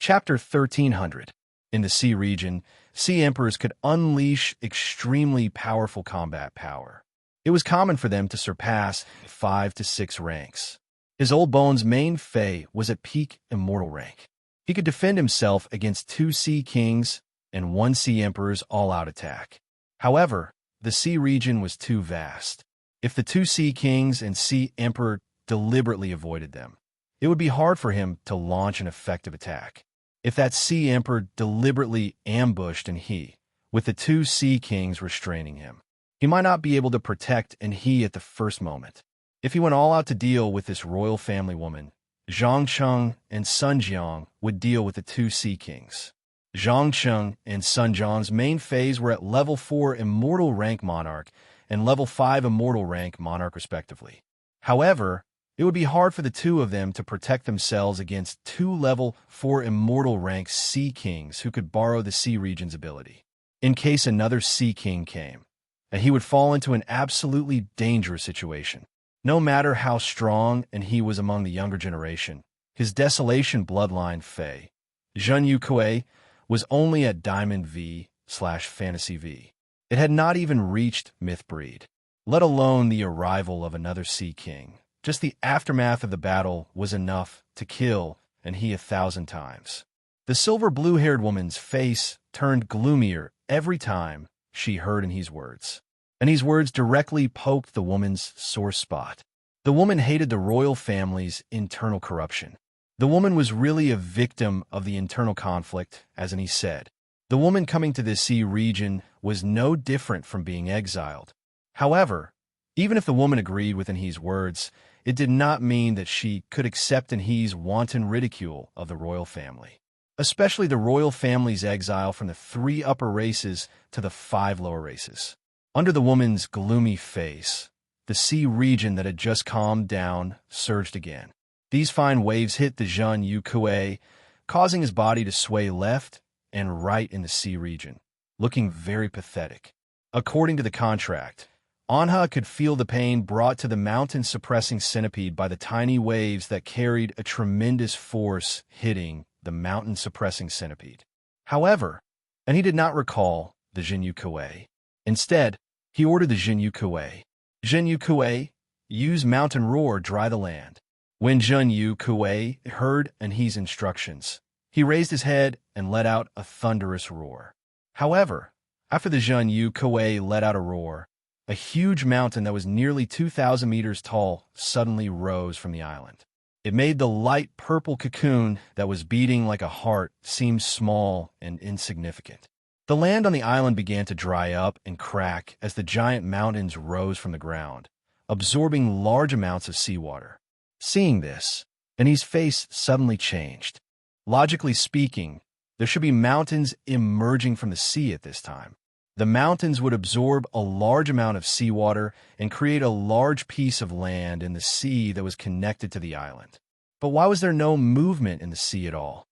Chapter 1300. In the sea region, sea emperors could unleash extremely powerful combat power. It was common for them to surpass 5 to 6 ranks. His old bone's main Fae was at peak immortal rank. He could defend himself against 2 sea kings and 1 sea emperor's all-out attack. However, the sea region was too vast. If the 2 sea kings and sea emperor deliberately avoided them, it would be hard for him to launch an effective attack. If that sea emperor deliberately ambushed and he, with the 2 sea kings restraining him, he might not be able to protect and he at the first moment. If he went all out to deal with this royal family woman, Zhang Cheng and Sun Jiang would deal with the 2 sea kings. Zhang Cheng and Sun Jiang's main phase were at level 4 immortal rank monarch and level 5 immortal rank monarch respectively. However, it would be hard for the 2 of them to protect themselves against 2 level 4 immortal rank sea kings who could borrow the sea region's ability. In case another sea king came, and he would fall into an absolutely dangerous situation. No matter how strong and he was among the younger generation, his Desolation bloodline Fae, Zhen Yu Kuei, was only at Diamond V/Fantasy V. It had not even reached Myth Breed, let alone the arrival of another Sea King. Just the aftermath of the battle was enough to kill, and he 1,000 times. The silver blue-haired woman's face turned gloomier every time she heard Anhe's words. Anhe's words directly poked the woman's sore spot. The woman hated the royal family's internal corruption. The woman was really a victim of the internal conflict, as Anhe said. The woman coming to this sea region was no different from being exiled. However, even if the woman agreed with Anhe's words, it did not mean that she could accept Anhe's wanton ridicule of the royal family, especially the royal family's exile from the 3 upper races to the 5 lower races. Under the woman's gloomy face, the sea region that had just calmed down surged again. These fine waves hit the Zhen Yu Kuei, causing his body to sway left and right in the sea region, looking very pathetic. According to the contract, Anhe could feel the pain brought to the mountain-suppressing centipede by the tiny waves that carried a tremendous force hitting the mountain-suppressing centipede. However, and he did not recall the Zhen Yu Kuei. Instead, he ordered the Zhen Yu Kuei. Zhen Yu Kuei, use Mountain Roar, dry the land. When Zhen Yu Kuei heard Anhe's instructions, he raised his head and let out a thunderous roar. However, after the Zhen Yu Kuei let out a roar, a huge mountain that was nearly 2,000 meters tall suddenly rose from the island. It made the light purple cocoon that was beating like a heart seem small and insignificant. The land on the island began to dry up and crack as the giant mountains rose from the ground, absorbing large amounts of seawater. Seeing this, Anhe's face suddenly changed. Logically speaking, there should be mountains emerging from the sea at this time. The mountains would absorb a large amount of seawater and create a large piece of land in the sea that was connected to the island. But why was there no movement in the sea at all?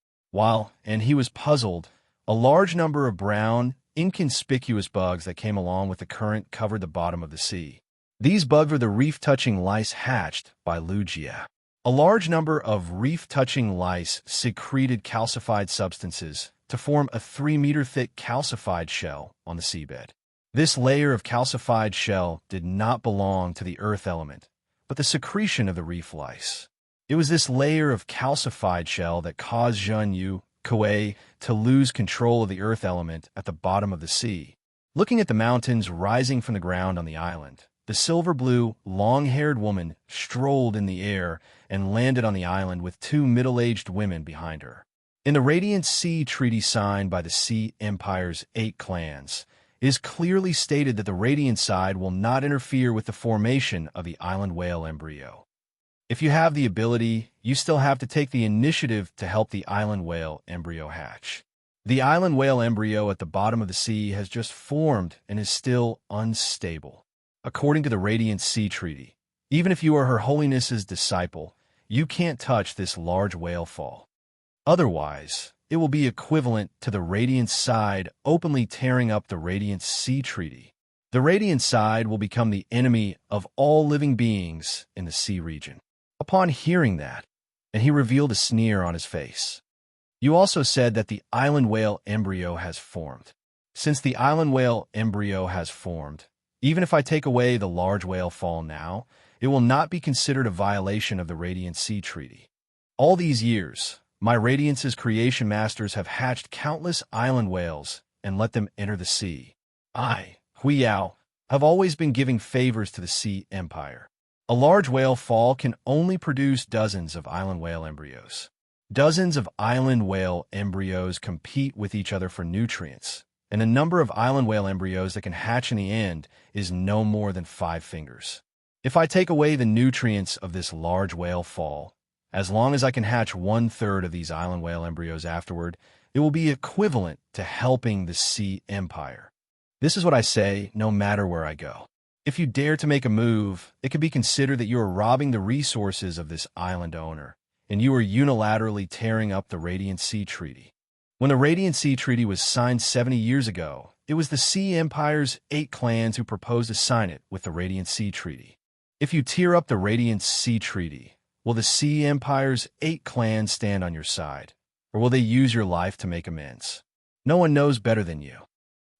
And he was puzzled, a large number of brown, inconspicuous bugs that came along with the current covered the bottom of the sea. These bugs were the reef-touching lice hatched by Lugia. A large number of reef-touching lice secreted calcified substances to form a 3-meter-thick calcified shell on the seabed. This layer of calcified shell did not belong to the earth element, but the secretion of the reef lice. It was this layer of calcified shell that caused Zhen Yu Kuei to lose control of the earth element at the bottom of the sea. Looking at the mountains rising from the ground on the island, the silver-blue, long-haired woman strolled in the air and landed on the island with 2 middle-aged women behind her. In the Radiant Sea Treaty signed by the Sea Empire's 8 clans, it is clearly stated that the Radiant side will not interfere with the formation of the island whale embryo. If you have the ability, you still have to take the initiative to help the island whale embryo hatch. The island whale embryo at the bottom of the sea has just formed and is still unstable. According to the Radiant Sea Treaty, even if you are Her Holiness's disciple, you can't touch this large whale fall. Otherwise, it will be equivalent to the Radiant side openly tearing up the Radiant Sea Treaty. The Radiant side will become the enemy of all living beings in the sea region. Upon hearing that, and he revealed a sneer on his face. You also said that the island whale embryo has formed. Since the island whale embryo has formed, even if I take away the large whale fall now, it will not be considered a violation of the Radiant Sea Treaty. All these years, my Radiance's creation masters have hatched countless island whales and let them enter the sea. I, Huiyao, have always been giving favors to the Sea Empire. A large whale fall can only produce dozens of island whale embryos. Dozens of island whale embryos compete with each other for nutrients, and the number of island whale embryos that can hatch in the end is no more than 5 fingers. If I take away the nutrients of this large whale fall, as long as I can hatch 1/3 of these island whale embryos afterward, it will be equivalent to helping the Sea Empire. This is what I say no matter where I go. If you dare to make a move, it could be considered that you are robbing the resources of this island owner, and you are unilaterally tearing up the Radiant Sea Treaty. When the Radiant Sea Treaty was signed 70 years ago, it was the Sea Empire's 8 clans who proposed to sign it with the Radiant Sea Treaty. If you tear up the Radiant Sea Treaty, will the Sea Empire's 8 clans stand on your side, or will they use your life to make amends? No one knows better than you.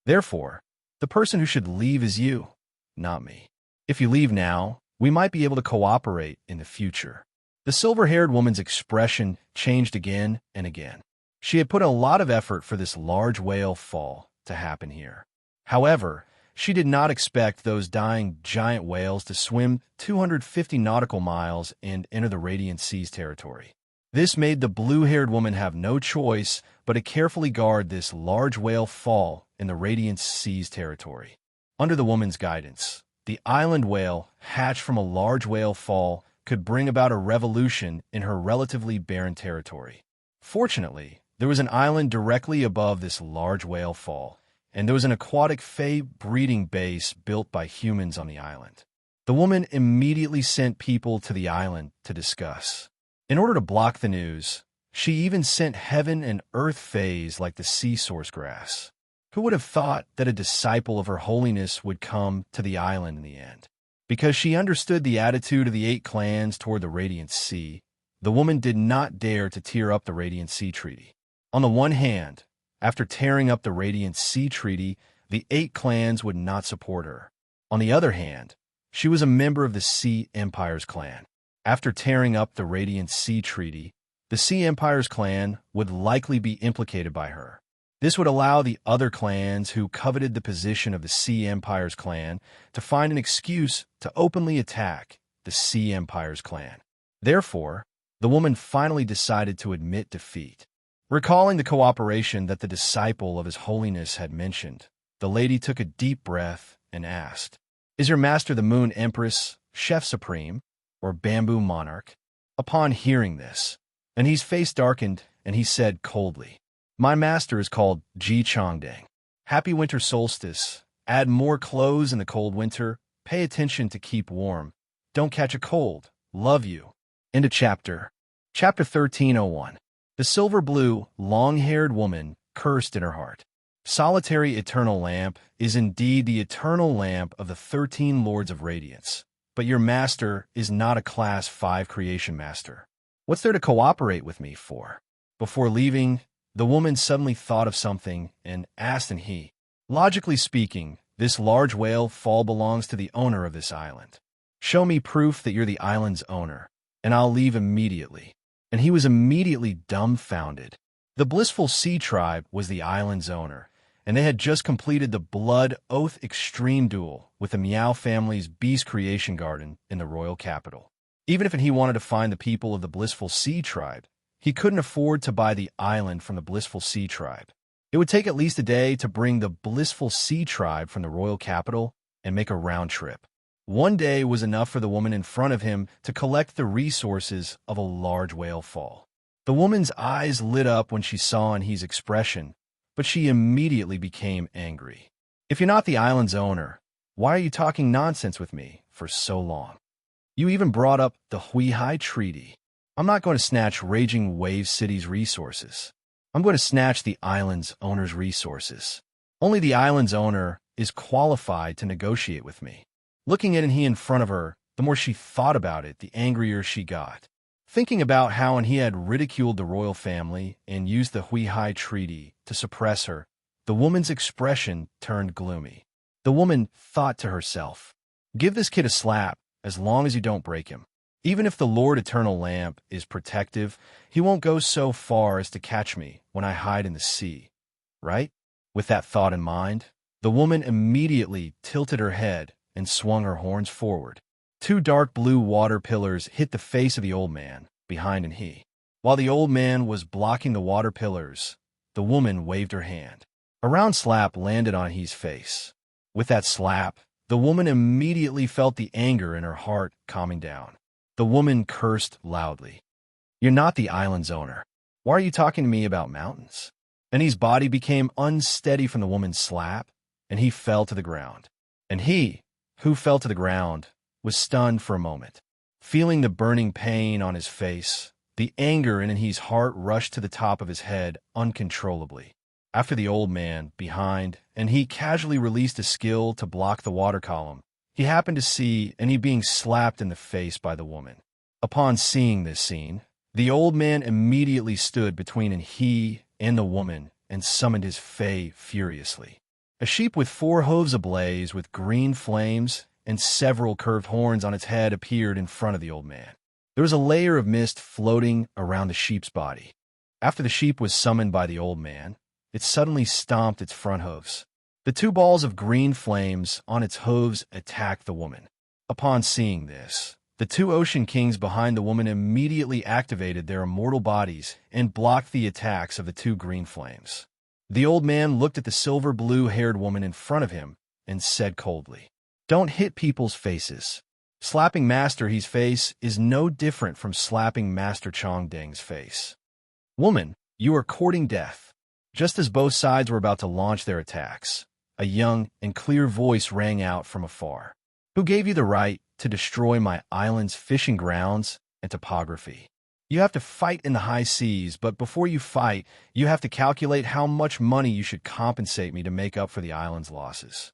Therefore, the person who should leave is you, not me. If you leave now, we might be able to cooperate in the future. The silver-haired woman's expression changed again and again. She had put a lot of effort for this large whale fall to happen here. However, she did not expect those dying giant whales to swim 250 nautical miles and enter the Radiant Sea's territory. This made the blue-haired woman have no choice but to carefully guard this large whale fall in the Radiant Sea's territory. Under the woman's guidance, the island whale hatched from a large whale fall could bring about a revolution in her relatively barren territory. Fortunately, there was an island directly above this large whale fall, and there was an aquatic fae breeding base built by humans on the island. The woman immediately sent people to the island to discuss. In order to block the news, she even sent heaven and earth fays like the sea source grass. Who would have thought that a disciple of Her Holiness would come to the island in the end? Because she understood the attitude of the 8 clans toward the Radiant Sea, the woman did not dare to tear up the Radiant Sea Treaty. On the one hand, after tearing up the Radiant Sea Treaty, the 8 clans would not support her. On the other hand, she was a member of the Sea Empire's clan. After tearing up the Radiant Sea Treaty, the Sea Empire's clan would likely be implicated by her. This would allow the other clans who coveted the position of the Sea Empire's clan to find an excuse to openly attack the Sea Empire's clan. Therefore, the woman finally decided to admit defeat. Recalling the cooperation that the disciple of His Holiness had mentioned, the lady took a deep breath and asked, "Is your master the Moon Empress, Chef Supreme, or Bamboo Monarch?" Upon hearing this, and his face darkened, and he said coldly, "My master is called Ji Chongdang. Happy winter solstice. Add more clothes in the cold winter. Pay attention to keep warm. Don't catch a cold. Love you." End of chapter. Chapter 1301. The silver-blue, long-haired woman cursed in her heart. Solitary eternal lamp is indeed the eternal lamp of the 13 Lords of Radiance, but your master is not a Class 5 creation master. What's there to cooperate with me for? Before leaving, the woman suddenly thought of something and asked, and he, logically speaking, this large whale fall belongs to the owner of this island. Show me proof that you're the island's owner, and I'll leave immediately. And he was immediately dumbfounded. The Blissful Sea Tribe was the island's owner, and they had just completed the Blood Oath Extreme duel with the Meow family's Beast Creation Garden in the royal capital. Even if he wanted to find the people of the Blissful Sea Tribe, he couldn't afford to buy the island from the Blissful Sea Tribe. It would take at least a day to bring the Blissful Sea Tribe from the royal capital and make a round trip. One day was enough for the woman in front of him to collect the resources of a large whale fall. The woman's eyes lit up when she saw Anhe's expression, but she immediately became angry. If you're not the island's owner, why are you talking nonsense with me for so long? You even brought up the Huihai Treaty. I'm not going to snatch Raging Wave City's resources. I'm going to snatch the island's owner's resources. Only the island's owner is qualified to negotiate with me. Looking at Anhe in front of her, the more she thought about it, the angrier she got. Thinking about how he had ridiculed the royal family and used the Huihai Treaty to suppress her, the woman's expression turned gloomy. The woman thought to herself, "Give this kid a slap as long as you don't break him. Even if the Lord Eternal Lamp is protective, he won't go so far as to catch me when I hide in the sea, right?" With that thought in mind, the woman immediately tilted her head and swung her horns forward. Two dark blue water pillars hit the face of the old man behind he. While the old man was blocking the water pillars, the woman waved her hand. A round slap landed on his face. With that slap, the woman immediately felt the anger in her heart calming down. The woman cursed loudly. "You're not the island's owner. Why are you talking to me about mountains?" And his body became unsteady from the woman's slap, and he fell to the ground. And he, who fell to the ground, was stunned for a moment. Feeling the burning pain on his face, the anger in his heart rushed to the top of his head uncontrollably. After the old man behind, and he casually released a skill to block the water column, he happened to see he being slapped in the face by the woman. Upon seeing this scene, the old man immediately stood between he and the woman and summoned his fae furiously. A sheep with 4 hooves ablaze with green flames and several curved horns on its head appeared in front of the old man. There was a layer of mist floating around the sheep's body. After the sheep was summoned by the old man, it suddenly stomped its front hooves. The 2 balls of green flames on its hooves attacked the woman. Upon seeing this, the 2 ocean kings behind the woman immediately activated their immortal bodies and blocked the attacks of the 2 green flames. The old man looked at the silver blue-haired woman in front of him and said coldly, "Don't hit people's faces. Slapping Master He's face is no different from slapping Master Chongdeng's face. Woman, you are courting death." Just as both sides were about to launch their attacks, a young and clear voice rang out from afar. "Who gave you the right to destroy my island's fishing grounds and topography? You have to fight in the high seas, but before you fight, you have to calculate how much money you should compensate me to make up for the island's losses."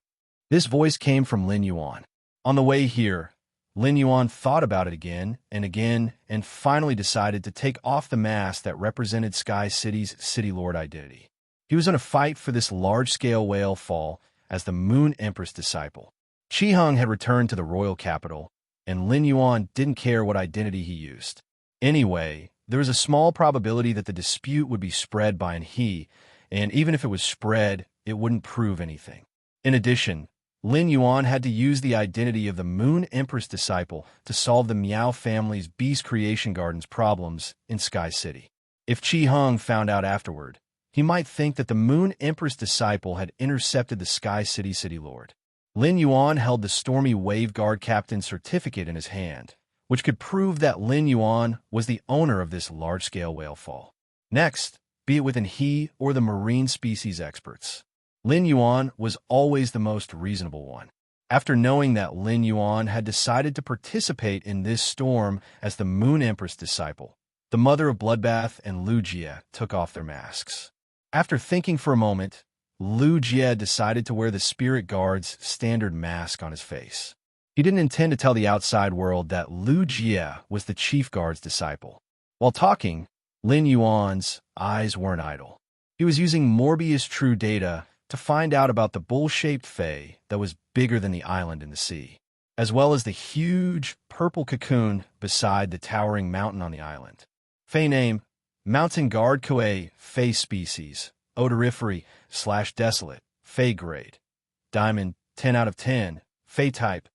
This voice came from Lin Yuan. On the way here, Lin Yuan thought about it again and finally decided to take off the mask that represented Sky City's City Lord identity. He was going to fight for this large-scale whale fall as the Moon Empress disciple. Qi Hung had returned to the royal capital, and Lin Yuan didn't care what identity he used. Anyway, there was a small probability that the dispute would be spread by he, and even if it was spread, it wouldn't prove anything. In addition, Lin Yuan had to use the identity of the Moon Empress disciple to solve the Miao family's Beast Creation Garden's problems in Sky City. If Qi Hung found out afterward, he might think that the Moon Empress disciple had intercepted the Sky City City Lord. Lin Yuan held the Stormy Wave Guard Captain's certificate in his hand, which could prove that Lin Yuan was the owner of this large-scale whale fall. Next, be it within he or the marine species experts, Lin Yuan was always the most reasonable one. After knowing that Lin Yuan had decided to participate in this storm as the Moon Empress disciple, the Mother of Bloodbath and Lu Jie took off their masks. After thinking for a moment, Lu Jie decided to wear the Spirit Guard's standard mask on his face. He didn't intend to tell the outside world that Lu Jie was the Chief Guard's disciple. While talking, Lin Yuan's eyes weren't idle. He was using Morbius True data to find out about the bull-shaped fae that was bigger than the island in the sea, as well as the huge purple cocoon beside the towering mountain on the island. Fae name, Mountain Guard Koei, Fae species, odorifery/desolate, Fae grade, Diamond 10 out of 10, Fae type,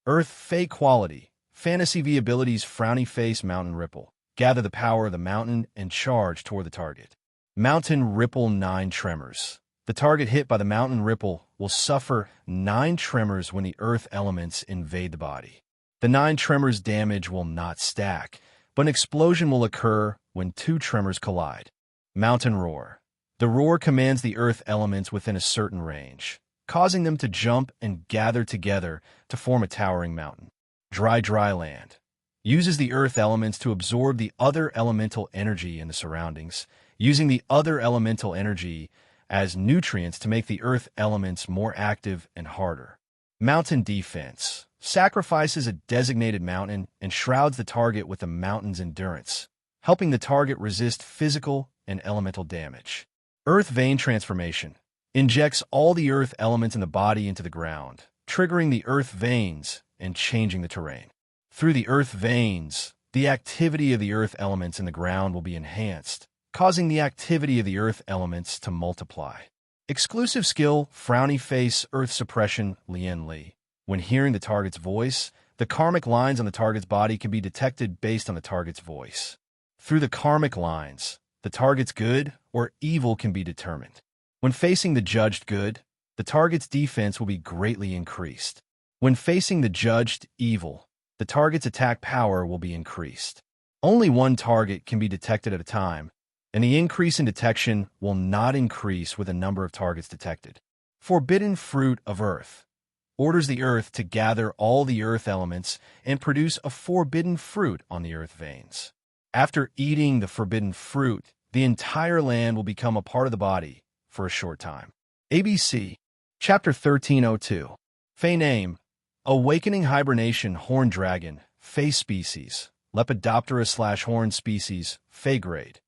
Earth Fae quality, Fantasy V abilities Frowny Face Mountain Ripple, gather the power of the mountain and charge toward the target. Mountain Ripple 9 Tremors. The target hit by the mountain ripple will suffer 9 tremors when the earth elements invade the body. The 9 tremors damage will not stack, but an explosion will occur when 2 tremors collide. Mountain Roar. The roar commands the earth elements within a certain range, causing them to jump and gather together to form a towering mountain. Dry Land. Uses the earth elements to absorb the other elemental energy in the surroundings, using the other elemental energy as nutrients to make the earth elements more active and harder. Mountain Defense. sacrifices a designated mountain and shrouds the target with the mountain's endurance, helping the target resist physical and elemental damage. Earth Vein Transformation injects all the earth elements in the body into the ground, triggering the earth veins and changing the terrain. Through the earth veins, the activity of the earth elements in the ground will be enhanced, causing the activity of the earth elements to multiply. Exclusive skill, Frowny Face Earth Suppression, Lien Li. When hearing the target's voice, the karmic lines on the target's body can be detected based on the target's voice. Through the karmic lines, the target's good or evil can be determined. When facing the judged good, the target's defense will be greatly increased. When facing the judged evil, the target's attack power will be increased. Only one target can be detected at a time, and the increase in detection will not increase with the number of targets detected. Forbidden Fruit of Earth orders the earth to gather all the earth elements and produce a forbidden fruit on the earth veins. After eating the forbidden fruit, the entire land will become a part of the body for a short time. ABC, Chapter 1302. Fey Name: Awakening Hibernation Horned Dragon, Fey Species, Lepidoptera/Horned Species, Fey Grade.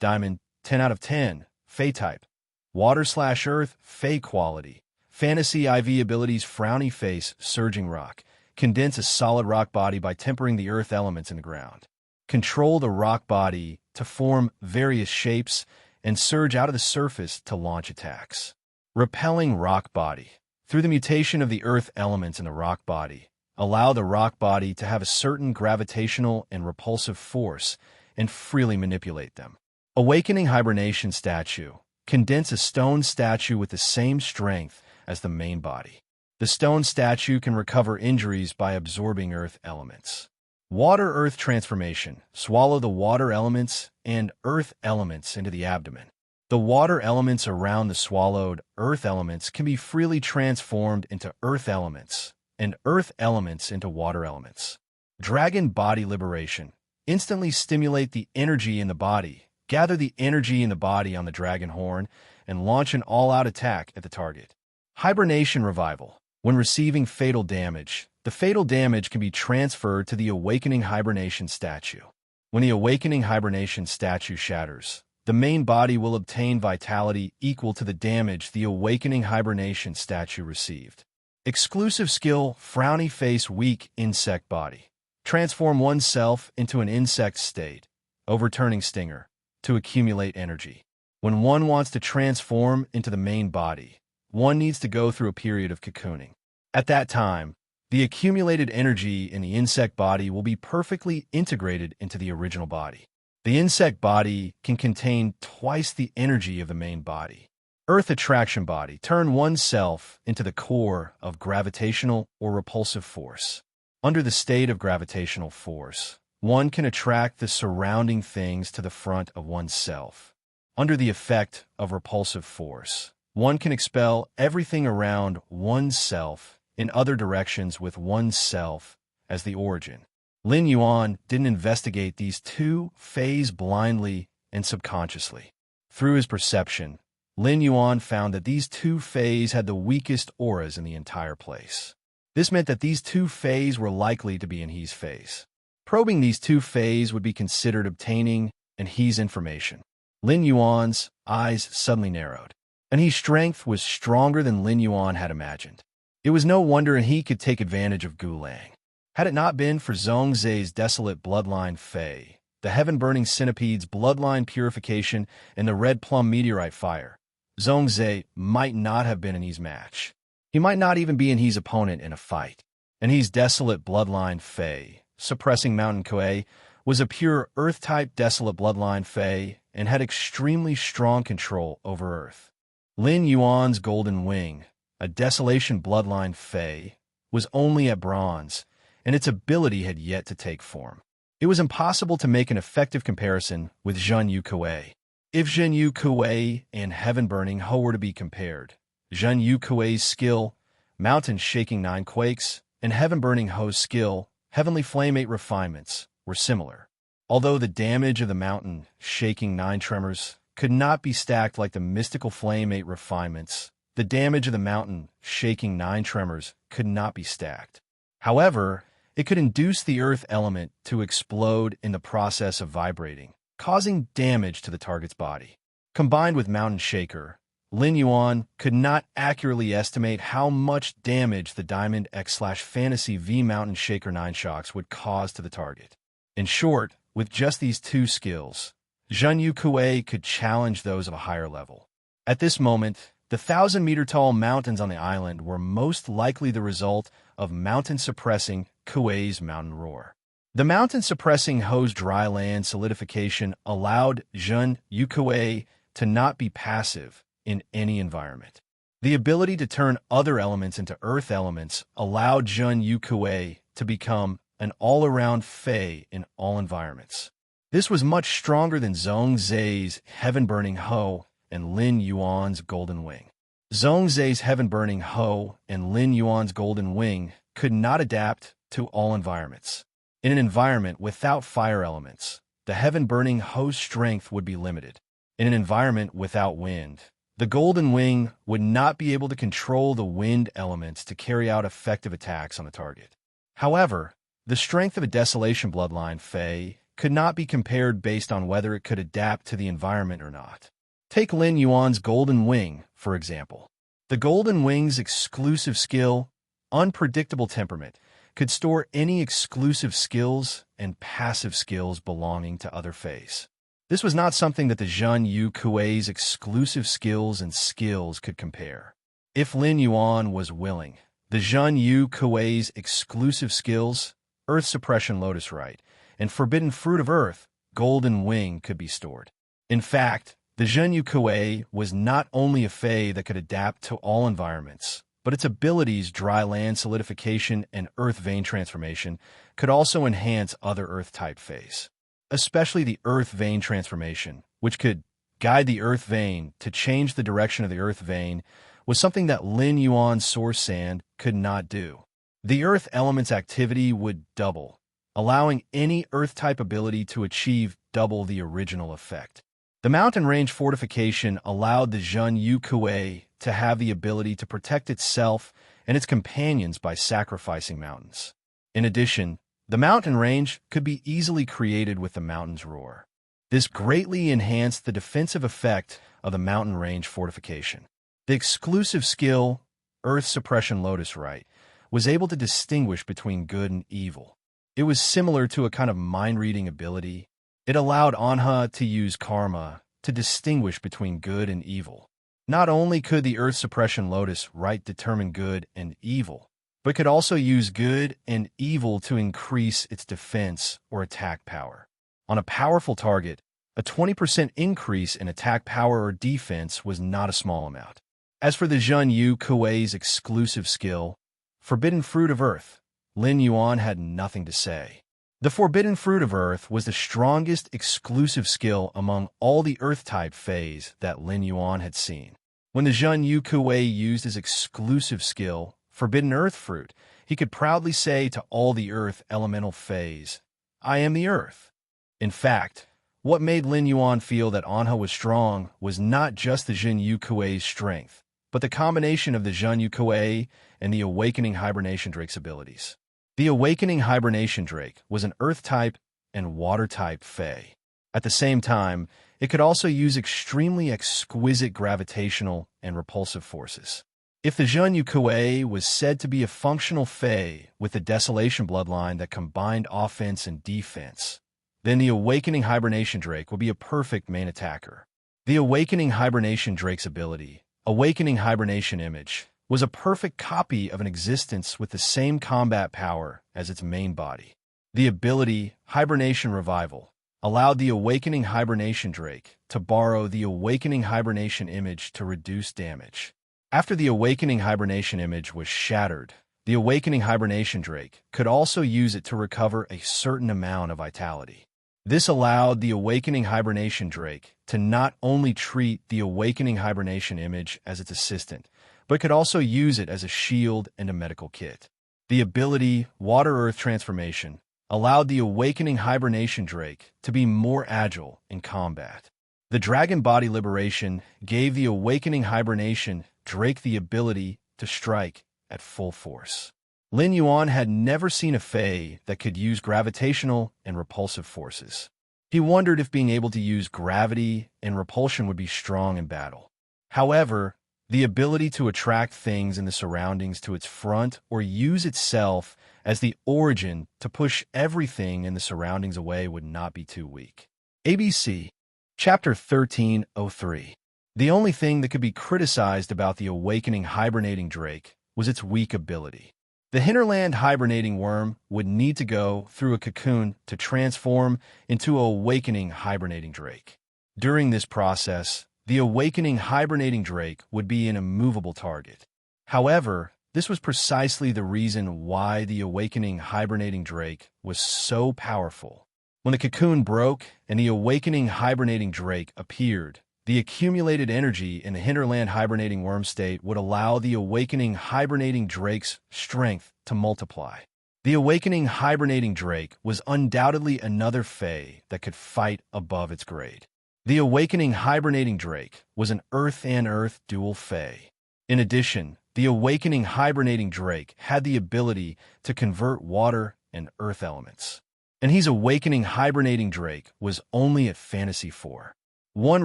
Diamond, 10 out of 10, Fey Type. Water/Earth, Fey Quality. Fantasy IV Abilities: Frowny Face, Surging Rock. Condense a solid rock body by tempering the earth elements in the ground. Control the rock body to form various shapes and surge out of the surface to launch attacks. Repelling Rock Body. Through the mutation of the earth elements in the rock body, allow the rock body to have a certain gravitational and repulsive force and freely manipulate them. Awakening Hibernation Statue. Condense a stone statue with the same strength as the main body. The stone statue can recover injuries by absorbing earth elements. Water-Earth Transformation. Swallow the water elements and earth elements into the abdomen. The water elements around the swallowed earth elements can be freely transformed into earth elements, and earth elements into water elements. Dragon Body Liberation. Instantly stimulate the energy in the body. Gather the energy in the body on the dragon horn and launch an all-out attack at the target. Hibernation Revival. When receiving fatal damage, the fatal damage can be transferred to the Awakening Hibernation Statue. When the Awakening Hibernation Statue shatters, the main body will obtain vitality equal to the damage the Awakening Hibernation Statue received. Exclusive skill, Frowny Face Weak Insect Body. Transform oneself into an insect state, overturning Stinger, to accumulate energy. When one wants to transform into the main body, one needs to go through a period of cocooning. At that time, the accumulated energy in the insect body will be perfectly integrated into the original body. The insect body can contain twice the energy of the main body. Earth Attraction Body. Turn oneself into the core of gravitational or repulsive force. Under the state of gravitational force, one can attract the surrounding things to the front of oneself. Under the effect of repulsive force, one can expel everything around oneself in other directions with oneself as the origin. Lin Yuan didn't investigate these two phases blindly and subconsciously. Through his perception, Lin Yuan found that these two phases had the weakest auras in the entire place. This meant that these two phases were likely to be in He's phase. Probing these two phases would be considered obtaining and He's information. Lin Yuan's eyes suddenly narrowed, and He's strength was stronger than Lin Yuan had imagined. It was no wonder he could take advantage of Gulang. Had it not been for Zhongzai's desolate bloodline Fei, the heaven-burning centipede's bloodline purification, and the red plum meteorite fire, Zhongzai might not have been in He's match. He might not even be in He's opponent in a fight. And He's desolate bloodline Fei, suppressing Mountain Kuei, was a pure Earth-type desolate bloodline Fei and had extremely strong control over Earth. Lin Yuan's Golden Wing, a desolation bloodline Fei, was only at bronze, and its ability had yet to take form. It was impossible to make an effective comparison with Zhen Yu Kuei. If Zhen Yu Kuei and Heaven Burning Ho were to be compared, Zhen Yu Kuei's skill, Mountain Shaking Nine Quakes, and Heaven Burning Ho's skill, Heavenly Flame 8 Refinements, were similar. Although the damage of the Mountain Shaking 9 Tremors could not be stacked like the Mystical Flame 8 Refinements, the damage of the Mountain Shaking 9 Tremors could not be stacked. However, it could induce the earth element to explode in the process of vibrating, causing damage to the target's body. Combined with Mountain Shaker, Lin Yuan could not accurately estimate how much damage the Diamond X/Fantasy V Mountain Shaker 9 shocks would cause to the target. In short, with just these two skills, Zhen Yu Kuei could challenge those of a higher level. At this moment, the 1,000-meter-tall mountains on the island were most likely the result of mountain-suppressing Kuei's mountain roar. The mountain-suppressing Ho's dry land solidification allowed Zhen Yu Kuei to not be passive in any environment. The ability to turn other elements into earth elements allowed Zhen Yu Kuei to become an all-around Fei in all environments. This was much stronger than Zhongzai's Heaven-Burning Ho and Lin Yuan's Golden Wing. Zhongzai's Heaven-Burning Ho and Lin Yuan's Golden Wing could not adapt to all environments. In an environment without fire elements, the Heaven-Burning Ho's strength would be limited. In an environment without wind, the Golden Wing would not be able to control the wind elements to carry out effective attacks on the target. However, the strength of a Desolation Bloodline Fei could not be compared based on whether it could adapt to the environment or not. Take Lin Yuan's Golden Wing, for example. The Golden Wing's exclusive skill, Unpredictable Temperament, could store any exclusive skills and passive skills belonging to other Feis. This was not something that the Zhen Yu Kuei's exclusive skills and skills could compare. If Lin Yuan was willing, the Zhen Yu Kuei's exclusive skills, Earth Suppression Lotus Rite, and Forbidden Fruit of Earth, Golden Wing, could be stored. In fact, the Zhen Yu Kuei was not only a Fei that could adapt to all environments, but its abilities, dry land solidification and earth vein transformation, could also enhance other earth-type Feis. Especially the earth vein transformation, which could guide the earth vein to change the direction of the earth vein, was something that Lin Yuan's Source Sand could not do. The earth element's activity would double, allowing any earth-type ability to achieve double the original effect. The mountain range fortification allowed the Zhen Yu Kuei to have the ability to protect itself and its companions by sacrificing mountains. In addition, the mountain range could be easily created with the mountain's roar. This greatly enhanced the defensive effect of the mountain range fortification. The exclusive skill, Earth Suppression Lotus Rite, was able to distinguish between good and evil. It was similar to a kind of mind-reading ability. It allowed Anha to use karma to distinguish between good and evil. Not only could the Earth Suppression Lotus Rite determine good and evil, but could also use good and evil to increase its defense or attack power. On a powerful target, a 20% increase in attack power or defense was not a small amount. As for the Zhen Yu Kuei's exclusive skill, Forbidden Fruit of Earth, Lin Yuan had nothing to say. The Forbidden Fruit of Earth was the strongest exclusive skill among all the Earth-type Feis that Lin Yuan had seen. When the Zhen Yu Kuei used his exclusive skill, Forbidden Earth Fruit, he could proudly say to all the Earth elemental Feis, "I am the Earth." In fact, what made Lin Yuan feel that Anha was strong was not just the Zhen Yu Kuei's strength, but the combination of the Zhen Yu Kuei and the Awakening Hibernation Drake's abilities. The Awakening Hibernation Drake was an Earth-type and Water-type Fei. At the same time, it could also use extremely exquisite gravitational and repulsive forces. If the Zhen Yu Kuei was said to be a functional Fei with the Desolation Bloodline that combined offense and defense, then the Awakening Hibernation Drake would be a perfect main attacker. The Awakening Hibernation Drake's ability, Awakening Hibernation Image, was a perfect copy of an existence with the same combat power as its main body. The ability, Hibernation Revival, allowed the Awakening Hibernation Drake to borrow the Awakening Hibernation Image to reduce damage. After the Awakening Hibernation Image was shattered, the Awakening Hibernation Drake could also use it to recover a certain amount of vitality. This allowed the Awakening Hibernation Drake to not only treat the Awakening Hibernation Image as its assistant, but could also use it as a shield and a medical kit. The ability, Water-Earth Transformation, allowed the Awakening Hibernation Drake to be more agile in combat. The Dragon Body Liberation gave the Awakening Hibernation Drake the ability to strike at full force. Lin Yuan had never seen a fae that could use gravitational and repulsive forces. He wondered if being able to use gravity and repulsion would be strong in battle. However, the ability to attract things in the surroundings to its front or use itself as the origin to push everything in the surroundings away would not be too weak. ABC, Chapter 1303. The only thing that could be criticized about the awakening hibernating drake was its weak ability. The hinterland hibernating worm would need to go through a cocoon to transform into a awakening hibernating drake. During this process, the awakening hibernating drake would be an immovable target. However, this was precisely the reason why the awakening hibernating drake was so powerful. When the cocoon broke and the awakening hibernating drake appeared, the accumulated energy in the hinterland hibernating worm state would allow the awakening hibernating drake's strength to multiply. The awakening hibernating drake was undoubtedly another fae that could fight above its grade. The awakening hibernating drake was an earth and earth dual fae. In addition, the awakening hibernating drake had the ability to convert water and earth elements. And his awakening hibernating drake was only at Fantasy 4. One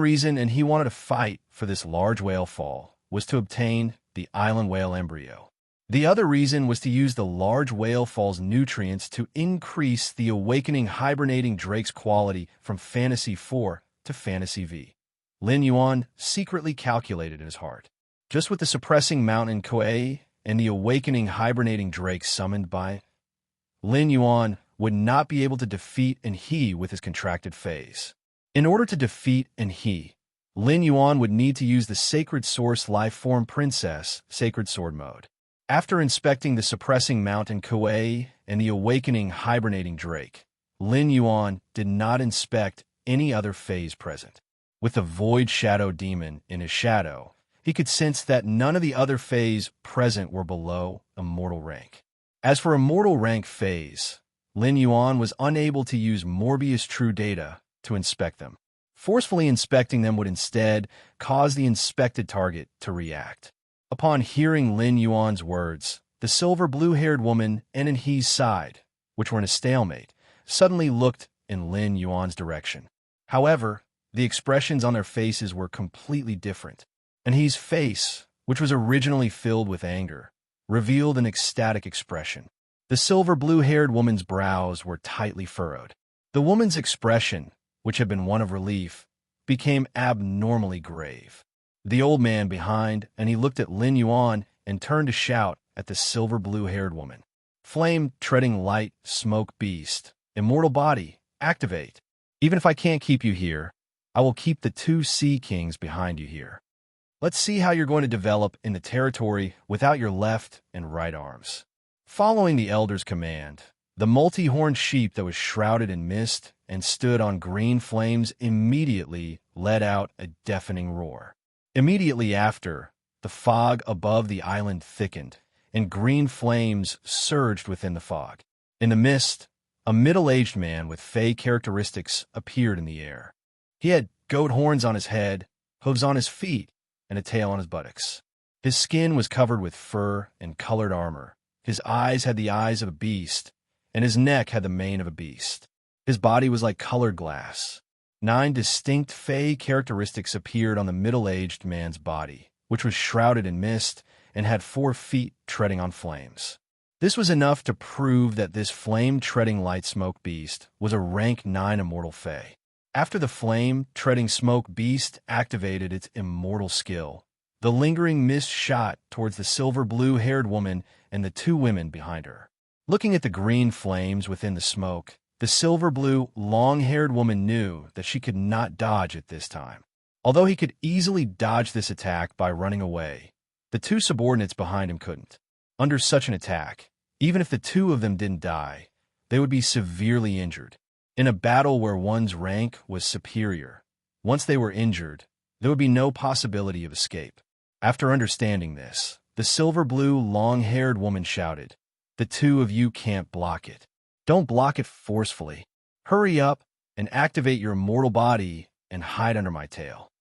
reason, and he wanted to fight for this large whale fall, was to obtain the island whale embryo. The other reason was to use the large whale fall's nutrients to increase the awakening hibernating drake's quality from Fantasy 4 to Fantasy V. Lin Yuan secretly calculated in his heart. Just with the suppressing mountain Koei and the awakening hibernating drake summoned by Lin Yuan would not be able to defeat Enhe with his contracted phase. In order to defeat Enhe, Lin Yuan would need to use the Sacred Source Lifeform Princess Sacred Sword Mode. After inspecting the suppressing mountain Koei and the awakening hibernating drake, Lin Yuan did not inspect any other phase present. With the Void Shadow Demon in his shadow, he could sense that none of the other phase present were below immortal rank. As for immortal rank phase, Lin Yuan was unable to use Morbius True Data to inspect them. Forcefully inspecting them would instead cause the inspected target to react. Upon hearing Lin Yuan's words, the silver blue-haired woman and Enhe's side, which were in a stalemate, suddenly looked in Lin Yuan's direction. However, the expressions on their faces were completely different. Enhe's face, which was originally filled with anger, revealed an ecstatic expression. The silver blue-haired woman's brows were tightly furrowed. The woman's expression, which had been one of relief, became abnormally grave. The old man behind, and he looked at Lin Yuan and turned to shout at the silver blue-haired woman. Flame treading light, smoke beast, immortal body, activate. Even if I can't keep you here, I will keep the 2 sea kings behind you here. Let's see how you're going to develop in the territory without your left and right arms. Following the elder's command, the multi-horned sheep that was shrouded in mist and stood on green flames immediately let out a deafening roar. Immediately after, the fog above the island thickened, and green flames surged within the fog. In the mist, a middle-aged man with fey characteristics appeared in the air. He had goat horns on his head, hooves on his feet, and a tail on his buttocks. His skin was covered with fur and colored armor. His eyes had the eyes of a beast, and his neck had the mane of a beast. His body was like colored glass. 9 distinct fey characteristics appeared on the middle-aged man's body, which was shrouded in mist and had 4 feet treading on flames. This was enough to prove that this flame-treading light smoke beast was a rank 9 immortal fey. After the flame-treading smoke beast activated its immortal skill, the lingering mist shot towards the silver blue-haired woman and the 2 women behind her. Looking at the green flames within the smoke, the silver blue, long-haired woman knew that she could not dodge at this time. Although he could easily dodge this attack by running away, the 2 subordinates behind him couldn't. Under such an attack, even if the 2 of them didn't die, they would be severely injured. In a battle where one's rank was superior, once they were injured, there would be no possibility of escape. After understanding this, the silver blue, long-haired woman shouted, "The 2 of you can't block it. Don't block it forcefully. Hurry up and activate your immortal body and hide under my tail."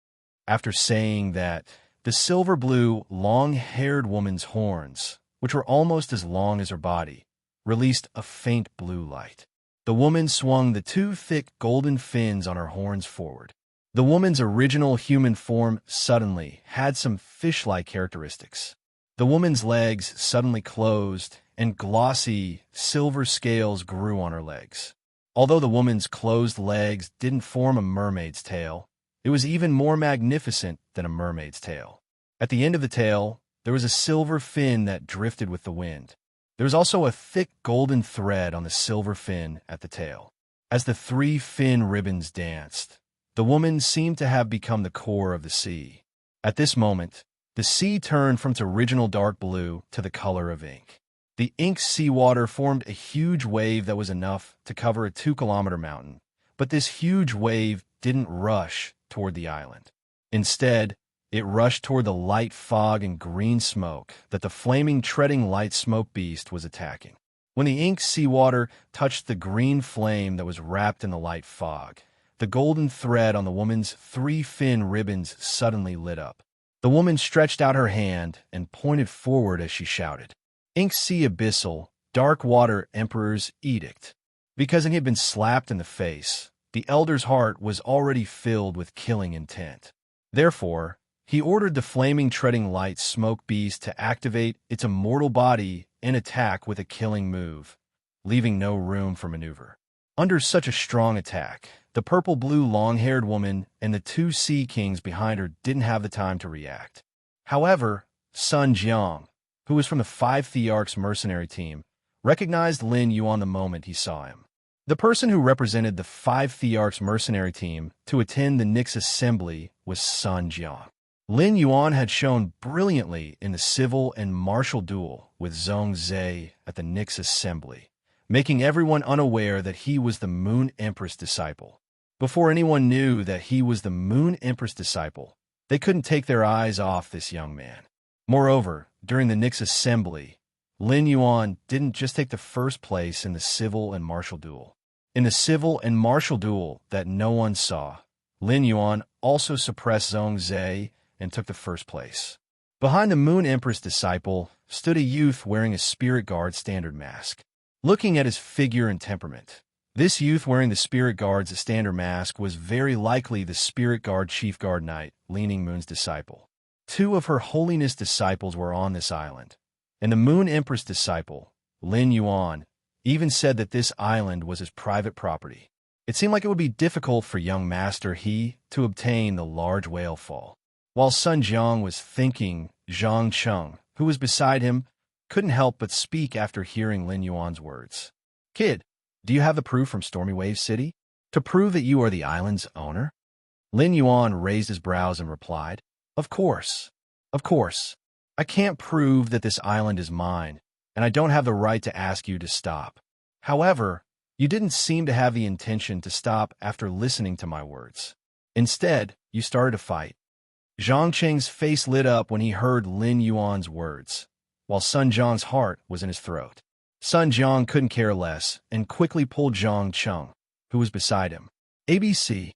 After saying that, the silver blue, long-haired woman's horns, which were almost as long as her body, released a faint blue light. The woman swung the two thick golden fins on her horns forward. The woman's original human form suddenly had some fish-like characteristics. The woman's legs suddenly closed, and glossy, silver scales grew on her legs. Although the woman's closed legs didn't form a mermaid's tail, it was even more magnificent than a mermaid's tail. At the end of the tail, there was a silver fin that drifted with the wind. There was also a thick golden thread on the silver fin at the tail. As the three fin ribbons danced, the woman seemed to have become the core of the sea. At this moment, the sea turned from its original dark blue to the color of ink. The ink seawater formed a huge wave that was enough to cover a 2-kilometer mountain, but this huge wave didn't rush toward the island. Instead, it rushed toward the light fog and green smoke that the flaming treading light smoke beast was attacking. When the ink seawater touched the green flame that was wrapped in the light fog, the golden thread on the woman's three fin ribbons suddenly lit up. The woman stretched out her hand and pointed forward as she shouted, "Ink Sea Abyssal, Dark Water Emperor's Edict." Because he had been slapped in the face, the elder's heart was already filled with killing intent. Therefore, he ordered the flaming treading light smoke beast to activate its immortal body and attack with a killing move, leaving no room for maneuver. Under such a strong attack, the purple-blue long-haired woman and the two sea kings behind her didn't have the time to react. However, Sun Jiang, who was from the 5 Thearchs mercenary team, recognized Lin Yuan the moment he saw him. The person who represented the 5 Thearchs mercenary team to attend the Nyx assembly was Sun Jiang. Lin Yuan had shown brilliantly in the civil and martial duel with Zhong Zhe at the Nyx assembly, making everyone unaware that he was the Moon Empress disciple. Before anyone knew that he was the Moon Empress disciple, they couldn't take their eyes off this young man. Moreover, during the Nyx assembly, Lin Yuan didn't just take the first place in the civil and martial duel. In the civil and martial duel that no one saw, Lin Yuan also suppressed Zhong Zhe and took the first place. Behind the Moon Empress disciple stood a youth wearing a Spirit Guard standard mask. Looking at his figure and temperament, this youth wearing the Spirit Guard's standard mask was very likely the Spirit Guard Chief Guard Knight, Leaning Moon's disciple. 2 of Her Holiness disciples were on this island, and the Moon Empress disciple, Lin Yuan, even said that this island was his private property. It seemed like it would be difficult for young Master He to obtain the large whale fall. While Sun Jiang was thinking, Zhang Cheng, who was beside him, couldn't help but speak after hearing Lin Yuan's words. "Kid, do you have the proof from Stormy Wave City to prove that you are the island's owner?" Lin Yuan raised his brows and replied, Of course. I can't prove that this island is mine, and I don't have the right to ask you to stop. However, you didn't seem to have the intention to stop after listening to my words. Instead, you started a fight." Zhang Cheng's face lit up when he heard Lin Yuan's words, while Sun Jiang's heart was in his throat. Sun Jiang couldn't care less and quickly pulled Zhang Cheng, who was beside him. ABC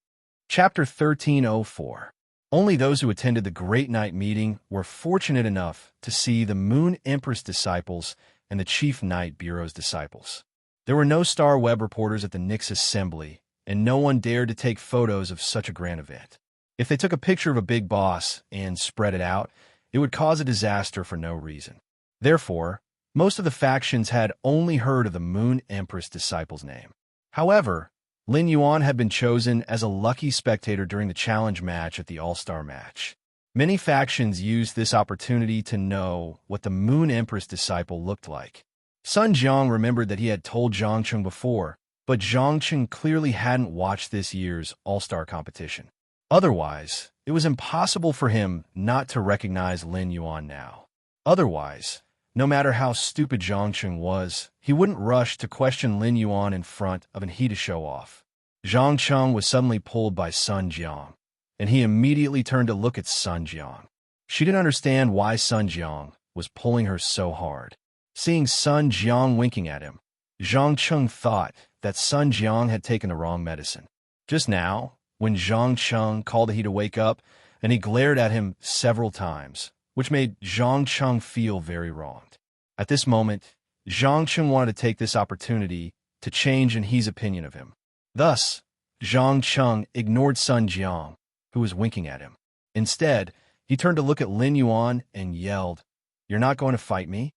Chapter 1304. Only those who attended the Great Night meeting were fortunate enough to see the Moon Empress disciples and the Chief Knight Bureau's disciples. There were no Star Web reporters at the Nyx assembly, and no one dared to take photos of such a grand event. If they took a picture of a big boss and spread it out, it would cause a disaster for no reason. Therefore, most of the factions had only heard of the Moon Empress disciple's name. However, Lin Yuan had been chosen as a lucky spectator during the challenge match at the All-Star match. Many factions used this opportunity to know what the Moon Empress disciple looked like. Sun Jiang remembered that he had told Zhang Cheng before, but Zhang Cheng clearly hadn't watched this year's All-Star competition. Otherwise, it was impossible for him not to recognize Lin Yuan now. Otherwise, no matter how stupid Zhang Cheng was, he wouldn't rush to question Lin Yuan in front of an he to show off. Zhang Cheng was suddenly pulled by Sun Jiang, and he immediately turned to look at Sun Jiang. She didn't understand why Sun Jiang was pulling her so hard. Seeing Sun Jiang winking at him, Zhang Cheng thought that Sun Jiang had taken the wrong medicine. Just now, when Zhang Cheng called he to wake up, and he glared at him several times, which made Zhang Cheng feel very wronged. At this moment, Zhang Cheng wanted to take this opportunity to change He's opinion of him. Thus, Zhang Cheng ignored Sun Jiang, who was winking at him. Instead, he turned to look at Lin Yuan and yelled, "You're not going to fight me?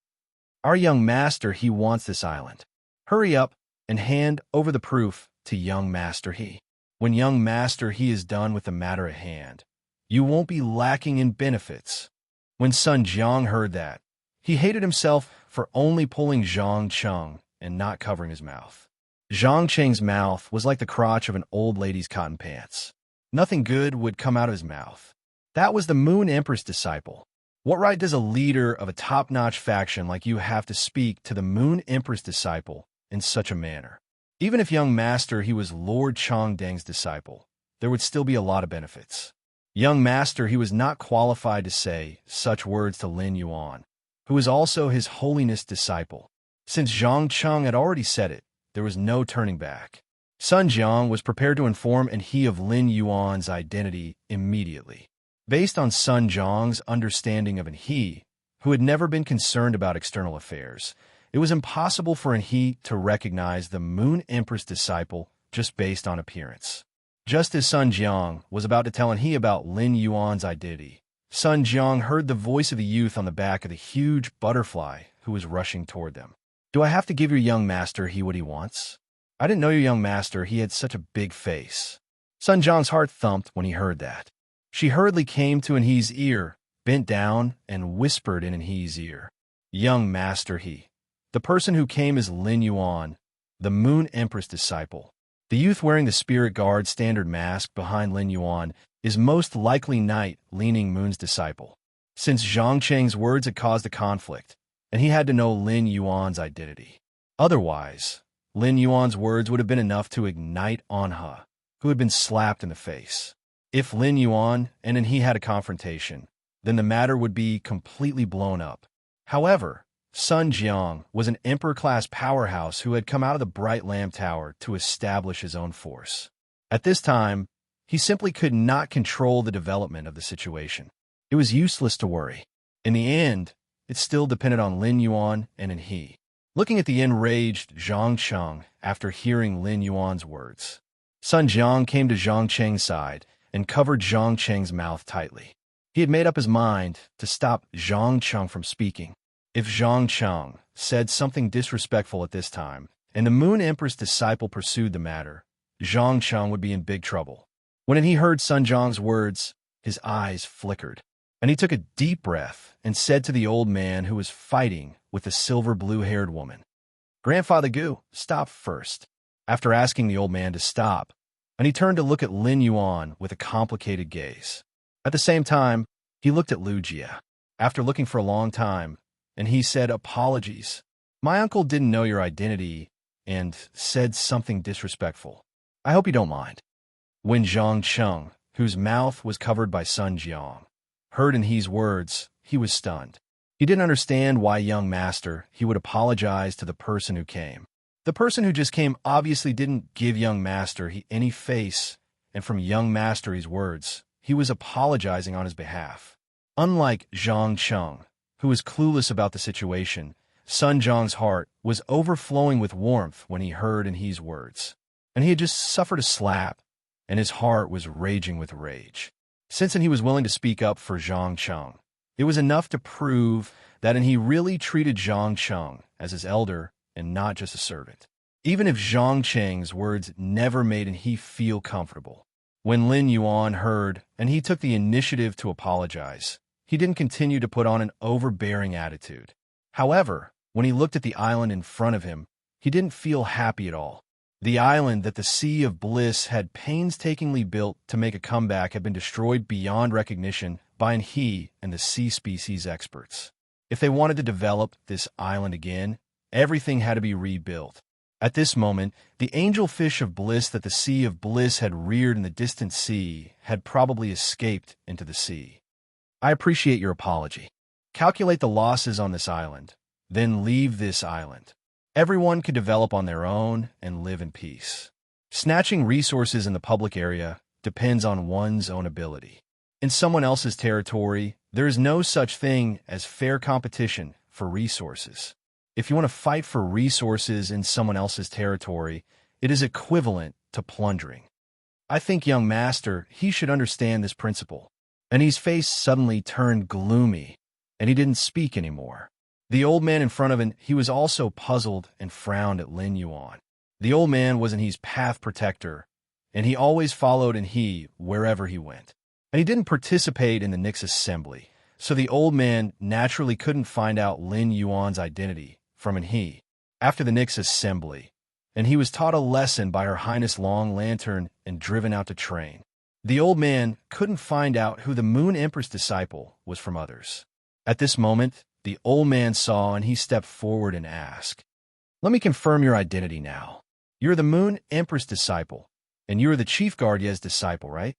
Our young master, he wants this island. Hurry up and hand over the proof to young master he. When young master he is done with the matter at hand, you won't be lacking in benefits." When Sun Jiang heard that, he hated himself for only pulling Zhang Cheng and not covering his mouth. Zhang Cheng's mouth was like the crotch of an old lady's cotton pants. Nothing good would come out of his mouth. That was the Moon Emperor's disciple. What right does a leader of a top-notch faction like you have to speak to the Moon Emperor's disciple in such a manner? Even if young master he was Lord Chongdeng's disciple, there would still be a lot of benefits. Young master he was not qualified to say such words to Lin Yuan, who was also his holiness disciple. Since Zhang Cheng had already said it, there was no turning back. Sun Jiang was prepared to inform he of Lin Yuan's identity immediately. Based on Sun Jiang's understanding of he, who had never been concerned about external affairs, it was impossible for he to recognize the Moon Emperor's disciple just based on appearance. Just as Sun Jiang was about to tell he about Lin Yuan's identity, Sun Jiang heard the voice of the youth on the back of the huge butterfly who was rushing toward them. "Do I have to give your young master he what he wants? I didn't know your young master he had such a big face." Sun Jiang's heart thumped when he heard that. She hurriedly came to he's ear, bent down, and whispered in he's ear, "Young master he." The person who came is Lin Yuan, the Moon Emperor's disciple. The youth wearing the Spirit Guard standard mask behind Lin Yuan is most likely Night Leaning Moon's disciple. Since Zhang Cheng's words had caused a conflict, and he had to know Lin Yuan's identity. Otherwise, Lin Yuan's words would have been enough to ignite Anha, who had been slapped in the face. If Lin Yuan and he had a confrontation, then the matter would be completely blown up. However, Sun Jiang was an emperor-class powerhouse who had come out of the Bright Lamp Tower to establish his own force. At this time, he simply could not control the development of the situation. It was useless to worry. In the end, it still depended on Lin Yuan and he. Looking at the enraged Zhang Cheng after hearing Lin Yuan's words, Sun Jiang came to Zhang Cheng's side and covered Zhang Cheng's mouth tightly. He had made up his mind to stop Zhang Cheng from speaking. If Zhang Cheng said something disrespectful at this time, and the Moon Emperor's disciple pursued the matter, Zhang Cheng would be in big trouble. When he heard Sun Jiang's words, his eyes flickered, and he took a deep breath and said to the old man who was fighting with the silver blue-haired woman, "Grandfather Gu, stop first." After asking the old man to stop, and he turned to look at Lin Yuan with a complicated gaze. At the same time, he looked at Lu Jia. After looking for a long time, and he said, "Apologies. My uncle didn't know your identity and said something disrespectful. I hope you don't mind." When Zhang Cheng, whose mouth was covered by Sun Jiang, heard he's words, he was stunned. He didn't understand why young master he would apologize to the person who came. The person who just came obviously didn't give young master any face, and from young master's words, he was apologizing on his behalf. Unlike Zhang Cheng, who was clueless about the situation, Sun Jiang's heart was overflowing with warmth when he heard he's words. And he had just suffered a slap, and his heart was raging with rage. Since he was willing to speak up for Zhang Cheng, it was enough to prove that he really treated Zhang Cheng as his elder and not just a servant. Even if Zhang Cheng's words never made he feel comfortable. When Lin Yuan heard he took the initiative to apologize, he didn't continue to put on an overbearing attitude. However, when he looked at the island in front of him, he didn't feel happy at all. The island that the Sea of Bliss had painstakingly built to make a comeback had been destroyed beyond recognition by he and the sea species experts. If they wanted to develop this island again, everything had to be rebuilt. At this moment, the angelfish of bliss that the Sea of Bliss had reared in the distant sea had probably escaped into the sea. "I appreciate your apology. Calculate the losses on this island, then leave this island. Everyone could develop on their own and live in peace. Snatching resources in the public area depends on one's own ability. In someone else's territory, there is no such thing as fair competition for resources. If you want to fight for resources in someone else's territory, it is equivalent to plundering. I think young master, he should understand this principle. And his face suddenly turned gloomy, and he didn't speak anymore. The old man in front of him, he was also puzzled and frowned at Lin Yuan. The old man was his path protector, and he always followed wherever he went. And he didn't participate in the Nyx assembly, so the old man naturally couldn't find out Lin Yuan's identity from he. After the Nyx assembly, and he was taught a lesson by Her Highness Long Lantern and driven out to train. The old man couldn't find out who the Moon Empress disciple was from others. At this moment, the old man saw and he stepped forward and asked, "Let me confirm your identity now. You're the Moon Empress disciple, and you're the Chief Guardian's disciple, right?"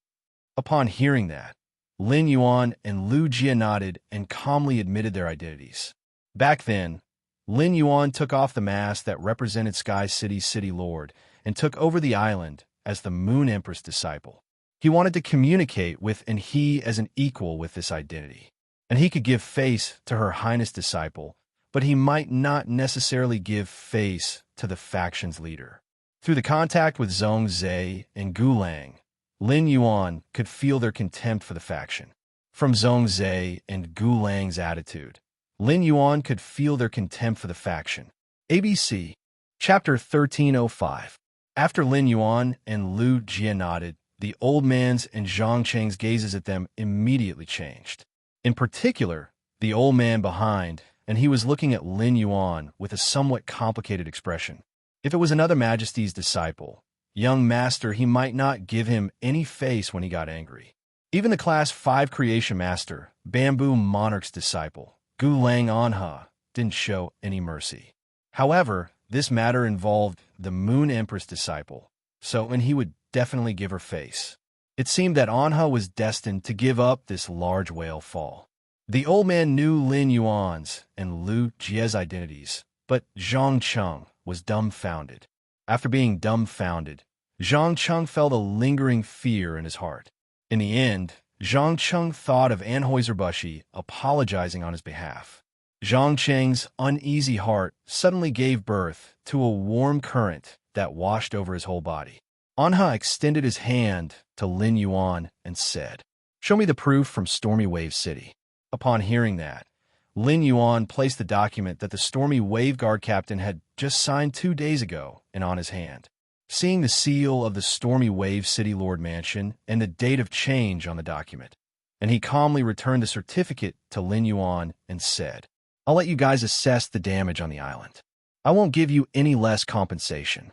Upon hearing that, Lin Yuan and Lu Jia nodded and calmly admitted their identities. Back then, Lin Yuan took off the mask that represented Sky City's city lord and took over the island as the Moon Empress disciple. He wanted to communicate with and he as an equal with this identity. And he could give face to Her Highness disciple, but he might not necessarily give face to the faction's leader. Through the contact with Zhong Zhe and Gu Lang, Lin Yuan could feel their contempt for the faction. From Zhong Zhe and Gu Lang's attitude, Lin Yuan could feel their contempt for the faction. ABC, Chapter 1305. After Lin Yuan and Lu Jia nodded, the old man's and Zhang Cheng's gazes at them immediately changed. In particular, the old man behind, and he was looking at Lin Yuan with a somewhat complicated expression. If it was another Majesty's disciple, young master, he might not give him any face when he got angry. Even the Class 5 Creation Master, Bamboo Monarch's disciple, Gu Lang Anha, didn't show any mercy. However, this matter involved the Moon Empress disciple, and he would definitely give her face. It seemed that Anha was destined to give up this large whale fall. The old man knew Lin Yuan's and Lu Jia's identities, but Zhang Cheng was dumbfounded. After being dumbfounded, Zhang Cheng felt a lingering fear in his heart. In the end, Zhang Cheng thought of Anheuser-Busch apologizing on his behalf. Zhang Cheng's uneasy heart suddenly gave birth to a warm current that washed over his whole body. Anha extended his hand to Lin Yuan and said, "Show me the proof from Stormy Wave City." Upon hearing that, Lin Yuan placed the document that the Stormy Wave Guard captain had just signed 2 days ago in Anha's hand. Seeing the seal of the Stormy Wave City Lord Mansion and the date of change on the document, and he calmly returned the certificate to Lin Yuan and said, "I'll let you guys assess the damage on the island. I won't give you any less compensation."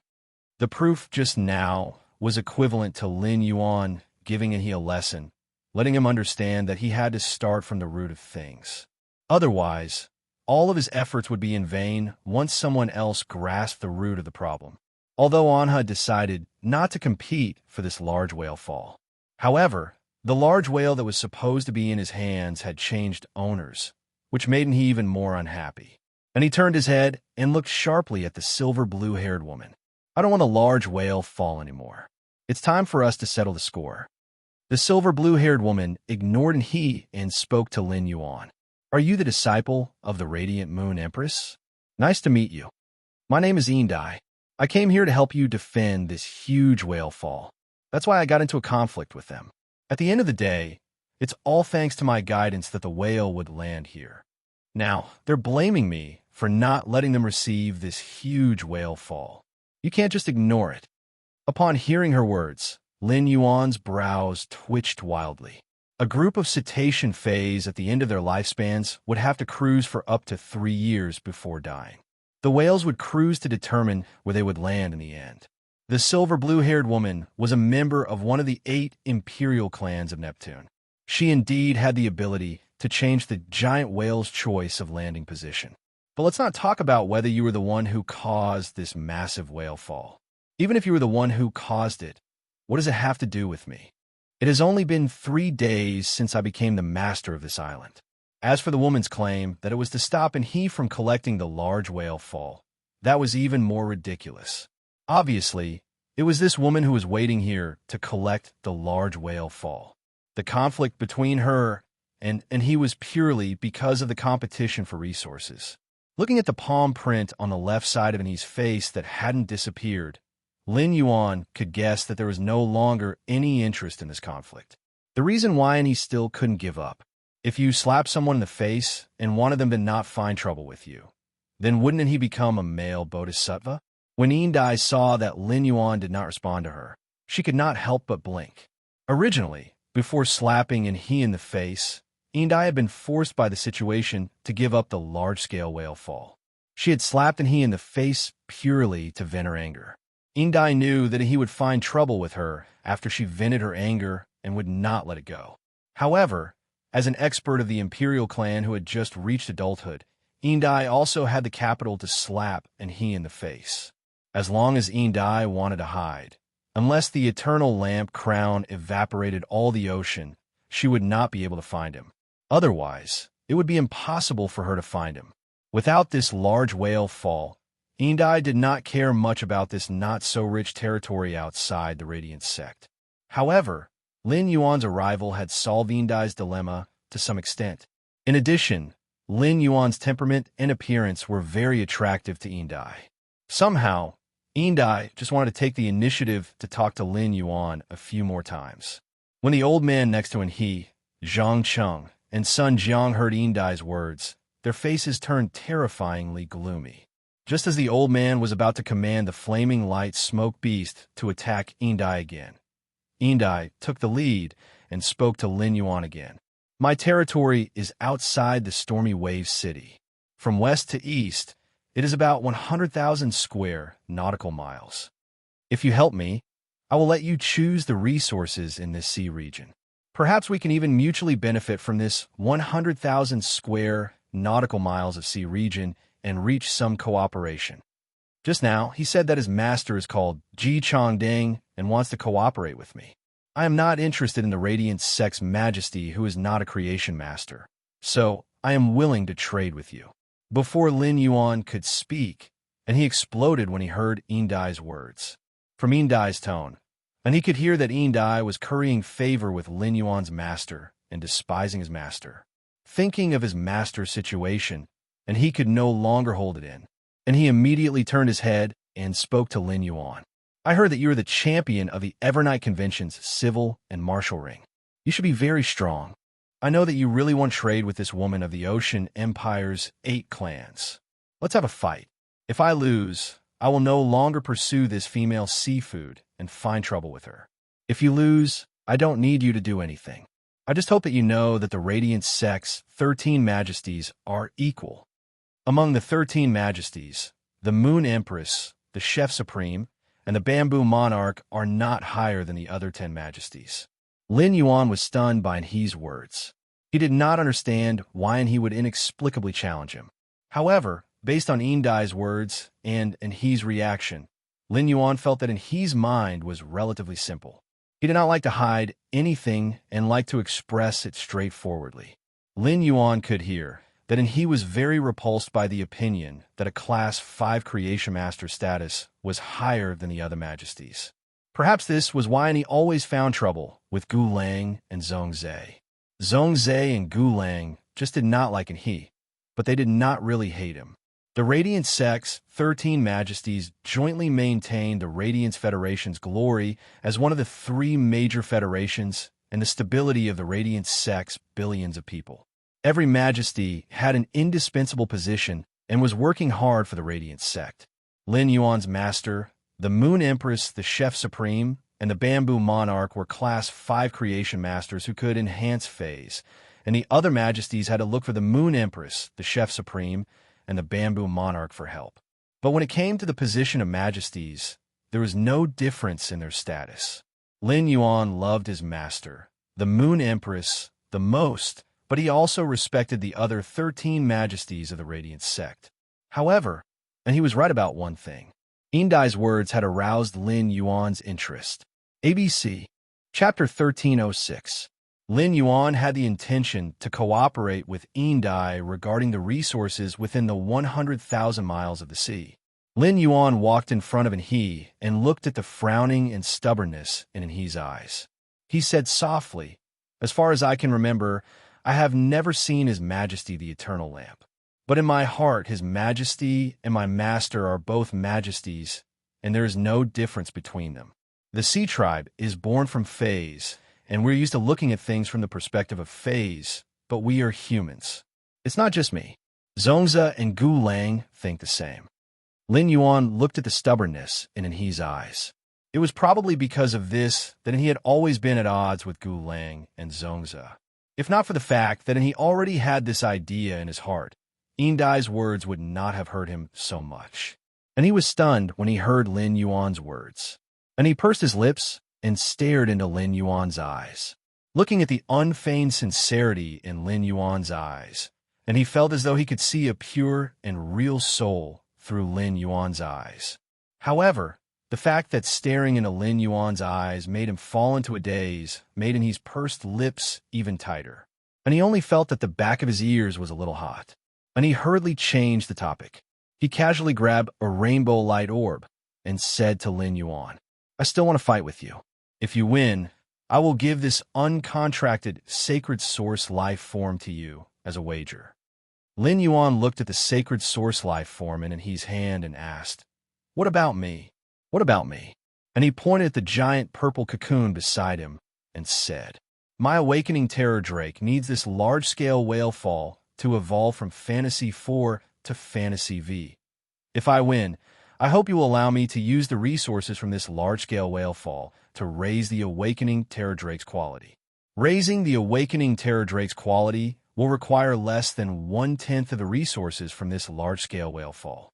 The proof just now was equivalent to Lin Yuan giving he a lesson, letting him understand that he had to start from the root of things. Otherwise, all of his efforts would be in vain once someone else grasped the root of the problem. Although Anha decided not to compete for this large whale fall. However, the large whale that was supposed to be in his hands had changed owners, which made him even more unhappy. And he turned his head and looked sharply at the silver blue-haired woman. "I don't want a large whale fall anymore. It's time for us to settle the score." The silver blue-haired woman ignored he and spoke to Lin Yuan. "Are you the disciple of the Radiant Moon Empress? Nice to meet you. My name is Indai. I came here to help you defend this huge whale fall. That's why I got into a conflict with them. At the end of the day, it's all thanks to my guidance that the whale would land here. Now, they're blaming me for not letting them receive this huge whale fall. You can't just ignore it." Upon hearing her words, Lin Yuan's brows twitched wildly. A group of cetacean fays at the end of their lifespans would have to cruise for up to 3 years before dying. The whales would cruise to determine where they would land in the end. The silver blue-haired woman was a member of one of the 8 imperial clans of Neptune. She indeed had the ability to change the giant whale's choice of landing position. But let's not talk about whether you were the one who caused this massive whale fall. Even if you were the one who caused it, what does it have to do with me? It has only been 3 days since I became the master of this island. As for the woman's claim that it was to stop he from collecting the large whale fall, that was even more ridiculous. Obviously, it was this woman who was waiting here to collect the large whale fall. The conflict between her and he was purely because of the competition for resources. Looking at the palm print on the left side of Enhee's face that hadn't disappeared, Lin Yuan could guess that there was no longer any interest in this conflict. The reason why Enhee still couldn't give up. If you slap someone in the face and wanted them to not find trouble with you, then wouldn't he become a male bodhisattva? When Indai saw that Lin Yuan did not respond to her, she could not help but blink. Originally, before slapping Enhee in the face, Indai had been forced by the situation to give up the large-scale whale fall. She had slapped Enhee in the face purely to vent her anger. Indai knew that he would find trouble with her after she vented her anger and would not let it go. However, as an expert of the Imperial clan who had just reached adulthood, Indai also had the capital to slap Enhee in the face. As long as Indai wanted to hide, unless the eternal lamp crown evaporated all the ocean, she would not be able to find him. Otherwise, it would be impossible for her to find him. Without this large whale fall, Indai did not care much about this not-so-rich territory outside the Radiant sect. However, Lin Yuan's arrival had solved Indai's dilemma to some extent. In addition, Lin Yuan's temperament and appearance were very attractive to Indai. Somehow, Indai just wanted to take the initiative to talk to Lin Yuan a few more times. When the old man next to Enhee, Zhang Cheng, and Sun Jiang heard Indai's words, their faces turned terrifyingly gloomy. Just as the old man was about to command the flaming light smoke beast to attack Indai again, Indai took the lead and spoke to Lin Yuan again. My territory is outside the Stormy Wave City. From west to east, it is about 100,000 square nautical miles. If you help me, I will let you choose the resources in this sea region. Perhaps we can even mutually benefit from this 100,000 square nautical miles of sea region and reach some cooperation. Just now, he said that his master is called Ji Chongding and wants to cooperate with me. I am not interested in the Radiant Sect's majesty who is not a creation master, so I am willing to trade with you. Before Lin Yuan could speak, and he exploded when he heard Indai's words. From Indai's tone, and he could hear that Indai was currying favor with Lin Yuan's master and despising his master. Thinking of his master's situation, and he could no longer hold it in, and he immediately turned his head and spoke to Lin Yuan. I heard that you are the champion of the Evernight Convention's civil and martial ring. You should be very strong. I know that you really want trade with this woman of the Ocean Empire's 8 clans. Let's have a fight. If I lose, I will no longer pursue this female seafood and find trouble with her. If you lose, I don't need you to do anything. I just hope that you know that the Radiant Sect's 13 majesties are equal. Among the 13 majesties, the Moon Empress, the Chef Supreme, and the Bamboo Monarch are not higher than the other 10 majesties. Lin Yuan was stunned by Enhee's words. He did not understand why Enhee would inexplicably challenge him. However, based on Indai's words and Enhee's reaction, Lin Yuan felt that Enhee's mind was relatively simple. He did not like to hide anything and liked to express it straightforwardly. Lin Yuan could hear that Enhee was very repulsed by the opinion that a Class 5 Creation Master status was higher than the other majesties. Perhaps this was why Enhee always found trouble with Gu Lang and Zhongzhe. Zhongzhe and Gu Lang just did not like Enhee, but they did not really hate him. The Radiant Sect's 13 majesties jointly maintained the Radiance Federation's glory as one of the 3 major federations and the stability of the Radiant Sect's billions of people. Every majesty had an indispensable position and was working hard for the Radiant Sect. Lin Yuan's master, the Moon Empress, the Chef Supreme, and the Bamboo Monarch were Class 5 Creation Masters who could enhance phase, and the other majesties had to look for the Moon Empress, the Chef Supreme, and the Bamboo Monarch for help. But when it came to the position of majesties, there was no difference in their status. Lin Yuan loved his master, the Moon Empress, the most, but he also respected the other 13 majesties of the Radiant Sect. However, and he was right about one thing, Indai's words had aroused Lin Yuan's interest. ABC, Chapter 1306. Lin Yuan had the intention to cooperate with Indai regarding the resources within the 100,000 miles of the sea. Lin Yuan walked in front of Enhee and looked at the frowning and stubbornness in Enhee's eyes. He said softly, "As far as I can remember, I have never seen His Majesty the Eternal Lamp. But in my heart, His Majesty and my master are both majesties, and there is no difference between them. The Sea Tribe is born from Fays, and we're used to looking at things from the perspective of Fays, but we are humans. It's not just me. Zongzi and Gu Lang think the same. Lin Yuan looked at the stubbornness in He's eyes. It was probably because of this that he had always been at odds with Gu Lang and Zongzi. If not for the fact that he already had this idea in his heart, Dai's words would not have hurt him so much. And he was stunned when he heard Lin Yuan's words. And he pursed his lips and stared into Lin Yuan's eyes, looking at the unfeigned sincerity in Lin Yuan's eyes, and he felt as though he could see a pure and real soul through Lin Yuan's eyes. However, the fact that staring into Lin Yuan's eyes made him fall into a daze made his pursed lips even tighter, and he only felt that the back of his ears was a little hot. And he hurriedly changed the topic. He casually grabbed a rainbow light orb and said to Lin Yuan, "I still want to fight with you. If you win, I will give this uncontracted sacred source life form to you as a wager." Lin Yuan looked at the sacred source life form in his hand and asked, "What about me? What about me?" And he pointed at the giant purple cocoon beside him and said, "My awakening terror drake needs this large-scale whale fall to evolve from Fantasy 4 to Fantasy V. If I win, I hope you will allow me to use the resources from this large-scale whale fall to raise the Awakening Terror Drake's quality. Raising the Awakening Terror Drake's quality will require less than 1/10 of the resources from this large-scale whale fall."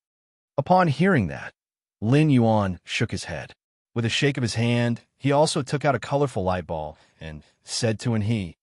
Upon hearing that, Lin Yuan shook his head. With a shake of his hand, he also took out a colorful light ball and said to He,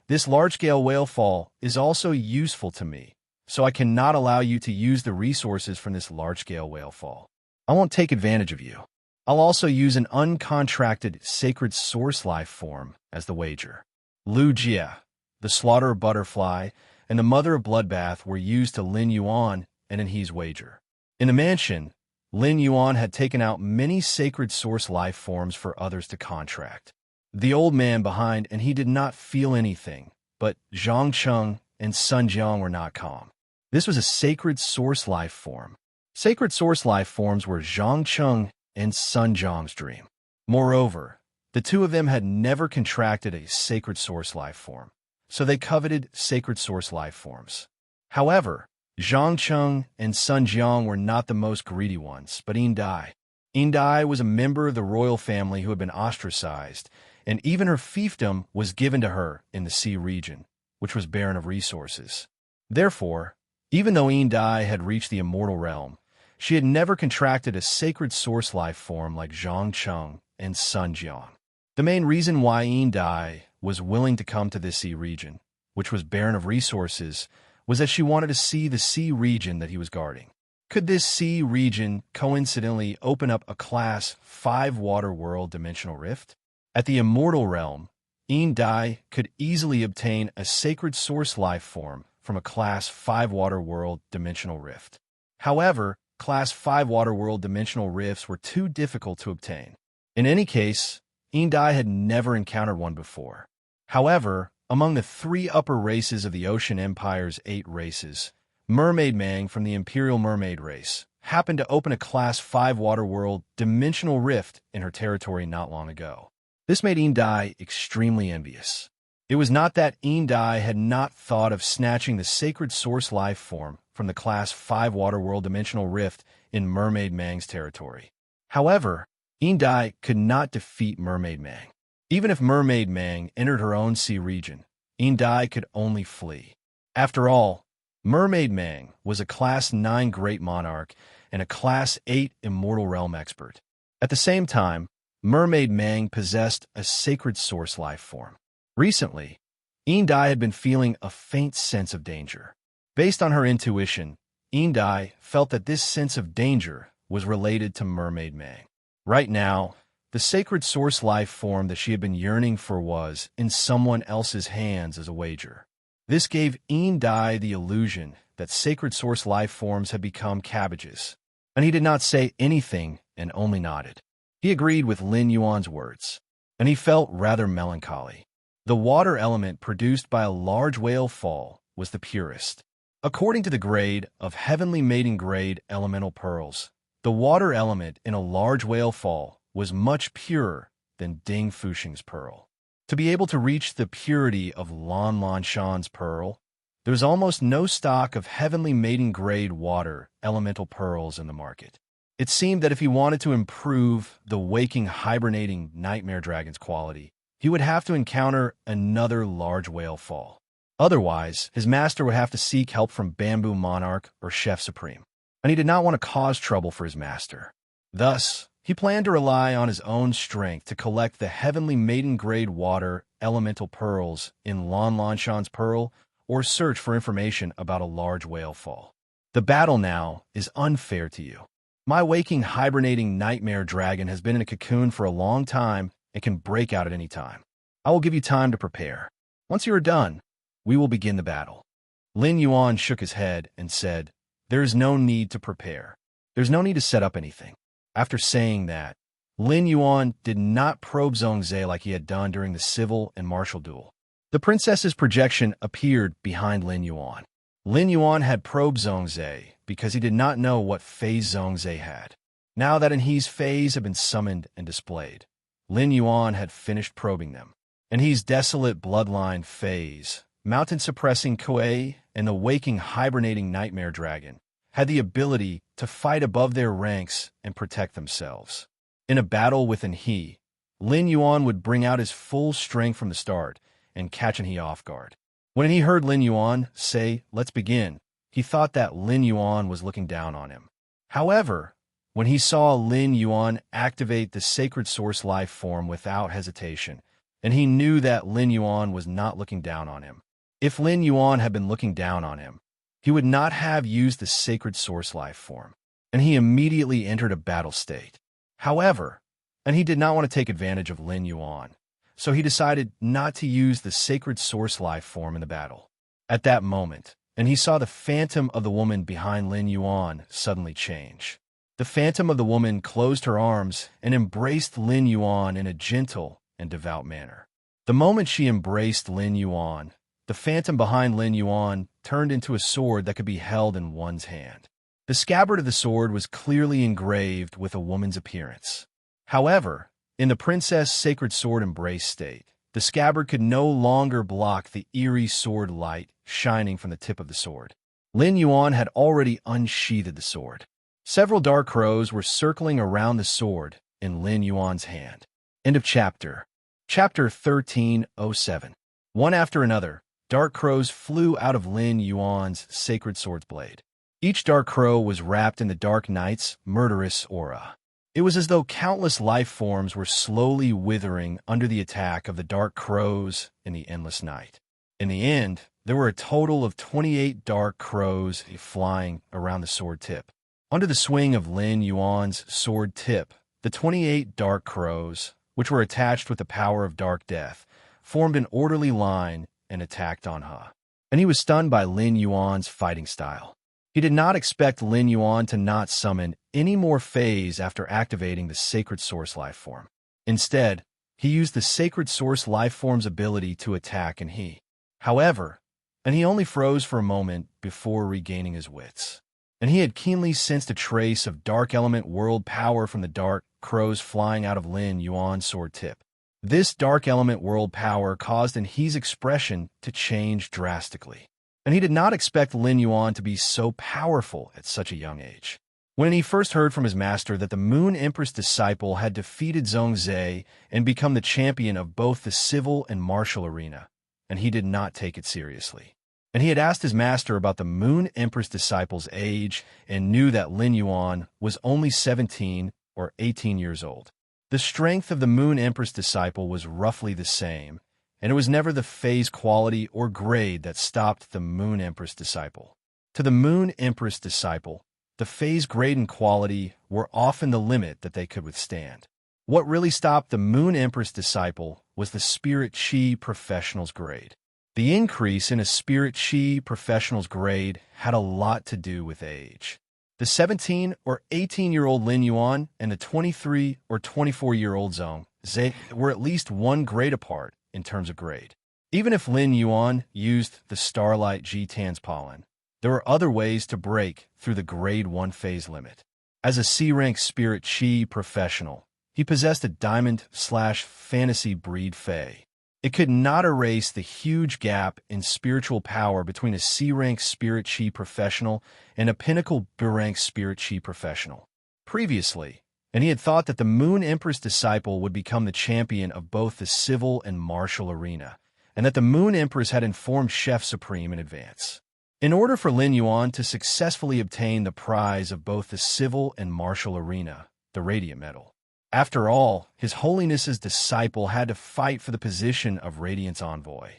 "This large-scale whale fall is also useful to me, so I cannot allow you to use the resources from this large-scale whale fall. I won't take advantage of you. I'll also use an uncontracted sacred source life form as the wager." Lu Jia, the slaughterer butterfly, and the mother of bloodbath were used to Lin Yuan and He's wager. In the mansion, Lin Yuan had taken out many sacred source life forms for others to contract. The old man behind he did not feel anything, but Zhang Cheng and Sun Jiang were not calm. This was a sacred source life form. Sacred source life forms were Zhang Cheng and Sun Jiang's dream. Moreover, the two of them had never contracted a sacred source life form, so they coveted sacred source life forms. However, Zhang Cheng and Sun Jiang were not the most greedy ones, but Dai. Dai was a member of the royal family who had been ostracized, and even her fiefdom was given to her in the sea region, which was barren of resources. Therefore, even though Dai had reached the immortal realm, she had never contracted a sacred source life form like Zhang Cheng and Sun Jiang. The main reason why Dai was willing to come to this sea region, which was barren of resources, was that she wanted to see the sea region that he was guarding. Could this sea region coincidentally open up a Class 5 water world dimensional rift? At the immortal realm, Dai could easily obtain a sacred source life form from a Class 5 water world dimensional rift. However, Class 5 water world dimensional rifts were too difficult to obtain. In any case, Dai had never encountered one before. However, among the 3 upper races of the Ocean Empire's 8 races, Mermaid Mang from the Imperial Mermaid race happened to open a Class 5 water world dimensional rift in her territory not long ago. This made Dai extremely envious. It was not that Dai had not thought of snatching the sacred source life form from the Class 5 water world dimensional rift in Mermaid Mang's territory. However, Dai could not defeat Mermaid Mang. Even if Mermaid Mang entered her own sea region, Dai could only flee. After all, Mermaid Mang was a Class 9 Great Monarch and a Class 8 Immortal Realm expert. At the same time, Mermaid Mang possessed a sacred source life form. Recently, Dai had been feeling a faint sense of danger. Based on her intuition, Dai felt that this sense of danger was related to Mermaid Mang. Right now, the sacred source life form that she had been yearning for was in someone else's hands as a wager. This gave Dai the illusion that sacred source life forms had become cabbages, and he did not say anything and only nodded. He agreed with Lin Yuan's words, and he felt rather melancholy. The water element produced by a large whale fall was the purest. According to the grade of heavenly mating grade elemental pearls, the water element in a large whale fall was much purer than Ding Fuxing's pearl. To be able to reach the purity of Lan Lan Shan's pearl, there was almost no stock of heavenly mating grade water elemental pearls in the market. It seemed that if he wanted to improve the waking hibernating nightmare dragon's quality, he would have to encounter another large whale fall. Otherwise, his master would have to seek help from Bamboo Monarch or Chef Supreme, and he did not want to cause trouble for his master. Thus, he planned to rely on his own strength to collect the heavenly maiden-grade water elemental pearls in Lan Lan Shan's pearl or search for information about a large whale fall. The battle now is unfair to you. My waking hibernating nightmare dragon has been in a cocoon for a long time and can break out at any time. I will give you time to prepare. Once you are done, we will begin the battle. Lin Yuan shook his head and said, "There is no need to prepare. There's no need to set up anything." After saying that, Lin Yuan did not probe Zhongzhe like he had done during the civil and martial duel. The princess's projection appeared behind Lin Yuan. Lin Yuan had probed Zhongzhe because he did not know what phase Zhongzhe had. Now that Enhe's phase had been summoned and displayed, Lin Yuan had finished probing them. Enhe's desolate bloodline phase, mountain-suppressing Kuei, and the waking hibernating nightmare dragon had the ability to fight above their ranks and protect themselves. In a battle with Enhe, Lin Yuan would bring out his full strength from the start and catch Enhe off guard. When he heard Lin Yuan say, "Let's begin," he thought that Lin Yuan was looking down on him. However, when he saw Lin Yuan activate the sacred source life form without hesitation, and he knew that Lin Yuan was not looking down on him. If Lin Yuan had been looking down on him, he would not have used the sacred source life form, and he immediately entered a battle state. However, and he did not want to take advantage of Lin Yuan, so he decided not to use the sacred source life form in the battle. At that moment, and he saw the phantom of the woman behind Lin Yuan suddenly change. The phantom of the woman closed her arms and embraced Lin Yuan in a gentle and devout manner. The moment she embraced Lin Yuan, the phantom behind Lin Yuan turned into a sword that could be held in one's hand. The scabbard of the sword was clearly engraved with a woman's appearance. However, in the princess' sacred sword embrace state, the scabbard could no longer block the eerie sword light shining from the tip of the sword. Lin Yuan had already unsheathed the sword. Several dark crows were circling around the sword in Lin Yuan's hand. End of chapter. Chapter 1307. One after another, dark crows flew out of Lin Yuan's sacred sword's blade. Each dark crow was wrapped in the Dark Knight's murderous aura. It was as though countless life forms were slowly withering under the attack of the dark crows in the endless night. In the end, there were a total of 28 dark crows flying around the sword tip. Under the swing of Lin Yuan's sword tip, the 28 dark crows, which were attached with the power of dark death, formed an orderly line and attacked Anha. And he was stunned by Lin Yuan's fighting style. He did not expect Lin Yuan to not summon any more phase after activating the Sacred Source life form. Instead, he used the Sacred Source life form's ability to attack Enhe. However, Enhe only froze for a moment before regaining his wits. And he had keenly sensed a trace of dark element world power from the dark crows flying out of Lin Yuan's sword tip. This dark element world power caused Enhe's expression to change drastically. And he did not expect Lin Yuan to be so powerful at such a young age. When he first heard from his master that the Moon Empress disciple had defeated Zhongzhe and become the champion of both the civil and martial arena, and he did not take it seriously. And he had asked his master about the Moon Empress disciple's age and knew that Lin Yuan was only 17 or 18 years old. The strength of the Moon Empress disciple was roughly the same, and it was never the phase quality or grade that stopped the Moon Empress disciple. To the Moon Empress disciple, the phase grade and quality were often the limit that they could withstand. What really stopped the Moon Empress disciple was the Spirit Chi Professional's grade. The increase in a Spirit Chi Professional's grade had a lot to do with age. The 17 or 18-year-old Lin Yuan and the 23 or 24-year-old Zhongzhe were at least one grade apart in terms of grade. Even if Lin Yuan used the Starlight G-Tan's pollen, there were other ways to break through the Grade 1 phase limit. As a C-rank Spirit Chi professional, he possessed a diamond/fantasy breed Fae. It could not erase the huge gap in spiritual power between a C-rank Spirit Chi professional and a pinnacle B-rank Spirit Chi professional. Previously, and he had thought that the Moon Empress disciple would become the champion of both the civil and martial arena, and that the Moon Empress had informed Chef Supreme in advance. In order for Lin Yuan to successfully obtain the prize of both the civil and martial arena, the Radiant Medal. After all, His Holiness's disciple had to fight for the position of Radiant's envoy.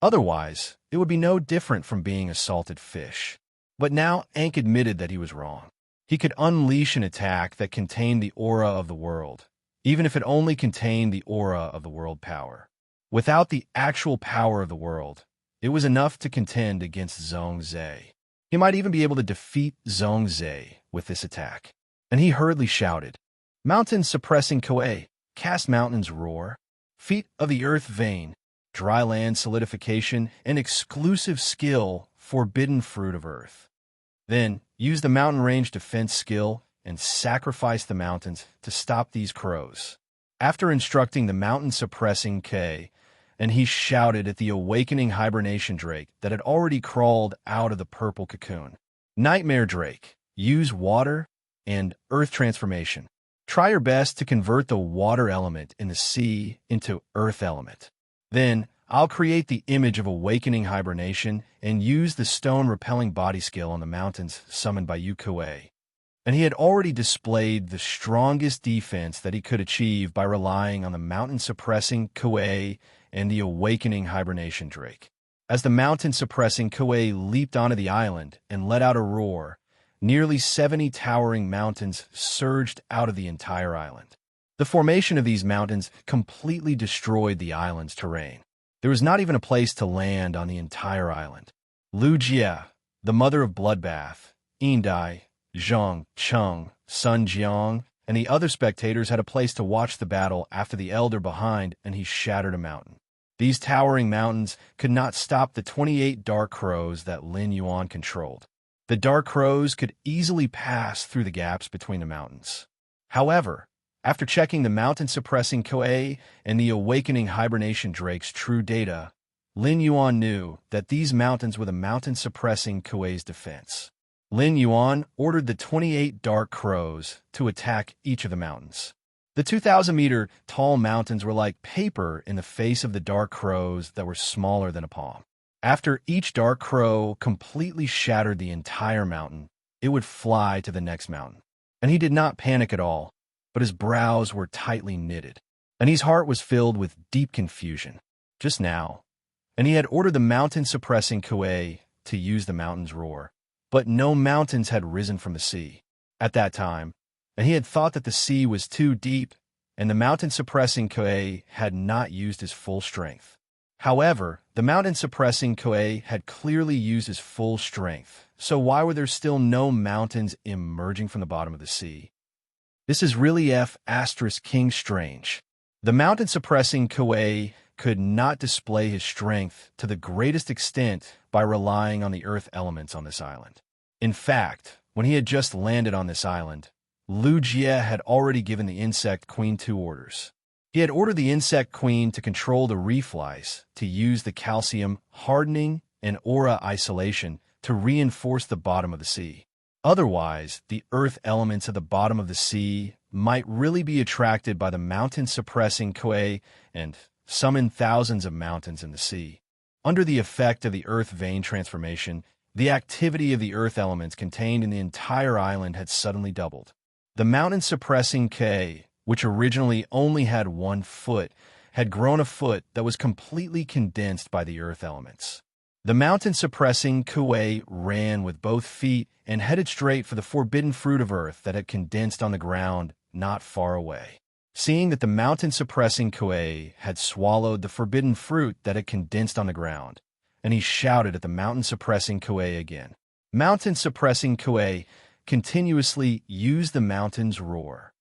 Otherwise, it would be no different from being a salted fish. But now Ankh admitted that he was wrong. He could unleash an attack that contained the aura of the world, even if it only contained the aura of the world power. Without the actual power of the world, it was enough to contend against Zhong Zhe. He might even be able to defeat Zhong Zhe with this attack. And he hurriedly shouted, "Mountain suppressing Koei, cast mountains roar, feet of the earth vein, dry land solidification, and exclusive skill, forbidden fruit of earth." Then, use the mountain range defense skill and sacrifice the mountains to stop these crows. After instructing the mountain-suppressing K, and he shouted at the awakening hibernation drake that had already crawled out of the purple cocoon. Nightmare Drake, use water and earth transformation. Try your best to convert the water element in the sea into earth element. Then, I'll create the image of awakening hibernation and use the stone-repelling body skill on the mountains summoned by Yu Kuei. And he had already displayed the strongest defense that he could achieve by relying on the mountain-suppressing Kuei and the awakening hibernation drake. As the mountain-suppressing Kuei leaped onto the island and let out a roar, nearly 70 towering mountains surged out of the entire island. The formation of these mountains completely destroyed the island's terrain. There was not even a place to land on the entire island. Lu Jie, the mother of Bloodbath, Yindai, Zhang Cheng, Sun Jiang, and the other spectators had a place to watch the battle after the elder behind and he shattered a mountain. These towering mountains could not stop the 28 dark crows that Lin Yuan controlled. The dark crows could easily pass through the gaps between the mountains. However, after checking the mountain-suppressing Koei and the awakening hibernation drake's true data, Lin Yuan knew that these mountains were the mountain-suppressing Koei's defense. Lin Yuan ordered the 28 dark crows to attack each of the mountains. The 2,000-meter tall mountains were like paper in the face of the dark crows that were smaller than a palm. After each dark crow completely shattered the entire mountain, it would fly to the next mountain. And he did not panic at all, but his brows were tightly knitted, and his heart was filled with deep confusion. Just now, and he had ordered the mountain-suppressing Kuei to use the mountain's roar, but no mountains had risen from the sea at that time, and he had thought that the sea was too deep, and the mountain-suppressing Kuei had not used his full strength. However, the mountain-suppressing Kuei had clearly used his full strength, so why were there still no mountains emerging from the bottom of the sea? This is really King strange. The mountain-suppressing Kuei could not display his strength to the greatest extent by relying on the earth elements on this island. In fact, when he had just landed on this island, Lu Jie had already given the Insect Queen 2 orders. He had ordered the Insect Queen to control the reef lice, to use the calcium hardening and aura isolation to reinforce the bottom of the sea. Otherwise, the earth elements at the bottom of the sea might really be attracted by the mountain-suppressing Kuei and summon thousands of mountains in the sea. Under the effect of the earth vein transformation, the activity of the earth elements contained in the entire island had suddenly doubled. The mountain-suppressing Kuei, which originally only had 1 foot, had grown a foot that was completely condensed by the earth elements. The mountain-suppressing Kuei ran with both feet and headed straight for the forbidden fruit of earth that had condensed on the ground not far away. Seeing that the mountain-suppressing Kuei had swallowed the forbidden fruit that had condensed on the ground, and he shouted at the mountain-suppressing Kuei again. Mountain-suppressing Kuei continuously used the mountain's roar.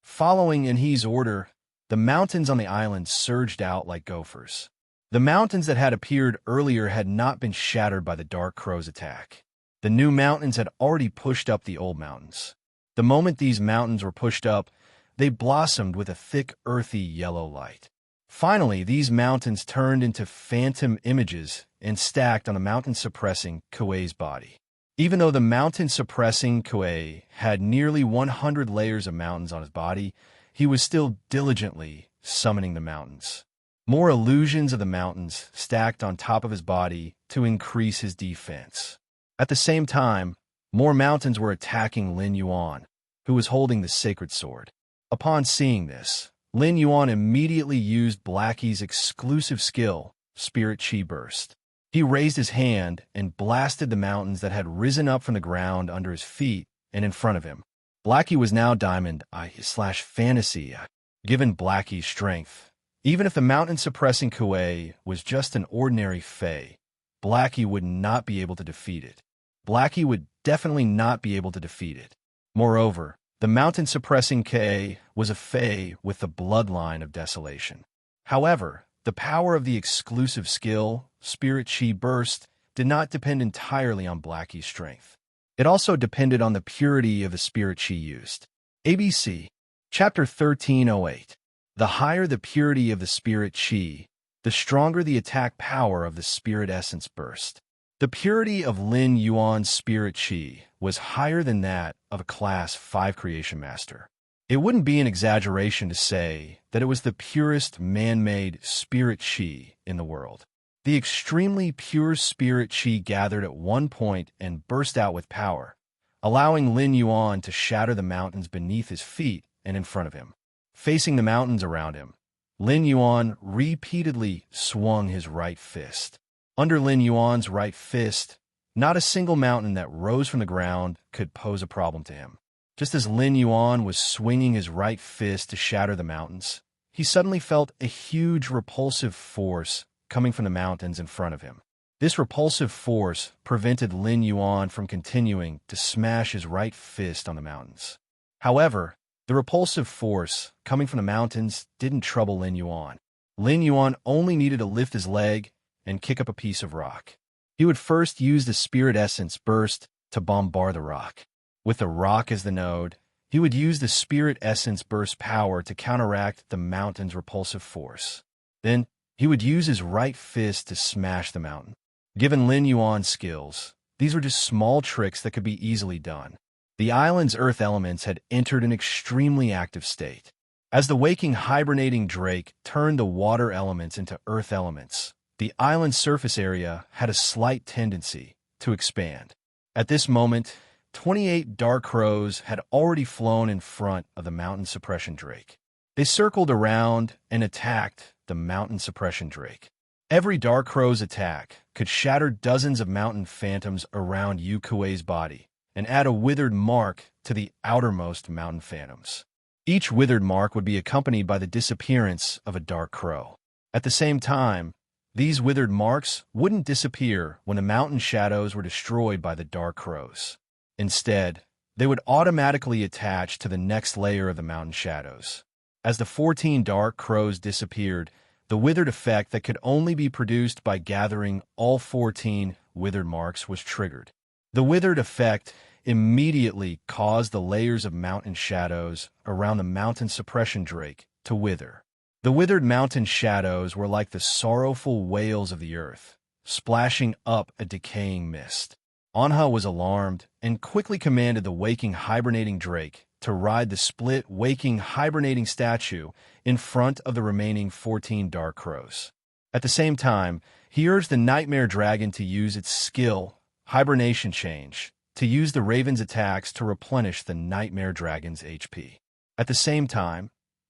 Following in his order, the mountains on the island surged out like gophers. The mountains that had appeared earlier had not been shattered by the Dark Crow's attack. The new mountains had already pushed up the old mountains. The moment these mountains were pushed up, they blossomed with a thick, earthy yellow light. Finally, these mountains turned into phantom images and stacked on the mountain-suppressing Kuei's body. Even though the mountain-suppressing Kuei had nearly 100 layers of mountains on his body, he was still diligently summoning the mountains. More illusions of the mountains stacked on top of his body to increase his defense. At the same time, more mountains were attacking Lin Yuan, who was holding the sacred sword. Upon seeing this, Lin Yuan immediately used Blackie's exclusive skill, Spirit Chi Burst. He raised his hand and blasted the mountains that had risen up from the ground under his feet and in front of him. Blackie was now Diamond /Fantasy, given Blackie's strength. Even if the mountain-suppressing Kuei was just an ordinary Fae, Blackie would not be able to defeat it. Blackie would definitely not be able to defeat it. Moreover, the mountain-suppressing Kuei was a Fae with the bloodline of desolation. However, the power of the exclusive skill, Spirit Chi Burst, did not depend entirely on Blackie's strength. It also depended on the purity of the Spirit Chi used. ABC, Chapter 1308. The higher the purity of the Spirit Chi, the stronger the attack power of the Spirit Essence Burst. The purity of Lin Yuan's Spirit Chi was higher than that of a Class 5 Creation Master. It wouldn't be an exaggeration to say that it was the purest man-made Spirit Chi in the world. The extremely pure Spirit Chi gathered at one point and burst out with power, allowing Lin Yuan to shatter the mountains beneath his feet and in front of him. Facing the mountains around him, Lin Yuan repeatedly swung his right fist. Under Lin Yuan's right fist, not a single mountain that rose from the ground could pose a problem to him. Just as Lin Yuan was swinging his right fist to shatter the mountains, he suddenly felt a huge repulsive force coming from the mountains in front of him. This repulsive force prevented Lin Yuan from continuing to smash his right fist on the mountains. However, the repulsive force coming from the mountains didn't trouble Lin Yuan. Lin Yuan only needed to lift his leg and kick up a piece of rock. He would first use the Spirit Essence Burst to bombard the rock. With the rock as the node, he would use the Spirit Essence Burst power to counteract the mountain's repulsive force. Then, he would use his right fist to smash the mountain. Given Lin Yuan's skills, these were just small tricks that could be easily done. The island's earth elements had entered an extremely active state. As the waking hibernating drake turned the water elements into earth elements, the island's surface area had a slight tendency to expand. At this moment, 28 dark crows had already flown in front of the mountain suppression drake. They circled around and attacked the mountain suppression drake. Every dark crow's attack could shatter dozens of mountain phantoms around Yu Kuei's body and add a withered mark to the outermost mountain phantoms. Each withered mark would be accompanied by the disappearance of a dark crow. At the same time, these withered marks wouldn't disappear when the mountain shadows were destroyed by the dark crows. Instead, they would automatically attach to the next layer of the mountain shadows. As the 14 dark crows disappeared, the withered effect that could only be produced by gathering all 14 withered marks was triggered. The withered effect immediately caused the layers of mountain shadows around the mountain suppression drake to wither. The withered mountain shadows were like the sorrowful wails of the earth, splashing up a decaying mist. Anha was alarmed and quickly commanded the waking hibernating drake to ride the split waking hibernating statue in front of the remaining 14 dark crows. At the same time, he urged the nightmare dragon to use its skill, hibernation change, to use the raven's attacks to replenish the nightmare dragon's HP. At the same time,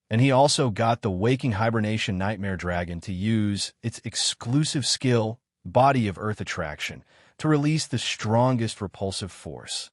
and he also got the waking hibernation nightmare dragon to use its exclusive skill, body of earth attraction, to release the strongest repulsive force.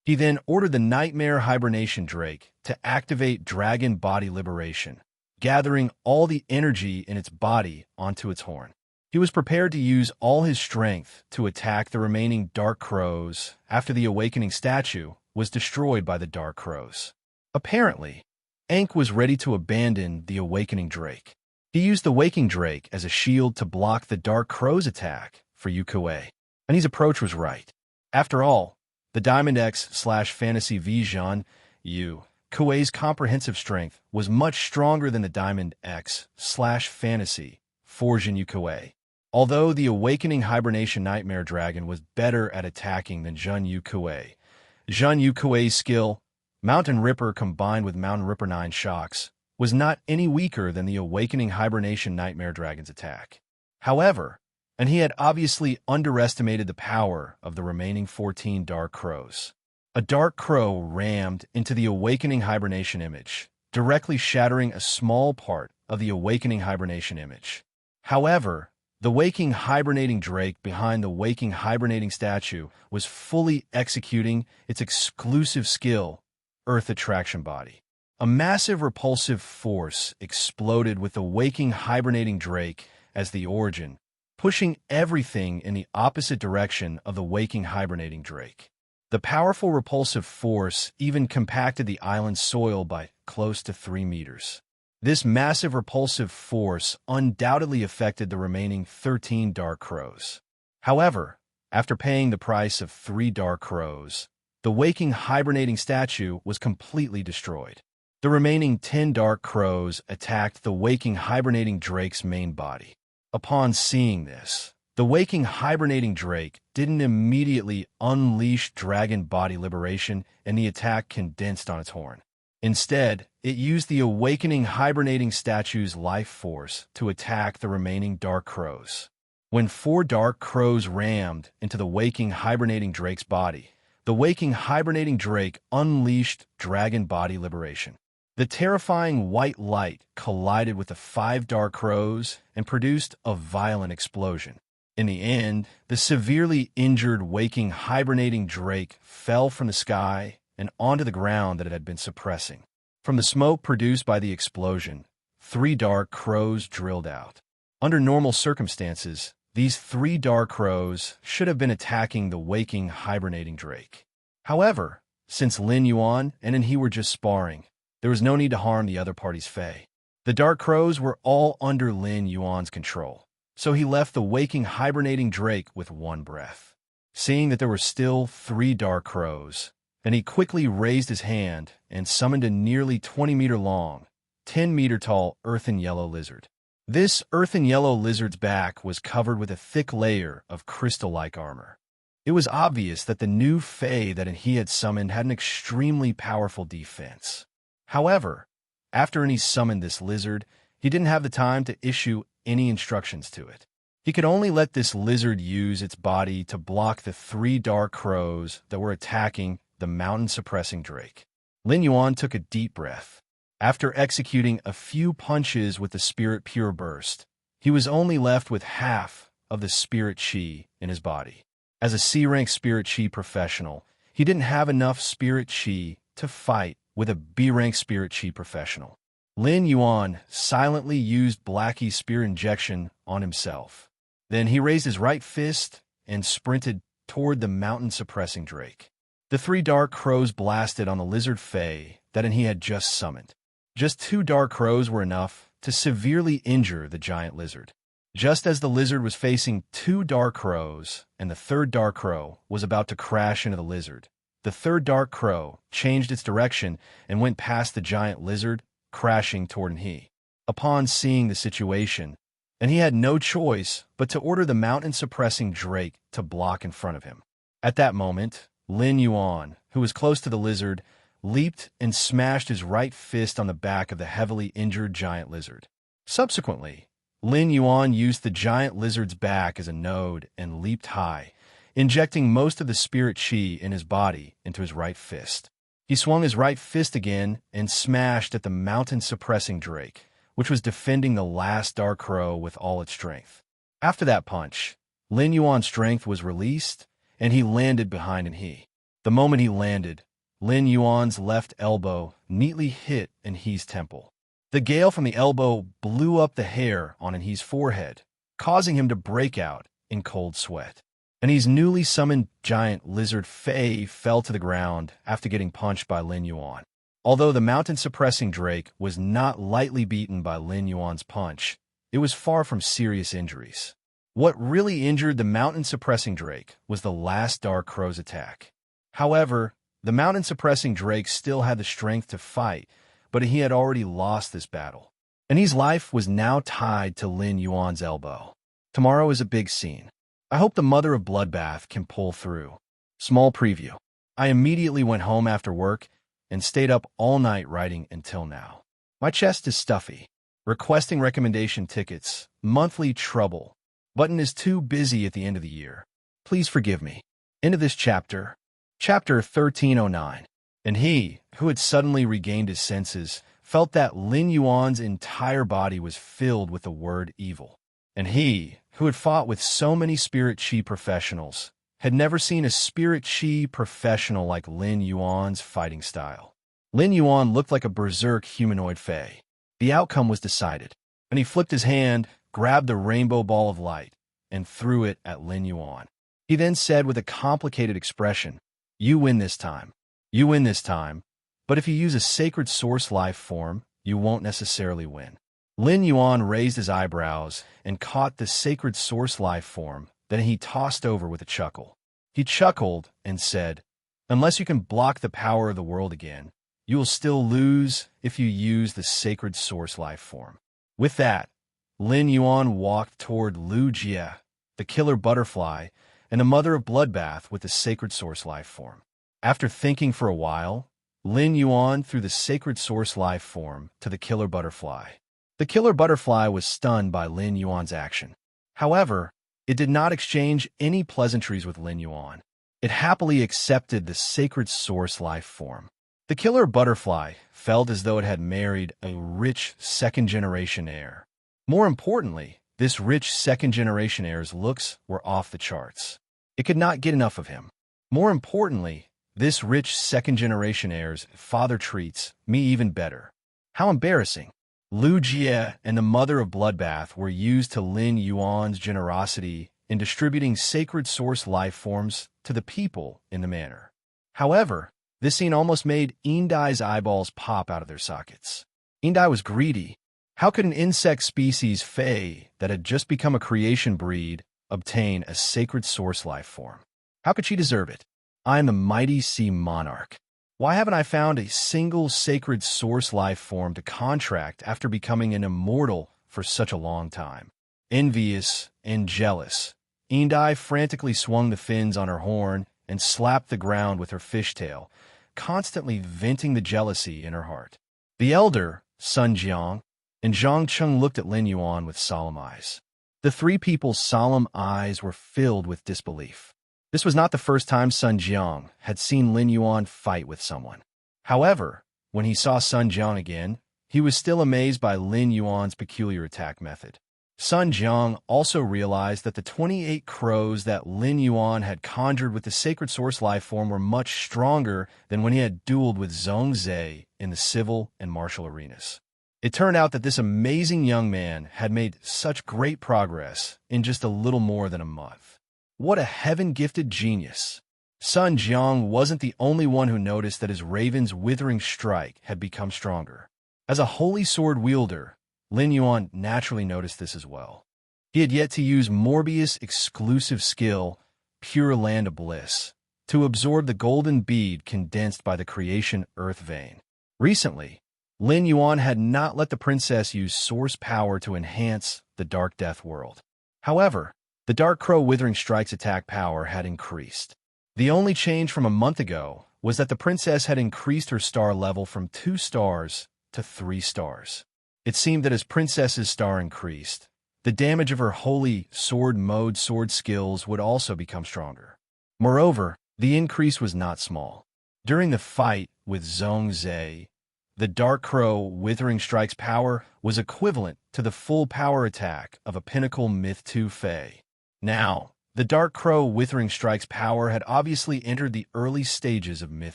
He then ordered the nightmare hibernation drake to activate dragon body liberation, gathering all the energy in its body onto its horn. He was prepared to use all his strength to attack the remaining dark crows after the awakening statue was destroyed by the dark crows. Apparently, Ankh was ready to abandon the awakening drake. He used the Waking Drake as a shield to block the Dark Crow's attack for Yukui, and his approach was right. After all, the Diamond X/Fantasy Vision Yukui's comprehensive strength was much stronger than the Diamond X/Fantasy Fortune Yukui. Although the Awakening Hibernation Nightmare Dragon was better at attacking than Jun Yukui's skill, Mountain Ripper combined with Mountain Ripper 9 Shocks was not any weaker than the Awakening Hibernation Nightmare Dragon's attack. However, and he had obviously underestimated the power of the remaining 14 Dark Crows. A Dark Crow rammed into the Awakening Hibernation image, directly shattering a small part of the Awakening Hibernation image. However, the Waking Hibernating Drake behind the Waking Hibernating statue was fully executing its exclusive skill, Earth Attraction Body. A massive repulsive force exploded with the Waking Hibernating Drake as the origin, pushing everything in the opposite direction of the Waking Hibernating Drake. The powerful repulsive force even compacted the island's soil by close to 3 meters. This massive repulsive force undoubtedly affected the remaining 13 Dark Crows. However, after paying the price of 3 Dark Crows, the Waking Hibernating statue was completely destroyed. The remaining 10 Dark Crows attacked the Waking Hibernating Drake's main body. Upon seeing this, the Waking Hibernating Drake didn't immediately unleash Dragon Body Liberation and the attack condensed on its horn. Instead, it used the Awakening Hibernating Statue's life force to attack the remaining Dark Crows. When 4 Dark Crows rammed into the Waking Hibernating Drake's body, the Waking Hibernating Drake unleashed Dragon Body Liberation. The terrifying white light collided with the 5 Dark Crows and produced a violent explosion. In the end, the severely injured Waking Hibernating Drake fell from the sky and onto the ground that it had been suppressing. From the smoke produced by the explosion, 3 Dark Crows drilled out. Under normal circumstances, these 3 Dark Crows should have been attacking the Waking Hibernating Drake. However, since Lin Yuan and he were just sparring, there was no need to harm the other party's Fae. The Dark Crows were all under Lin Yuan's control, so he left the Waking Hibernating Drake with 1 breath. Seeing that there were still 3 Dark Crows, and he quickly raised his hand and summoned a nearly 20-meter-long, 10-meter-tall earthen yellow lizard. This earthen yellow lizard's back was covered with a thick layer of crystal-like armor. It was obvious that the new Fae that he had summoned had an extremely powerful defense. However, after he summoned this lizard, he didn't have the time to issue any instructions to it. He could only let this lizard use its body to block the 3 Dark Crows that were attacking the mountain-suppressing Drake. Lin Yuan took a deep breath. After executing a few punches with the Spirit Pure Burst, he was only left with half of the Spirit Chi in his body. As a C-rank Spirit Chi professional, he didn't have enough Spirit Chi to fight with a B-rank Spirit Chi professional. Lin Yuan silently used Blackie's Spear Injection on himself. Then he raised his right fist and sprinted toward the mountain-suppressing Drake. The 3 Dark Crows blasted on the Lizard Fae that he had just summoned. Just 2 Dark Crows were enough to severely injure the giant lizard. Just as the lizard was facing 2 Dark Crows and the 3rd Dark Crow was about to crash into the lizard, the 3rd Dark Crow changed its direction and went past the giant lizard, crashing toward he. Upon seeing the situation, and he had no choice but to order the mountain-suppressing Drake to block in front of him. At that moment, Lin Yuan, who was close to the lizard, leaped and smashed his right fist on the back of the heavily injured giant lizard. Subsequently, Lin Yuan used the giant lizard's back as a node and leaped high, injecting most of the Spirit Chi in his body into his right fist. He swung his right fist again and smashed at the mountain-suppressing Drake, which was defending the last Dark Crow with all its strength. After that punch, Lin Yuan's strength was released, and he landed behind he. The moment he landed, Lin Yuan's left elbow neatly hit He's temple. The gale from the elbow blew up the hair on He's forehead, causing him to break out in cold sweat. He's newly summoned giant lizard Fae fell to the ground after getting punched by Lin Yuan. Although the mountain-suppressing Drake was not lightly beaten by Lin Yuan's punch, it was far from serious injuries. What really injured the mountain-suppressing drake was the last Dark Crow's attack. However, the mountain-suppressing drake still had the strength to fight, but he had already lost this battle, and his life was now tied to Lin Yuan's elbow. Tomorrow is a big scene. I hope the Mother of Bloodbath can pull through. Small preview. I immediately went home after work and stayed up all night writing until now. My chest is stuffy. Requesting recommendation tickets, monthly trouble. Button is too busy at the end of the year. Please forgive me. End of this chapter. Chapter 1309. And he, who had suddenly regained his senses, felt that Lin Yuan's entire body was filled with the word evil. And he, who had fought with so many spirit chi professionals, had never seen a spirit chi professional like Lin Yuan's fighting style. Lin Yuan looked like a berserk humanoid fae. The outcome was decided, and he flipped his hand, grabbed the rainbow ball of light, and threw it at Lin Yuan. He then said with a complicated expression, "You win this time. You win this time, but if you use a sacred source life form, you won't necessarily win." Lin Yuan raised his eyebrows and caught the sacred source life form, then he tossed over with a chuckle. He chuckled and said, "Unless you can block the power of the world again, you will still lose if you use the sacred source life form." With that, Lin Yuan walked toward Lu Jie, the killer butterfly, and the Mother of Bloodbath with the sacred source life form. After thinking for a while, Lin Yuan threw the sacred source life form to the killer butterfly. The killer butterfly was stunned by Lin Yuan's action. However, it did not exchange any pleasantries with Lin Yuan. It happily accepted the sacred source life form. The killer butterfly felt as though it had married a rich second-generation heir. More importantly, this rich second-generation heir's looks were off the charts. It could not get enough of him. More importantly, this rich second-generation heir's father treats me even better. How embarrassing. Lu Jie and the Mother of Bloodbath were used to Lin Yuan's generosity in distributing sacred source life forms to the people in the manor. However, this scene almost made Indai's eyeballs pop out of their sockets. Indai was greedy. How could an insect species fae that had just become a creation breed obtain a sacred source life form? How could she deserve it? I am the mighty sea monarch. Why haven't I found a single sacred source life form to contract after becoming an immortal for such a long time? Envious and jealous, Indai frantically swung the fins on her horn and slapped the ground with her fishtail, constantly venting the jealousy in her heart. The elder, Sun Jiang, and Zhang Cheng looked at Lin Yuan with solemn eyes. The three people's solemn eyes were filled with disbelief. This was not the first time Sun Jiang had seen Lin Yuan fight with someone. However, when he saw Sun Jiang again, he was still amazed by Lin Yuan's peculiar attack method. Sun Jiang also realized that the 28 crows that Lin Yuan had conjured with the sacred source life form were much stronger than when he had dueled with Zhong Zhe in the civil and martial arenas. It turned out that this amazing young man had made such great progress in just a little more than a month. What a heaven-gifted genius. Sun Jiang wasn't the only one who noticed that his raven's withering strike had become stronger. As a holy sword wielder, Lin Yuan naturally noticed this as well. He had yet to use Morbius' exclusive skill, Pure Land of Bliss, to absorb the golden bead condensed by the creation Earth Vein. Recently, Lin Yuan had not let the princess use source power to enhance the Dark Death world. However, the Dark Crow Withering Strike's attack power had increased. The only change from a month ago was that the princess had increased her star level from 2 stars to 3 stars. It seemed that as Princess's star increased, the damage of her holy sword mode sword skills would also become stronger. Moreover, the increase was not small. During the fight with Zhong Zhe, the Dark Crow Withering Strike's power was equivalent to the full power attack of a Pinnacle Myth 2 Fae. Now, the Dark Crow Withering Strike's power had obviously entered the early stages of Myth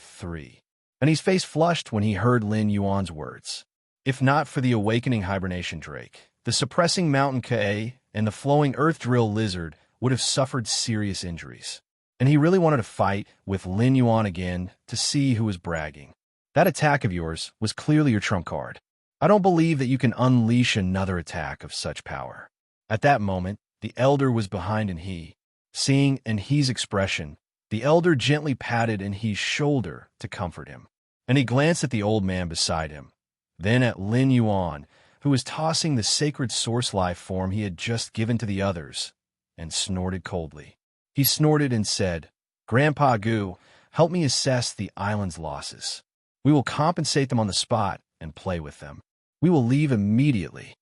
3, and his face flushed when he heard Lin Yuan's words. If not for the awakening hibernation drake, the suppressing mountain Ka and the flowing earth drill lizard would have suffered serious injuries. And he really wanted to fight with Lin Yuan again to see who was bragging. That attack of yours was clearly your trump card. I don't believe that you can unleash another attack of such power." At that moment, the elder was behind Enhe. Seeing Enhe's expression, the elder gently patted Enhe's shoulder to comfort him, and he glanced at the old man beside him, then at Lin Yuan, who was tossing the sacred source life form he had just given to the others, and snorted coldly. He snorted and said, "Grandpa Gu, help me assess the island's losses. We will compensate them on the spot and play with them. We will leave immediately."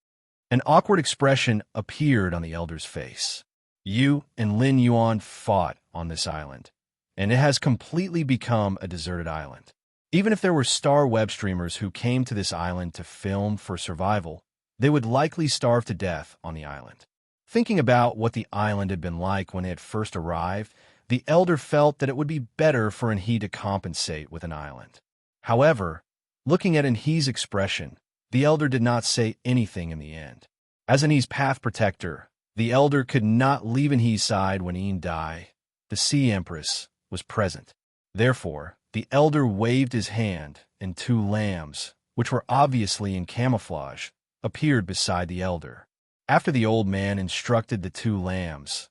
An awkward expression appeared on the elder's face. "You and Lin Yuan fought on this island, and it has completely become a deserted island. Even if there were star web streamers who came to this island to film for survival, they would likely starve to death on the island." Thinking about what the island had been like when they had first arrived, the elder felt that it would be better for Enhe to compensate with an island. However, looking at Enhe's expression, the elder did not say anything in the end. As Enhe's path protector, the elder could not leave Enhe's side when Dai, the Sea Empress, was present. Therefore, the elder waved his hand, and two lambs, which were obviously in camouflage, appeared beside the elder. After the old man instructed the two lambs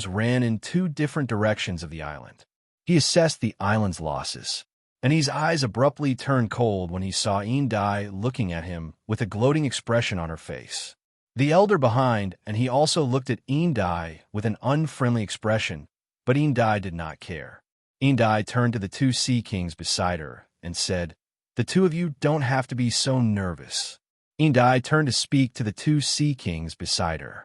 ran in two different directions of the island. He assessed the island's losses. Enhe's eyes abruptly turned cold when he saw Dai looking at him with a gloating expression on her face. The elder behind, and he also looked at Dai with an unfriendly expression, but Dai did not care. Dai turned to the two sea kings beside her and said, "The two of you don't have to be so nervous." Dai turned to speak to the two sea kings beside her.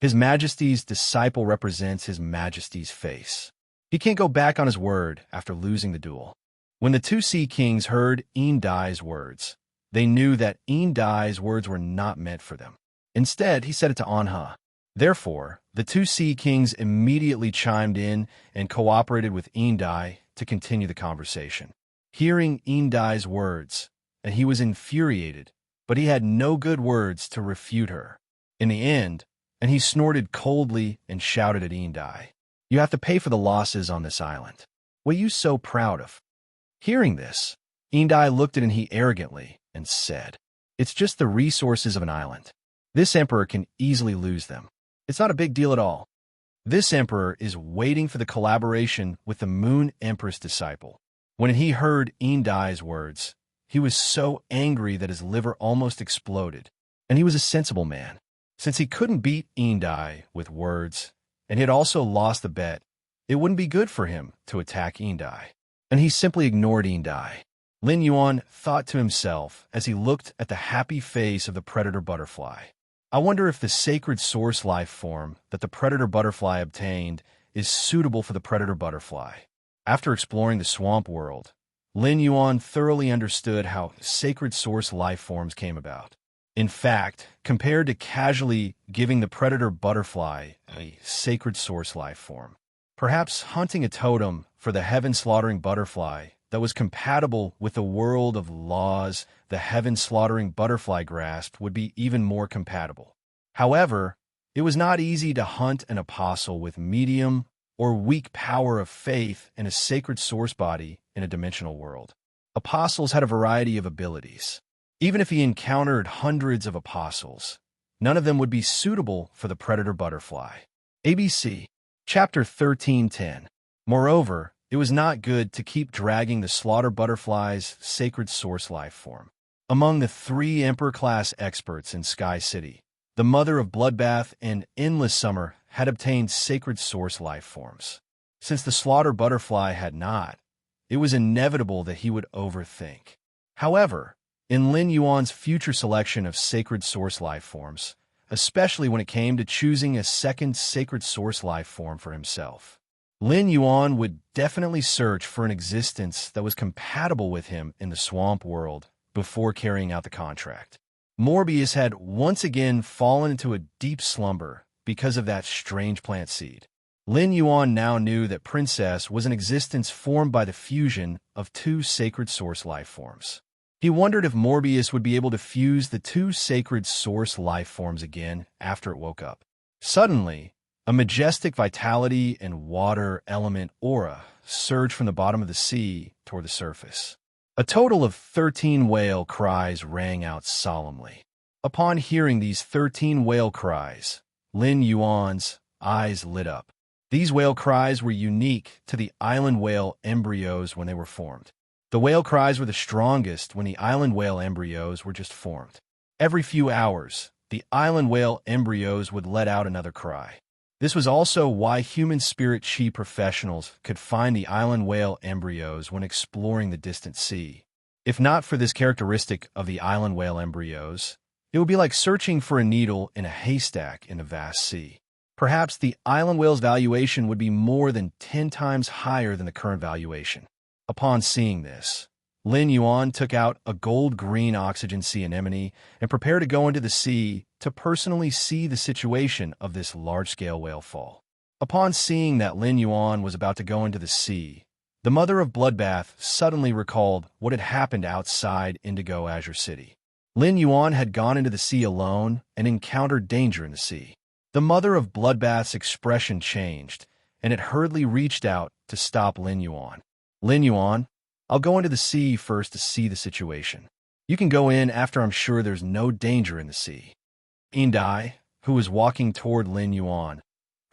His Majesty's disciple represents His Majesty's face. He can't go back on his word after losing the duel. When the two sea kings heard Dai's words, they knew that Dai's words were not meant for them. Instead, he said it to Anha. Therefore, the two sea kings immediately chimed in and cooperated with Dai to continue the conversation. Hearing Dai's words, and he was infuriated, but he had no good words to refute her. In the end, and he snorted coldly and shouted at Dai, "You have to pay for the losses on this island. What are you so proud of?" Hearing this, Dai looked at Enhe arrogantly and said, "It's just the resources of an island. This emperor can easily lose them. It's not a big deal at all. This emperor is waiting for the collaboration with the Moon Empress disciple." When he heard Dai's words, he was so angry that his liver almost exploded, and he was a sensible man. Since he couldn't beat Dai with words, and he had also lost the bet, it wouldn't be good for him to attack Dai, and he simply ignored Dai. Lin Yuan thought to himself as he looked at the happy face of the predator butterfly. I wonder if the sacred source life form that the predator butterfly obtained is suitable for the predator butterfly. After exploring the swamp world, Lin Yuan thoroughly understood how sacred source life forms came about. In fact, compared to casually giving the predator butterfly a sacred source life form, perhaps hunting a totem for the heaven-slaughtering butterfly that was compatible with the world of laws the heaven-slaughtering butterfly grasped would be even more compatible. However, it was not easy to hunt an apostle with medium or weak power of faith in a sacred source body in a dimensional world. Apostles had a variety of abilities. Even if he encountered hundreds of apostles, none of them would be suitable for the predator butterfly. ABC, Chapter 1310. Moreover, it was not good to keep dragging the slaughter butterfly's sacred source life form. Among the 3 Emperor-class experts in Sky City, the Mother of Bloodbath and Endless Summer had obtained sacred source life forms. Since the slaughter butterfly had not, it was inevitable that he would overthink. However, in Lin Yuan's future selection of sacred source life forms, especially when it came to choosing a second sacred source life form for himself, Lin Yuan would definitely search for an existence that was compatible with him in the swamp world before carrying out the contract. Morbius had once again fallen into a deep slumber because of that strange plant seed. Lin Yuan now knew that Princess was an existence formed by the fusion of 2 sacred source life forms. He wondered if Morbius would be able to fuse the 2 sacred source life forms again after it woke up. Suddenly, a majestic vitality and water element aura surged from the bottom of the sea toward the surface. A total of 13 whale cries rang out solemnly. Upon hearing these 13 whale cries, Lin Yuan's eyes lit up. These whale cries were unique to the island whale embryos when they were formed. The whale cries were the strongest when the island whale embryos were just formed. Every few hours, the island whale embryos would let out another cry. This was also why human spirit chi professionals could find the island whale embryos when exploring the distant sea. If not for this characteristic of the island whale embryos, it would be like searching for a needle in a haystack in the vast sea. Perhaps the island whale's valuation would be more than 10 times higher than the current valuation. Upon seeing this, Lin Yuan took out a gold-green oxygen sea anemone and prepared to go into the sea to personally see the situation of this large-scale whale fall. Upon seeing that Lin Yuan was about to go into the sea, the mother of Bloodbath suddenly recalled what had happened outside Indigo Azure City. Lin Yuan had gone into the sea alone and encountered danger in the sea. The mother of Bloodbath's expression changed, and it hurriedly reached out to stop Lin Yuan. Lin Yuan, I'll go into the sea first to see the situation. You can go in after I'm sure there's no danger in the sea. Indai, who was walking toward Lin Yuan,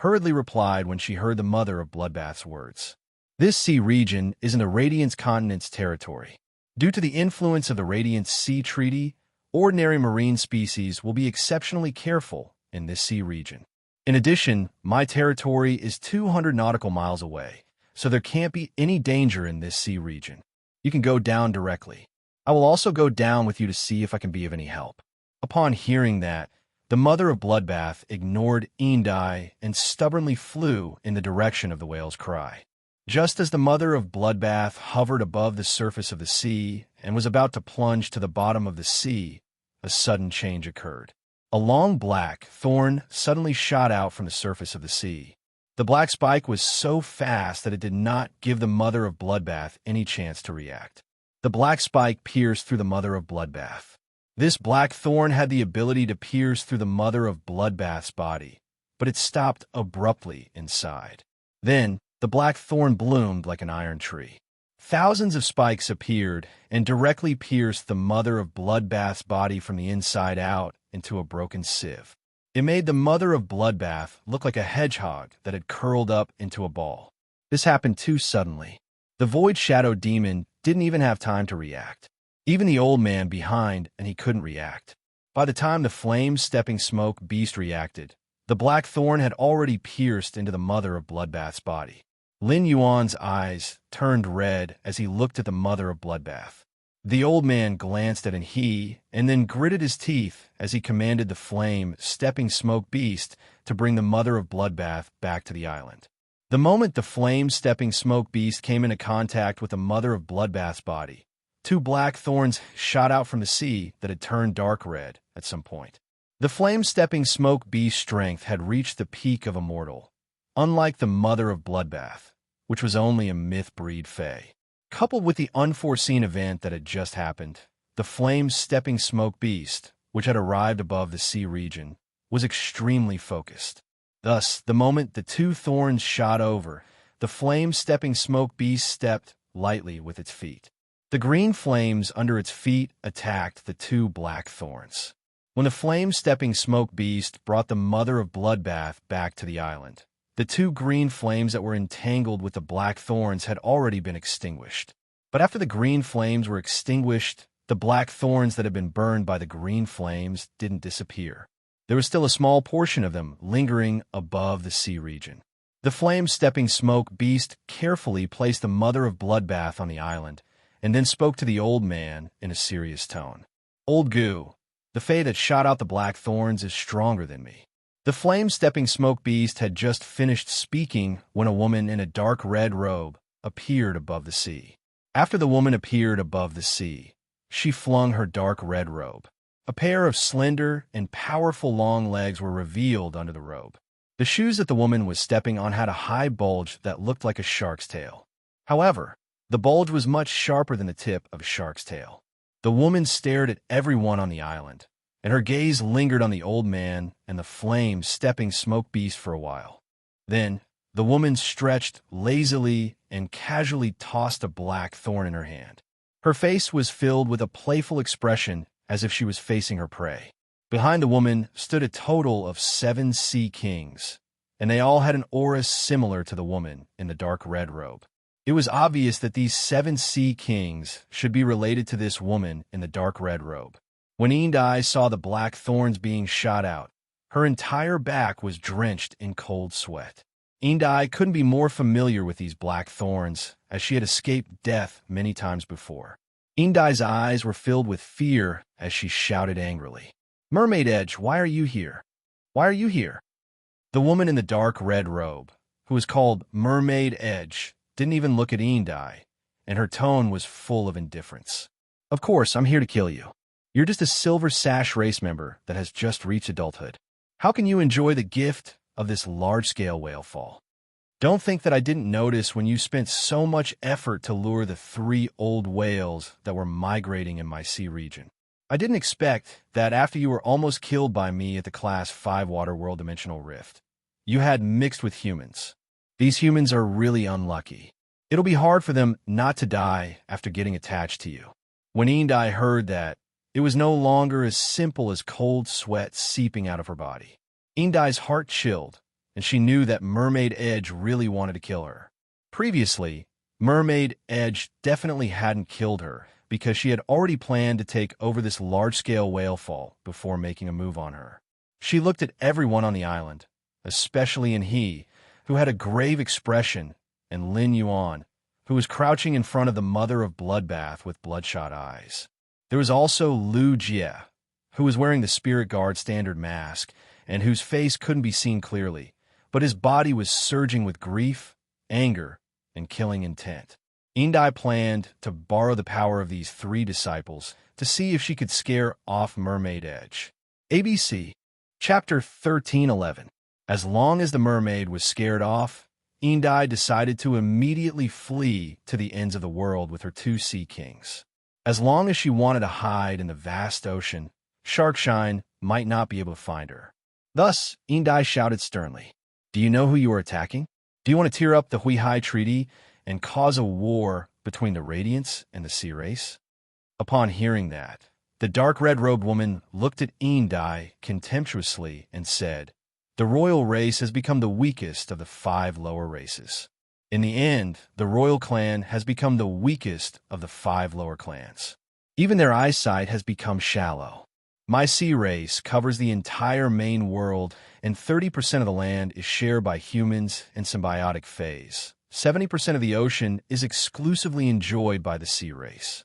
hurriedly replied when she heard the mother of Bloodbath's words. This sea region is in the Radiance Continent's territory. Due to the influence of the Radiance Sea Treaty, ordinary marine species will be exceptionally careful in this sea region. In addition, my territory is 200 nautical miles away, so there can't be any danger in this sea region. You can go down directly. I will also go down with you to see if I can be of any help. Upon hearing that, the mother of Bloodbath ignored Indai and stubbornly flew in the direction of the whale's cry. Just as the mother of Bloodbath hovered above the surface of the sea and was about to plunge to the bottom of the sea, a sudden change occurred. A long black thorn suddenly shot out from the surface of the sea. The black spike was so fast that it did not give the mother of Bloodbath any chance to react. The black spike pierced through the mother of Bloodbath. This black thorn had the ability to pierce through the mother of Bloodbath's body, but it stopped abruptly inside. Then, the black thorn bloomed like an iron tree. Thousands of spikes appeared and directly pierced the mother of Bloodbath's body from the inside out into a broken sieve. It made the mother of Bloodbath look like a hedgehog that had curled up into a ball. This happened too suddenly. The Void Shadow Demon didn't even have time to react. Even the old man behind, and he couldn't react. By the time the flame-stepping smoke beast reacted, the black thorn had already pierced into the mother of Bloodbath's body. Lin Yuan's eyes turned red as he looked at the mother of Bloodbath. The old man glanced at he and then gritted his teeth as he commanded the flame-stepping smoke beast to bring the mother of Bloodbath back to the island. The moment the flame-stepping smoke beast came into contact with the mother of Bloodbath's body, two black thorns shot out from the sea that had turned dark red at some point. The flame-stepping smoke beast's strength had reached the peak of a mortal, unlike the mother of Bloodbath, which was only a myth-breed fae. Coupled with the unforeseen event that had just happened, the flame-stepping smoke beast, which had arrived above the sea region, was extremely focused. Thus, the moment the two thorns shot over, the flame-stepping smoke beast stepped lightly with its feet. The green flames under its feet attacked the two black thorns. When the flame-stepping smoke beast brought the mother of Bloodbath back to the island, the two green flames that were entangled with the black thorns had already been extinguished. But after the green flames were extinguished, the black thorns that had been burned by the green flames didn't disappear. There was still a small portion of them lingering above the sea region. The flame-stepping smoke beast carefully placed the mother of Bloodbath on the island, and then spoke to the old man in a serious tone. Old Goo, the fae that shot out the black thorns is stronger than me. The flame-stepping smoke beast had just finished speaking when a woman in a dark red robe appeared above the sea. After the woman appeared above the sea, she flung her dark red robe. A pair of slender and powerful long legs were revealed under the robe. The shoes that the woman was stepping on had a high bulge that looked like a shark's tail. However, the bulge was much sharper than the tip of a shark's tail. The woman stared at everyone on the island, and her gaze lingered on the old man and the flame-stepping smoke beast for a while. Then, the woman stretched lazily and casually tossed a black thorn in her hand. Her face was filled with a playful expression as if she was facing her prey. Behind the woman stood a total of 7 sea kings, and they all had an aura similar to the woman in the dark red robe. It was obvious that these 7 sea kings should be related to this woman in the dark red robe. When Indai saw the black thorns being shot out, her entire back was drenched in cold sweat. Indai couldn't be more familiar with these black thorns, as she had escaped death many times before. Indai's eyes were filled with fear as she shouted angrily, "Mermaid Edge, why are you here? Why are you here?" The woman in the dark red robe, who was called Mermaid Edge, didn't even look at Indai, and her tone was full of indifference. "Of course, I'm here to kill you. You're just a Silver Sash race member that has just reached adulthood. How can you enjoy the gift of this large-scale whale fall? Don't think that I didn't notice when you spent so much effort to lure the 3 old whales that were migrating in my sea region. I didn't expect that after you were almost killed by me at the Class 5 Water World Dimensional Rift, you had mixed with humans. These humans are really unlucky. It'll be hard for them not to die after getting attached to you." When Indai heard that, it was no longer as simple as cold sweat seeping out of her body. Indai's heart chilled, and she knew that Mermaid Edge really wanted to kill her. Previously, Mermaid Edge definitely hadn't killed her because she had already planned to take over this large-scale whale fall before making a move on her. She looked at everyone on the island, especially He, who had a grave expression, and Lin Yuan, who was crouching in front of the Mother of Bloodbath with bloodshot eyes. There was also Lu Jie, who was wearing the Spirit Guard standard mask and whose face couldn't be seen clearly, but his body was surging with grief, anger, and killing intent. Indai planned to borrow the power of these 3 disciples to see if she could scare off Mermaid Edge. ABC, Chapter 1311. As long as the mermaid was scared off, Indai decided to immediately flee to the ends of the world with her 2 sea kings. As long as she wanted to hide in the vast ocean, Sharkshine might not be able to find her. Thus, Indai shouted sternly, "Do you know who you are attacking? Do you want to tear up the Huihai Treaty and cause a war between the Radiants and the Sea Race?" Upon hearing that, the dark red-robed woman looked at Indai contemptuously and said, "The royal race has become the weakest of the 5 lower races. In the end, the royal clan has become the weakest of the 5 lower clans. Even their eyesight has become shallow. My sea race covers the entire main world, and 30% of the land is shared by humans and symbiotic phase. 70% of the ocean is exclusively enjoyed by the sea race.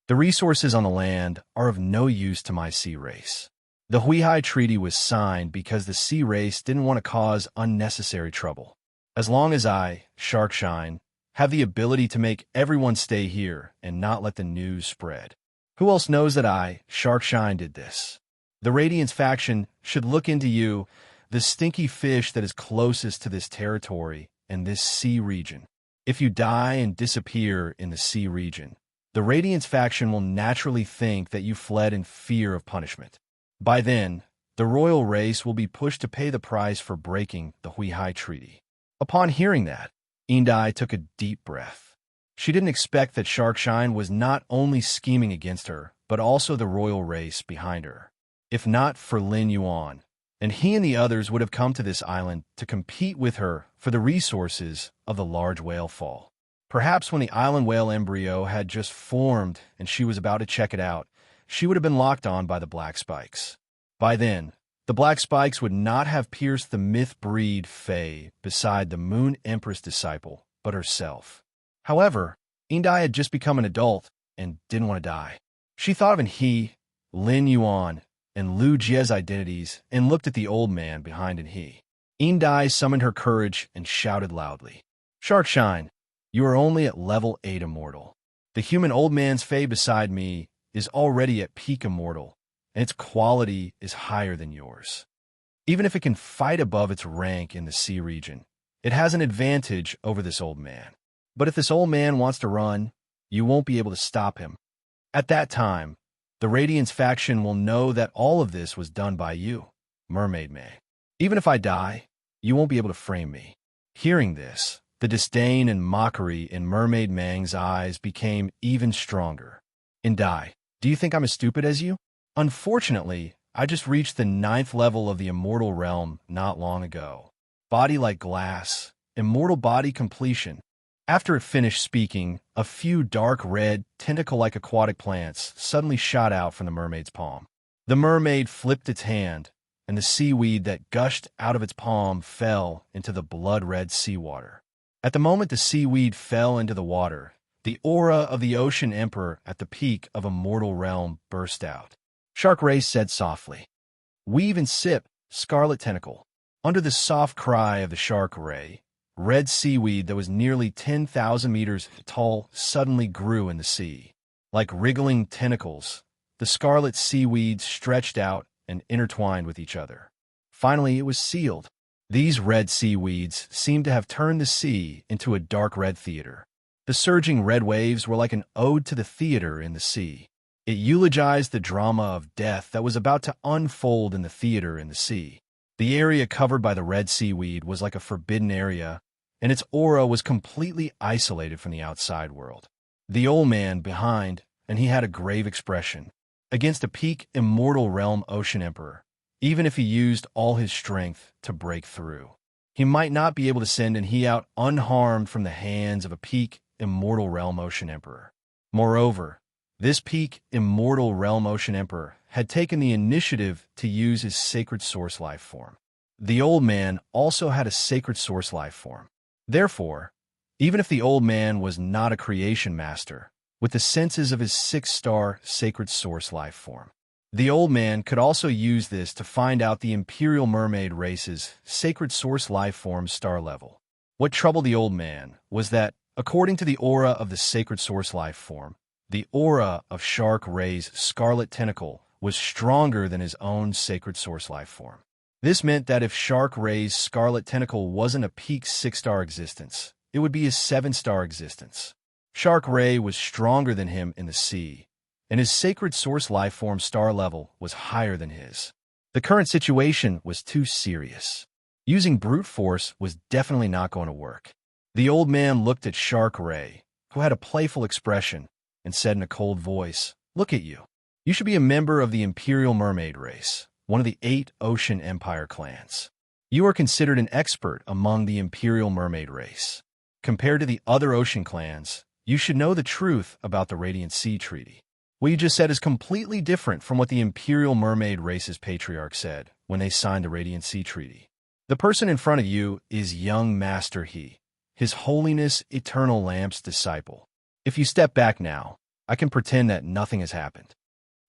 The resources on the land are of no use to my sea race. The Huihai Treaty was signed because the sea race didn't want to cause unnecessary trouble. As long as I, Sharkshine, have the ability to make everyone stay here and not let the news spread. Who else knows that I, Sharkshine, did this? The Radiance faction should look into you, the stinky fish that is closest to this territory and this sea region. If you die and disappear in the sea region, the Radiance faction will naturally think that you fled in fear of punishment. By then, the royal race will be pushed to pay the price for breaking the Huihai Treaty." Upon hearing that, Indai took a deep breath. She didn't expect that Sharkshine was not only scheming against her, but also the royal race behind her. If not for Lin Yuan, and he and the others would have come to this island to compete with her for the resources of the large whale fall. Perhaps when the island whale embryo had just formed and she was about to check it out, she would have been locked on by the black spikes. By then, the black spikes would not have pierced the myth-breed Fae beside the Moon Empress disciple, but herself. However, Indai had just become an adult and didn't want to die. She thought of He, Lin Yuan, and Lu Jie's identities and looked at the old man behind He. Indai summoned her courage and shouted loudly, "Sharkshine, you are only at level 8 immortal. The human old man's Fae beside me is already at peak immortal, and its quality is higher than yours. Even if it can fight above its rank in the sea region, it has an advantage over this old man. But if this old man wants to run, you won't be able to stop him. At that time, the Radiance faction will know that all of this was done by you, Mermaid May. Even if I die, you won't be able to frame me." Hearing this, the disdain and mockery in Mermaid Mang's eyes became even stronger. Indai, do you think I'm as stupid as you? Unfortunately, I just reached the 9th level of the immortal realm not long ago. Body like glass, immortal body completion. After it finished speaking, a few dark red, tentacle-like aquatic plants suddenly shot out from the mermaid's palm. The mermaid flipped its hand, and the seaweed that gushed out of its palm fell into the blood-red seawater. At the moment the seaweed fell into the water, the aura of the Ocean Emperor at the peak of Immortal Realm burst out. Shark Ray said softly, "Weave and sip, scarlet tentacle." Under the soft cry of the Shark Ray, red seaweed that was nearly 10,000 meters tall suddenly grew in the sea. Like wriggling tentacles, the scarlet seaweed stretched out and intertwined with each other. Finally, it was sealed. These red seaweeds seemed to have turned the sea into a dark red theater. The surging red waves were like an ode to the theater in the sea. It eulogized the drama of death that was about to unfold in the theater in the sea. The area covered by the red seaweed was like a forbidden area, and its aura was completely isolated from the outside world. The old man behind, and he had a grave expression, against a peak immortal realm Ocean Emperor, even if he used all his strength to break through. He might not be able to send and he out unharmed from the hands of a peak immortal realm Ocean Emperor. Moreover, this peak immortal realm Ocean Emperor had taken the initiative to use his sacred source life form. The old man also had a sacred source life form. Therefore, even if the old man was not a creation master, with the senses of his 6-star sacred source life form, the old man could also use this to find out the Imperial Mermaid race's sacred source life form star level. What troubled the old man was that, according to the aura of the sacred source life form, the aura of Shark Ray's scarlet tentacle was stronger than his own sacred source life form. This meant that if Shark Ray's scarlet tentacle wasn't a peak 6-star existence, it would be his 7-star existence. Shark Ray was stronger than him in the sea, and his sacred source life form star level was higher than his. The current situation was too serious. Using brute force was definitely not going to work. The old man looked at Shark Ray, who had a playful expression, and said in a cold voice, "Look at you. You should be a member of the Imperial Mermaid race, one of the 8 Ocean Empire clans. You are considered an expert among the Imperial Mermaid race. Compared to the other ocean clans, you should know the truth about the Radiant Sea Treaty. What you just said is completely different from what the Imperial Mermaid race's patriarch said when they signed the Radiant Sea Treaty. The person in front of you is young Master He, His Holiness Eternal Lamp's disciple. If you step back now, I can pretend that nothing has happened."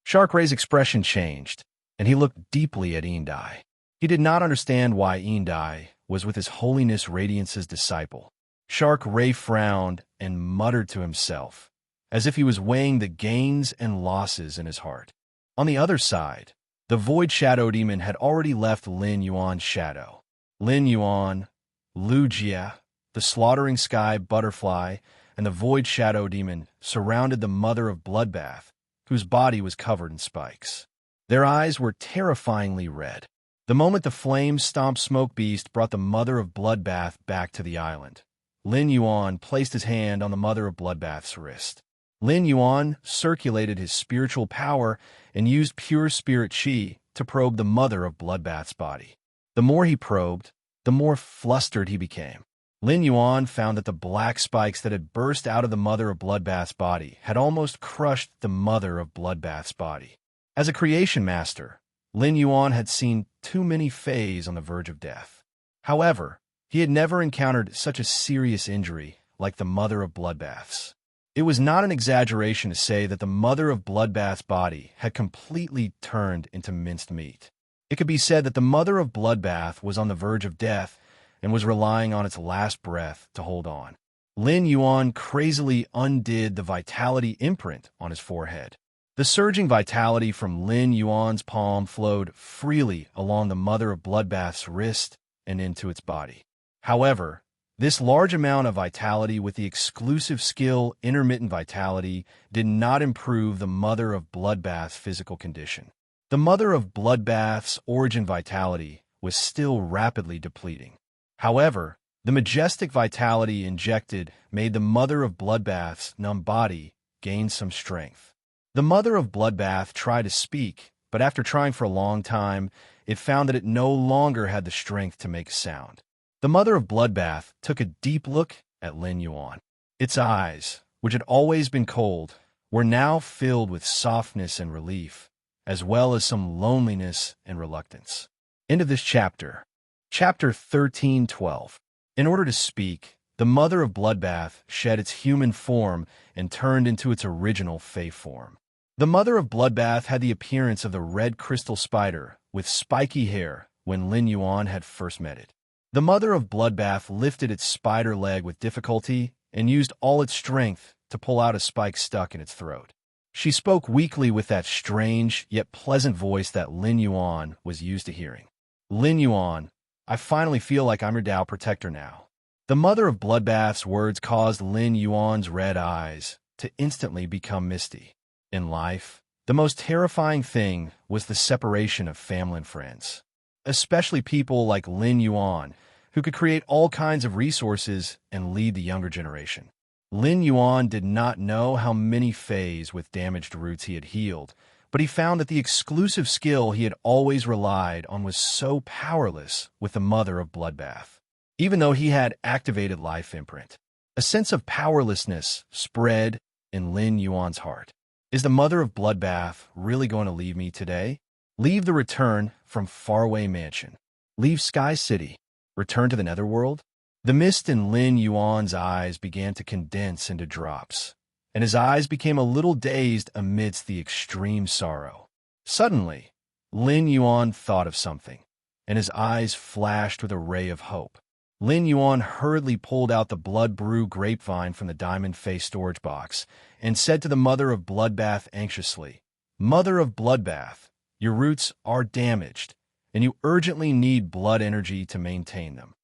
Shark Ray's expression changed, and he looked deeply at Indai. He did not understand why Indai was with His Holiness Radiance's disciple. Shark Ray frowned and muttered to himself, as if he was weighing the gains and losses in his heart. On the other side, the Void Shadow Demon had already left Lin Yuan's shadow. Lin Yuan, Lu Jia, the Slaughtering Sky Butterfly, and the Void Shadow Demon surrounded the Mother of Bloodbath, whose body was covered in spikes. Their eyes were terrifyingly red. The moment the flame-stomped smoke beast brought the Mother of Bloodbath back to the island, Lin Yuan placed his hand on the Mother of Bloodbath's wrist. Lin Yuan circulated his spiritual power and used pure spirit chi to probe the Mother of Bloodbath's body. The more he probed, the more flustered he became. Lin Yuan found that the black spikes that had burst out of the Mother of Bloodbath's body had almost crushed the Mother of Bloodbath's body. As a creation master, Lin Yuan had seen too many fays on the verge of death. However, he had never encountered such a serious injury like the Mother of Bloodbath's. It was not an exaggeration to say that the Mother of Bloodbath's body had completely turned into minced meat. It could be said that the Mother of Bloodbath was on the verge of death and was relying on its last breath to hold on. Lin Yuan crazily undid the vitality imprint on his forehead. The surging vitality from Lin Yuan's palm flowed freely along the Mother of Bloodbath's wrist and into its body. However, this large amount of vitality with the exclusive skill intermittent vitality did not improve the Mother of Bloodbath's physical condition. The Mother of Bloodbath's origin vitality was still rapidly depleting. However, the majestic vitality injected made the Mother of Bloodbath's numb body gain some strength. The mother of Bloodbath tried to speak, but after trying for a long time, it found that it no longer had the strength to make a sound. The mother of Bloodbath took a deep look at Lin Yuan. Its eyes, which had always been cold, were now filled with softness and relief, as well as some loneliness and reluctance. End of this chapter. Chapter 13:12. In order to speak, the mother of Bloodbath shed its human form and turned into its original Fey form. The mother of Bloodbath had the appearance of the red crystal spider with spiky hair when Lin Yuan had first met it. The mother of Bloodbath lifted its spider leg with difficulty and used all its strength to pull out a spike stuck in its throat. She spoke weakly with that strange yet pleasant voice that Lin Yuan was used to hearing. Lin Yuan, I finally feel like I'm your Tao protector now. The mother of Bloodbath's words caused Lin Yuan's red eyes to instantly become misty. In life, the most terrifying thing was the separation of family and friends, especially people like Lin Yuan, who could create all kinds of resources and lead the younger generation. Lin Yuan did not know how many Fays with damaged roots he had healed, but he found that the exclusive skill he had always relied on was so powerless with the mother of Bloodbath. Even though he had activated life imprint, a sense of powerlessness spread in Lin Yuan's heart. Is the mother of Bloodbath really going to leave me today? Leave the return from faraway mansion. Leave Sky City. Return to the netherworld? The mist in Lin Yuan's eyes began to condense into drops, and his eyes became a little dazed amidst the extreme sorrow. Suddenly, Lin Yuan thought of something, and his eyes flashed with a ray of hope. Lin Yuan hurriedly pulled out the blood brew grapevine from the diamond face storage box and said to the mother of Bloodbath anxiously, Mother of Bloodbath, your roots are damaged, and you urgently need blood energy to maintain them.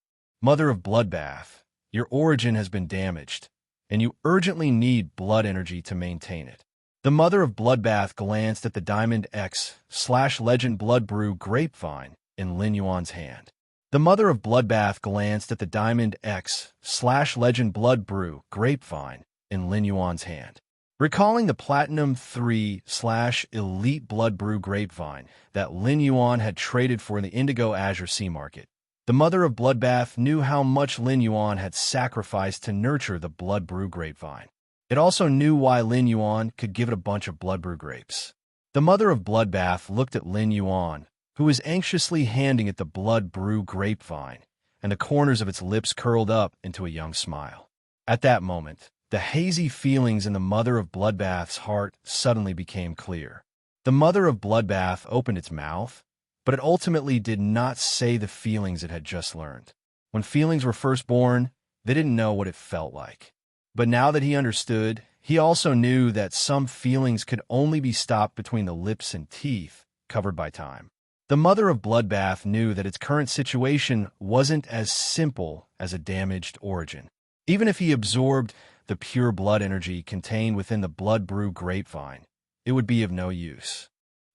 Mother of Bloodbath, your origin has been damaged, and you urgently need blood energy to maintain it. The mother of Bloodbath glanced at the Diamond X/Legend Blood Brew grapevine in Lin Yuan's hand. The mother of Bloodbath glanced at the Diamond X/Legend Blood Brew grapevine in Lin Yuan's hand. Recalling the Platinum 3/Elite Blood Brew grapevine that Lin Yuan had traded for in the Indigo Azure Sea Market, the mother of Bloodbath knew how much Lin Yuan had sacrificed to nurture the Blood Brew grapevine. It also knew why Lin Yuan could give it a bunch of Blood Brew grapes. The mother of Bloodbath looked at Lin Yuan, who was anxiously handing it the Blood Brew grapevine, and the corners of its lips curled up into a young smile. At that moment, the hazy feelings in the mother of Bloodbath's heart suddenly became clear. The mother of Bloodbath opened its mouth, but it ultimately did not say the feelings it had just learned. When feelings were first born, they didn't know what it felt like. But now that he understood, he also knew that some feelings could only be stopped between the lips and teeth, covered by time. The mother of Bloodbath knew that its current situation wasn't as simple as a damaged origin. Even if he absorbed the pure blood energy contained within the Blood Brew grapevine, it would be of no use.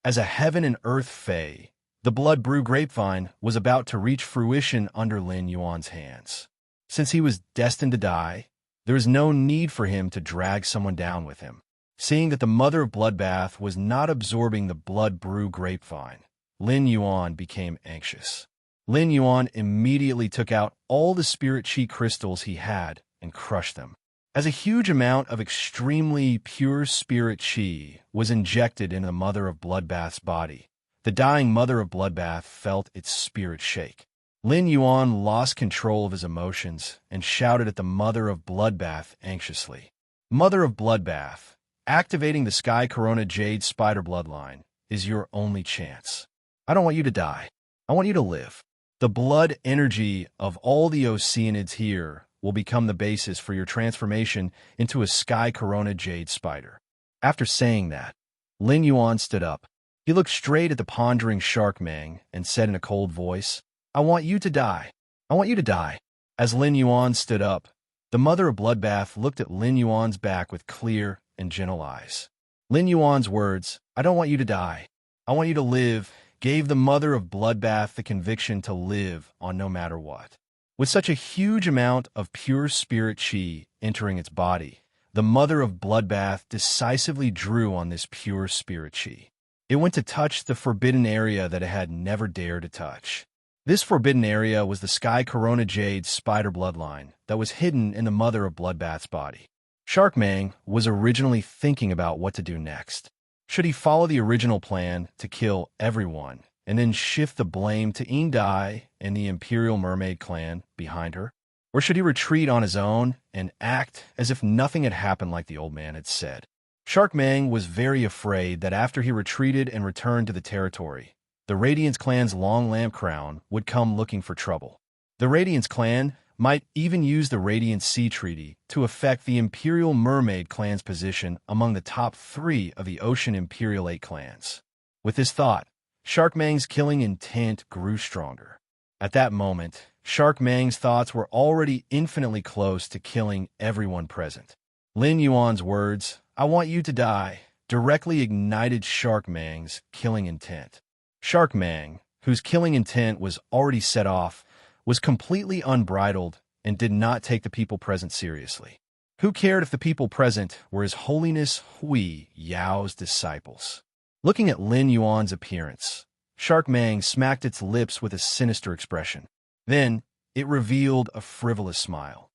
As a heaven and earth Fae, the Blood Brew grapevine was about to reach fruition under Lin Yuan's hands. Since he was destined to die, there was no need for him to drag someone down with him. Seeing that the mother of Bloodbath was not absorbing the Blood Brew grapevine, Lin Yuan became anxious. Lin Yuan immediately took out all the spirit chi crystals he had and crushed them. As a huge amount of extremely pure spirit chi was injected into the mother of Bloodbath's body, the dying mother of Bloodbath felt its spirit shake. Lin Yuan lost control of his emotions and shouted at the mother of Bloodbath anxiously. Mother of Bloodbath, activating the Sky Corona Jade Spider bloodline is your only chance. I don't want you to die. I want you to live. The blood energy of all the Oceanids here will become the basis for your transformation into a Sky Corona Jade Spider. After saying that, Lin Yuan stood up. He looked straight at the pondering Shark Meng and said in a cold voice, I want you to die. I want you to die. As Lin Yuan stood up, the mother of Bloodbath looked at Lin Yuan's back with clear and gentle eyes. Lin Yuan's words, I don't want you to die. I want you to live, gave the mother of Bloodbath the conviction to live on no matter what. With such a huge amount of pure spirit chi entering its body, The mother of bloodbath decisively drew on this pure spirit chi. It went to touch the forbidden area that it had never dared to touch. This forbidden area was the Sky Corona Jade spider bloodline that was hidden in the mother of bloodbath's body. Sharkmang was originally thinking about what to do next. Should he follow the original plan to kill everyone and then shift the blame to Indai and the Imperial Mermaid clan behind her? Or should he retreat on his own and act as if nothing had happened like the old man had said? Sharkmang was very afraid that after he retreated and returned to the territory, the Radiance clan's Long Lamp Crown would come looking for trouble. The Radiance clan might even use the Radiant Sea Treaty to affect the Imperial Mermaid clan's position among the top 3 of the Ocean Imperial 8 clans. With this thought, Sharkmang's killing intent grew stronger. At that moment, Sharkmang's thoughts were already infinitely close to killing everyone present. Lin Yuan's words, "I want you to die," directly ignited Sharkmang's killing intent. Sharkmang, whose killing intent was already set off, was completely unbridled and did not take the people present seriously. Who cared if the people present were His Holiness Hui Yao's disciples? Looking at Lin Yuan's appearance, Sharkmang smacked its lips with a sinister expression. Then, it revealed a frivolous smile.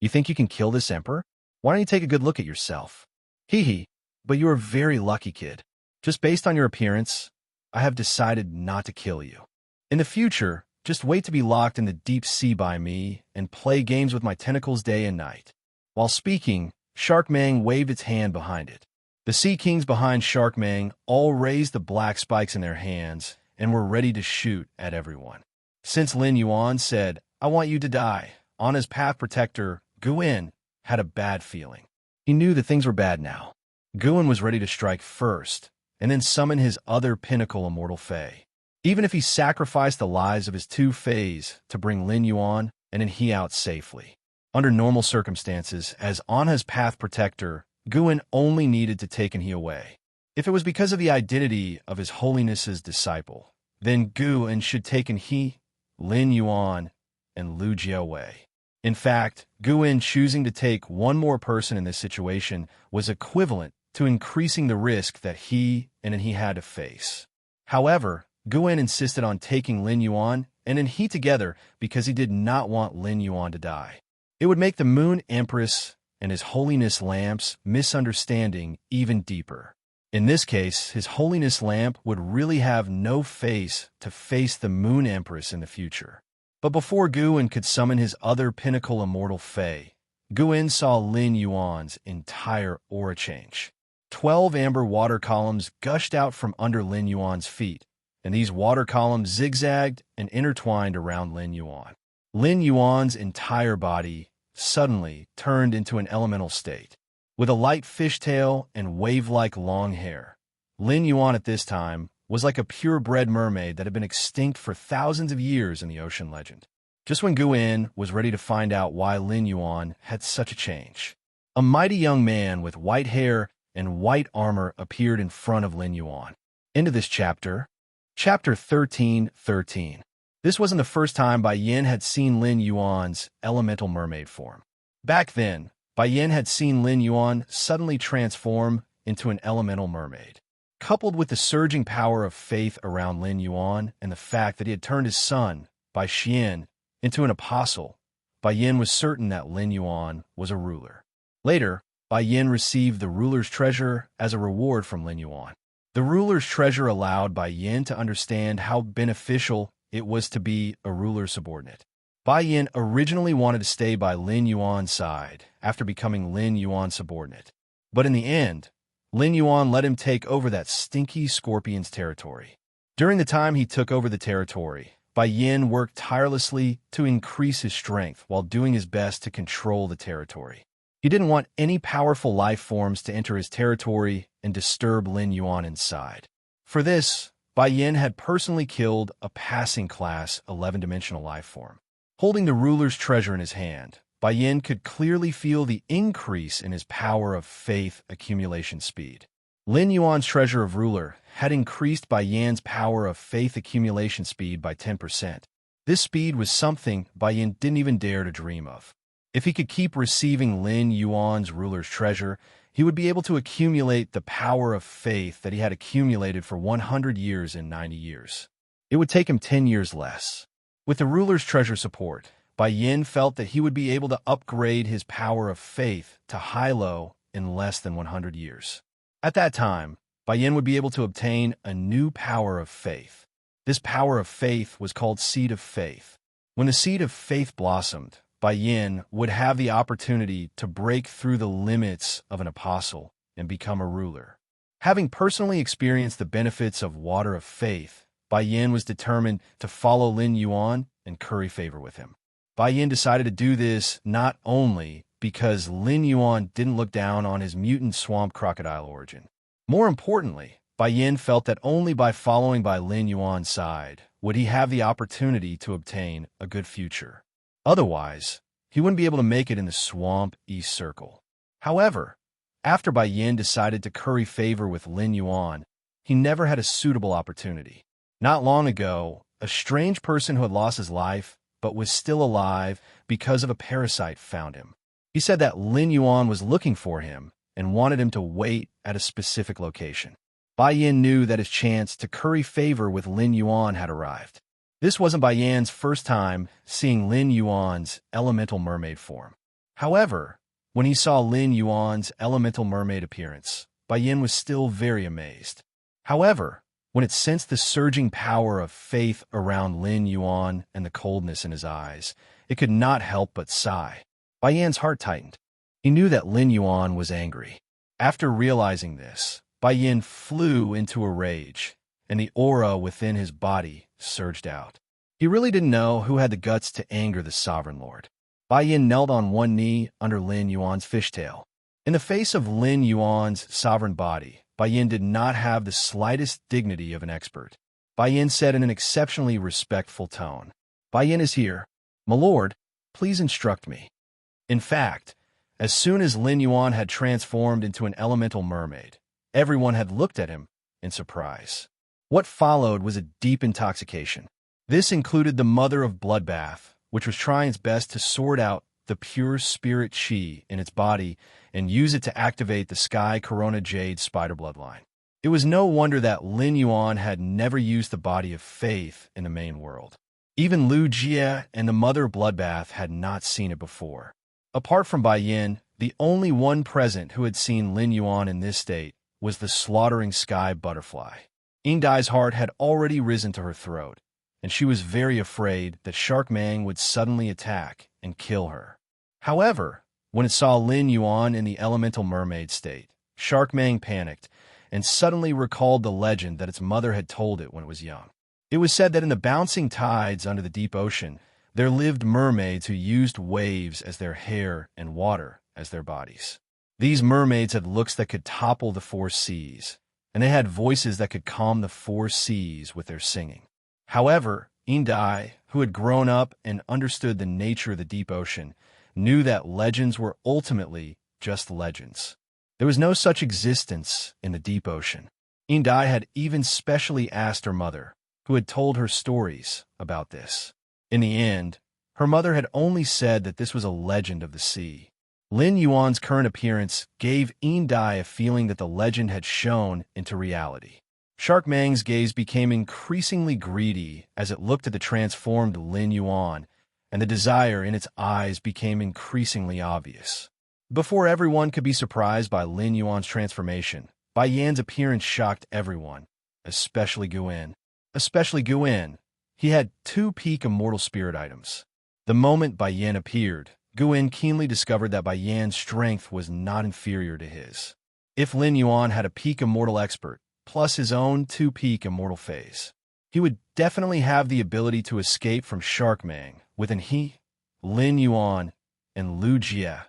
"You think you can kill this emperor? Why don't you take a good look at yourself?" "Hee hee, but you are very lucky, kid. Just based on your appearance, I have decided not to kill you. In the future, just wait to be locked in the deep sea by me and play games with my tentacles day and night." While speaking, Sharkmang waved its hand behind it. The Sea Kings behind Sharkmang all raised the black spikes in their hands and were ready to shoot at everyone. Since Lin Yuan said, "I want you to die," Anna's path protector, Guin, had a bad feeling. He knew that things were bad now. Guin was ready to strike first, and then summon his other pinnacle immortal Fae. Even if he sacrificed the lives of his 2 Faes to bring Lin Yuan and then he out safely. Under normal circumstances, as Anna's path protector, Guin only needed to take He away. If it was because of the identity of His Holiness's disciple, then Guin should take He, Lin Yuan, and Lu Jiawei. In fact, Guin choosing to take one more person in this situation was equivalent to increasing the risk that he had to face. However, Guin insisted on taking Lin Yuan and He together because he did not want Lin Yuan to die. It would make the Moon Empress and His Holiness Lamp's misunderstanding even deeper. In this case, His Holiness Lamp would really have no face to face the Moon Empress in the future. But before Guin could summon his other pinnacle immortal Fae, Guin saw Lin Yuan's entire aura change. 12 amber water columns gushed out from under Lin Yuan's feet, and these water columns zigzagged and intertwined around Lin Yuan. Lin Yuan's entire body suddenly turned into an elemental state. With a light fishtail and wave-like long hair, Lin Yuan at this time was like a purebred mermaid that had been extinct for thousands of years in the ocean legend. Just when Guin was ready to find out why Lin Yuan had such a change, a mighty young man with white hair and white armor appeared in front of Lin Yuan. Into this chapter, Chapter 13:13. This wasn't the first time Bai Yin had seen Lin Yuan's elemental mermaid form. Back then, Bai Yin had seen Lin Yuan suddenly transform into an elemental mermaid. Coupled with the surging power of faith around Lin Yuan and the fact that he had turned his son, Bai Xian, into an apostle, Bai Yin was certain that Lin Yuan was a ruler. Later, Bai Yin received the ruler's treasure as a reward from Lin Yuan. The ruler's treasure allowed Bai Yin to understand how beneficial it was to be a ruler's subordinate. Bai Yin originally wanted to stay by Lin Yuan's side after becoming Lin Yuan's subordinate. But in the end, Lin Yuan let him take over that stinky scorpion's territory. During the time he took over the territory, Bai Yin worked tirelessly to increase his strength while doing his best to control the territory. He didn't want any powerful life forms to enter his territory and disturb Lin Yuan inside. For this, Bai Yin had personally killed a passing class 11-dimensional life form. Holding the ruler's treasure in his hand, Bai Yin could clearly feel the increase in his power of faith accumulation speed. Lin Yuan's treasure of ruler had increased Bai Yin's power of faith accumulation speed by 10%. This speed was something Bai Yin didn't even dare to dream of. If he could keep receiving Lin Yuan's ruler's treasure, he would be able to accumulate the power of faith that he had accumulated for 100 years and 90 years. It would take him 10 years less. With the ruler's treasure support, Bai Yin felt that he would be able to upgrade his power of faith to high-low in less than 100 years. At that time, Bai Yin would be able to obtain a new power of faith. This power of faith was called Seed of Faith. When the Seed of Faith blossomed, Bai Yin would have the opportunity to break through the limits of an apostle and become a ruler. Having personally experienced the benefits of water of faith, Bai Yin was determined to follow Lin Yuan and curry favor with him. Bai Yin decided to do this not only because Lin Yuan didn't look down on his mutant swamp crocodile origin. More importantly, Bai Yin felt that only by following by Lin Yuan's side would he have the opportunity to obtain a good future. Otherwise, he wouldn't be able to make it in the Swamp East Circle. However, after Bai Yin decided to curry favor with Lin Yuan, he never had a suitable opportunity. Not long ago, a strange person who had lost his life but was still alive because of a parasite found him. He said that Lin Yuan was looking for him and wanted him to wait at a specific location. Bai Yin knew that his chance to curry favor with Lin Yuan had arrived. This wasn't Bai Yin's first time seeing Lin Yuan's elemental mermaid form. However, when he saw Lin Yuan's elemental mermaid appearance, Bai Yin was still very amazed. However, when it sensed the surging power of faith around Lin Yuan and the coldness in his eyes, it could not help but sigh. Bai Yin's heart tightened. He knew that Lin Yuan was angry. After realizing this, Bai Yin flew into a rage, and the aura within his body surged out. He really didn't know who had the guts to anger the Sovereign Lord. Bai Yin knelt on one knee under Lin Yuan's fishtail. In the face of Lin Yuan's sovereign body, Bai Yin did not have the slightest dignity of an expert. Bai Yin said in an exceptionally respectful tone, "Bai Yin is here. My lord, please instruct me." In fact, as soon as Lin Yuan had transformed into an elemental mermaid, everyone had looked at him in surprise. What followed was a deep intoxication. This included the Mother of Bloodbath, which was trying its best to sort out the pure spirit chi in its body and use it to activate the Sky Corona Jade spider bloodline. It was no wonder that Lin Yuan had never used the body of faith in the main world. Even Lu Jie and the Mother Bloodbath had not seen it before. Apart from Bai Yin, the only one present who had seen Lin Yuan in this state was the slaughtering sky butterfly. Yin Dai's heart had already risen to her throat, and she was very afraid that Shark Mang would suddenly attack and kill her. However, when it saw Lin Yuan in the elemental mermaid state, Shark Mang panicked and suddenly recalled the legend that its mother had told it when it was young. It was said that in the bouncing tides under the deep ocean, there lived mermaids who used waves as their hair and water as their bodies. These mermaids had looks that could topple the four seas, and they had voices that could calm the four seas with their singing. However, Yin Dai, who had grown up and understood the nature of the deep ocean, knew that legends were ultimately just legends. There was no such existence in the deep ocean. Yin Dai had even specially asked her mother, who had told her stories about this. In the end, her mother had only said that this was a legend of the sea. Lin Yuan's current appearance gave Yin Dai a feeling that the legend had shown into reality. Shark Mang's gaze became increasingly greedy as it looked at the transformed Lin Yuan, and the desire in its eyes became increasingly obvious. Before everyone could be surprised by Lin Yuan's transformation, Bai Yan's appearance shocked everyone, especially Guin. He had 2 peak immortal spirit items. The moment Bai Yan appeared, Guin keenly discovered that Bai Yan's strength was not inferior to his. If Lin Yuan had a peak immortal expert, plus his own 2 peak immortal phase, he would definitely have the ability to escape from Shark Mang within he, Lin Yuan, and Lu Jie,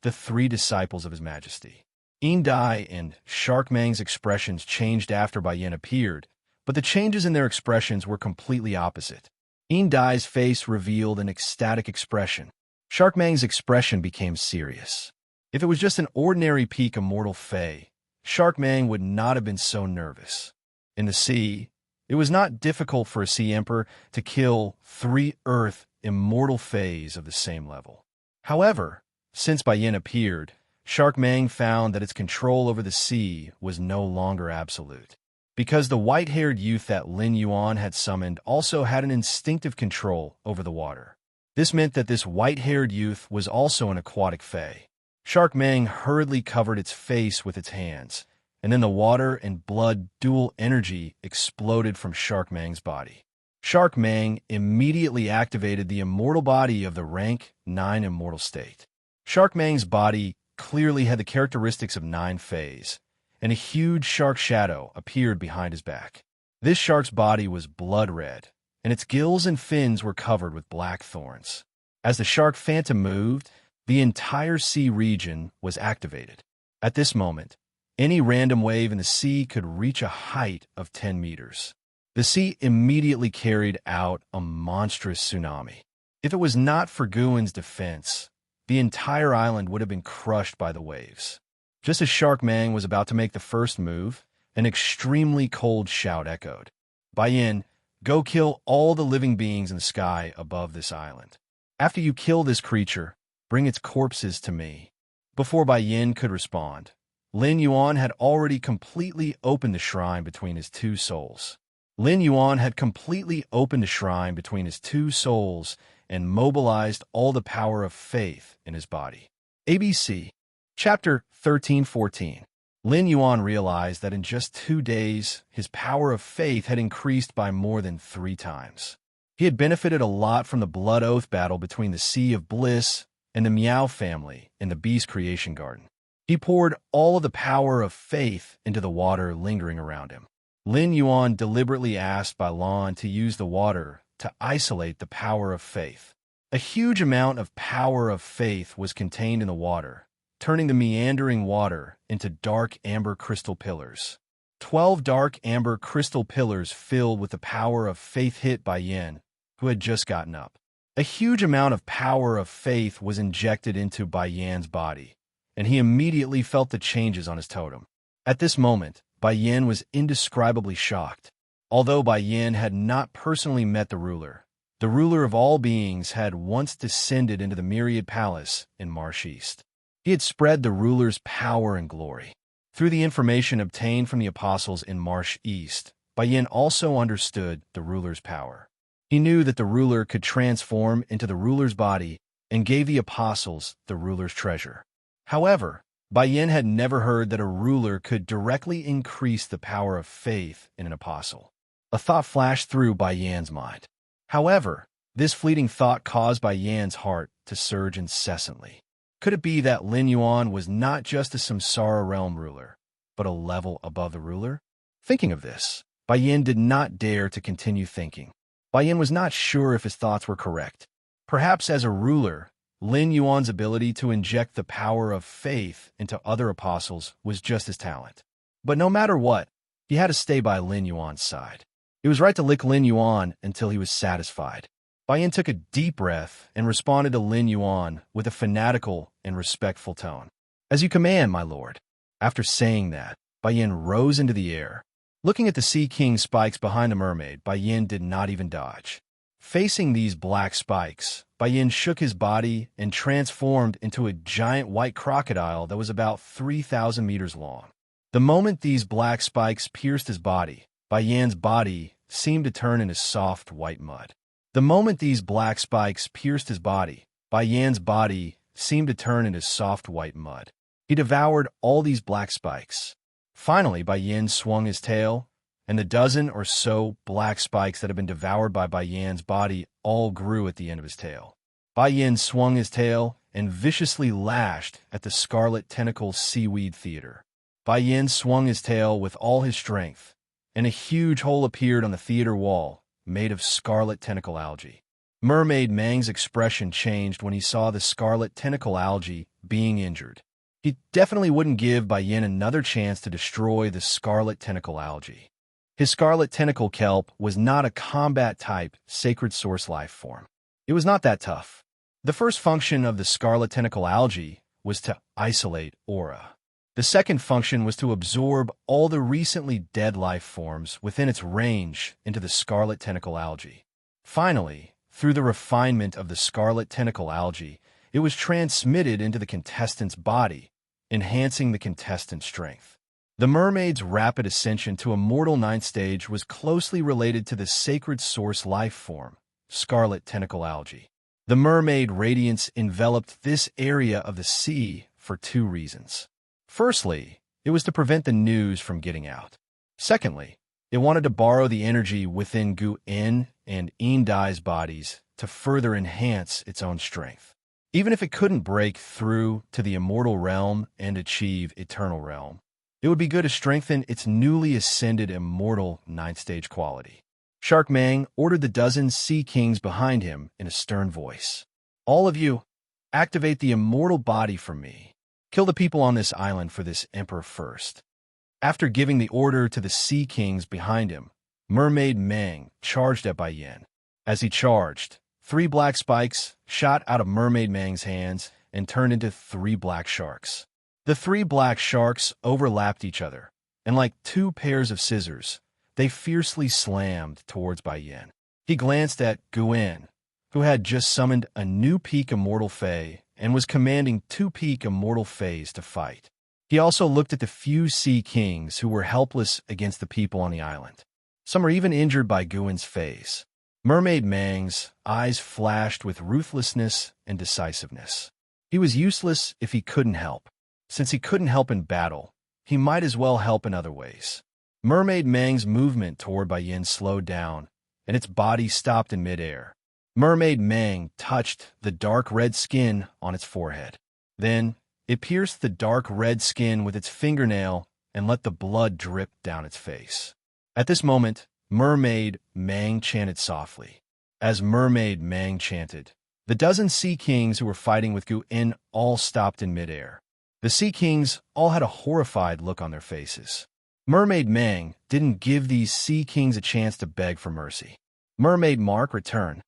the 3 disciples of His Majesty. Yin Dai and Shark Mang's expressions changed after Bai Yan appeared, but the changes in their expressions were completely opposite. Yin Dai's face revealed an ecstatic expression. Shark Mang's expression became serious. If it was just an ordinary peak immortal Fae, Shark Mang would not have been so nervous. In the sea, it was not difficult for a Sea Emperor to kill 3 Earth immortal Faes of the same level. However, since Bai Yin appeared, Shark Mang found that its control over the sea was no longer absolute. Because the white-haired youth that Lin Yuan had summoned also had an instinctive control over the water. This meant that this white-haired youth was also an aquatic fae. Shark Mang hurriedly covered its face with its hands, and then the water and blood dual energy exploded from Shark Mang's body. Shark Mang immediately activated the immortal body of the rank 9 immortal state. Shark Mang's body clearly had the characteristics of 9 fays, and a huge shark shadow appeared behind his back. This shark's body was blood red, and its gills and fins were covered with black thorns. As the shark phantom moved, the entire sea region was activated. At this moment, any random wave in the sea could reach a height of 10 meters. The sea immediately carried out a monstrous tsunami. If it was not for Guin's defense, the entire island would have been crushed by the waves. Just as Shark Mang was about to make the first move, an extremely cold shout echoed. Bai Yin, go kill all the living beings in the sky above this island. After you kill this creature, bring its corpses to me. Before Bai Yin could respond, Lin Yuan had already completely opened the shrine between his two souls. Lin Yuan had completely opened the shrine between his two souls and mobilized all the power of faith in his body. ABC Chapter 13-14. Lin Yuan realized that in just 2 days, his power of faith had increased by more than 3 times. He had benefited a lot from the blood oath battle between the Sea of Bliss and the Miao family in the Beast Creation Garden. He poured all of the power of faith into the water lingering around him. Lin Yuan deliberately asked Bai Lan to use the water to isolate the power of faith. A huge amount of power of faith was contained in the water, turning the meandering water into dark amber crystal pillars. 12 dark amber crystal pillars filled with the power of faith hit Bai Yin, who had just gotten up. A huge amount of power of faith was injected into Bai Yan's body, and he immediately felt the changes on his totem. At this moment, Bai Yin was indescribably shocked. Although Bai Yin had not personally met the ruler of all beings had once descended into the Myriad Palace in Marsh East. He had spread the ruler's power and glory. Through the information obtained from the apostles in Marsh East, Bai Yin also understood the ruler's power. He knew that the ruler could transform into the ruler's body and gave the apostles the ruler's treasure. However, Bai Yin had never heard that a ruler could directly increase the power of faith in an apostle. A thought flashed through Bai Yan's mind. However, this fleeting thought caused Bai Yan's heart to surge incessantly. Could it be that Lin Yuan was not just a Samsara realm ruler, but a level above the ruler? Thinking of this, Bai Yin did not dare to continue thinking. Bai Yin was not sure if his thoughts were correct. Perhaps as a ruler, Lin Yuan's ability to inject the power of faith into other apostles was just his talent. But no matter what, he had to stay by Lin Yuan's side. It was right to lick Lin Yuan until he was satisfied. Bai Yin took a deep breath and responded to Lin Yuan with a fanatical and respectful tone. "As you command, my lord." After saying that, Bai Yin rose into the air. Looking at the Sea King's spikes behind the mermaid, Bai Yin did not even dodge. Facing these black spikes, Bai Yin shook his body and transformed into a giant white crocodile that was about 3,000 meters long. The moment these black spikes pierced his body, Bai Yin's body seemed to turn into soft white mud. The moment these black spikes pierced his body, Bai Yan's body seemed to turn into soft white mud. He devoured all these black spikes. Finally, Bai Yin swung his tail, and the dozen or so black spikes that had been devoured by Bai Yan's body all grew at the end of his tail. Bai Yin swung his tail and viciously lashed at the Scarlet Tentacle Seaweed Theater. Bai Yin swung his tail with all his strength, and a huge hole appeared on the theater wall, made of scarlet tentacle algae. Mermaid Mang's expression changed when he saw the scarlet tentacle algae being injured. He definitely wouldn't give Bai Yin another chance to destroy the scarlet tentacle algae. His scarlet tentacle kelp was not a combat-type sacred source life form. It was not that tough. The first function of the scarlet tentacle algae was to isolate aura. The second function was to absorb all the recently dead life forms within its range into the scarlet tentacle algae. Finally, through the refinement of the scarlet tentacle algae, It was transmitted into the contestant's body, enhancing the contestant's strength. The mermaid's rapid ascension to immortal ninth stage was closely related to the sacred source life form, scarlet tentacle algae. The mermaid radiance enveloped this area of the sea for two reasons. Firstly, it was to prevent the news from getting out. Secondly, it wanted to borrow the energy within Gu-in and In-Dai's bodies to further enhance its own strength. Even if it couldn't break through to the immortal realm and achieve eternal realm, it would be good to strengthen its newly ascended immortal ninth stage quality. Shark Mang ordered the dozen sea kings behind him in a stern voice. All of you, activate the immortal body for me. Kill the people on this island for this emperor first. After giving the order to the sea kings behind him, Mermaid Mang charged at Bai Yin. As he charged, 3 black spikes shot out of Mermaid Mang's hands and turned into 3 black sharks. The 3 black sharks overlapped each other, and like 2 pairs of scissors, they fiercely slammed towards Bai Yin. He glanced at Gu-in, who had just summoned a new peak immortal fae and was commanding 2 peak immortal faes to fight. He also looked at the few sea kings who were helpless against the people on the island. Some were even injured by Gu-in's faes. Mermaid Mang's eyes flashed with ruthlessness and decisiveness. He was useless if he couldn't help. Since he couldn't help in battle, he might as well help in other ways. Mermaid Mang's movement toward Bai Yin slowed down, and its body stopped in midair. Mermaid Mang touched the dark red skin on its forehead. Then, it pierced the dark red skin with its fingernail and let the blood drip down its face. At this moment, Mermaid Mang chanted softly. As Mermaid Mang chanted, the dozen sea kings who were fighting with Gu-in all stopped in midair. The sea kings all had a horrified look on their faces. Mermaid Mang didn't give these sea kings a chance to beg for mercy. Mermaid Mark returned.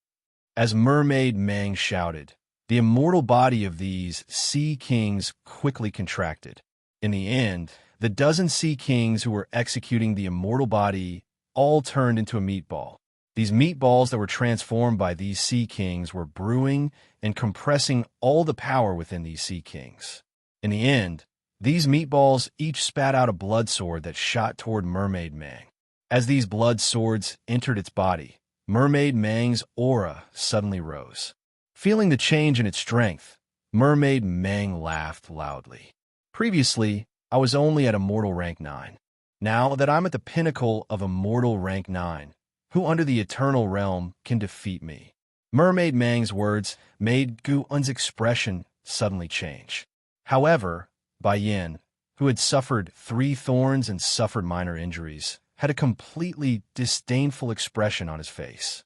As Mermaid Mang shouted, the immortal body of these sea kings quickly contracted. In the end, the dozen sea kings who were executing the immortal body all turned into a meatball. These meatballs that were transformed by these sea kings were brewing and compressing all the power within these sea kings. In the end, these meatballs each spat out a blood sword that shot toward Mermaid Mang. As these blood swords entered its body, Mermaid Mang's aura suddenly rose. Feeling the change in its strength, Mermaid Mang laughed loudly. Previously, I was only at Immortal Rank 9. Now that I'm at the pinnacle of Immortal Rank 9, who under the Eternal Realm can defeat me? Mermaid Mang's words made Gu-un's expression suddenly change. However, Bai Yin, who had suffered 3 thorns and suffered minor injuries, had a completely disdainful expression on his face.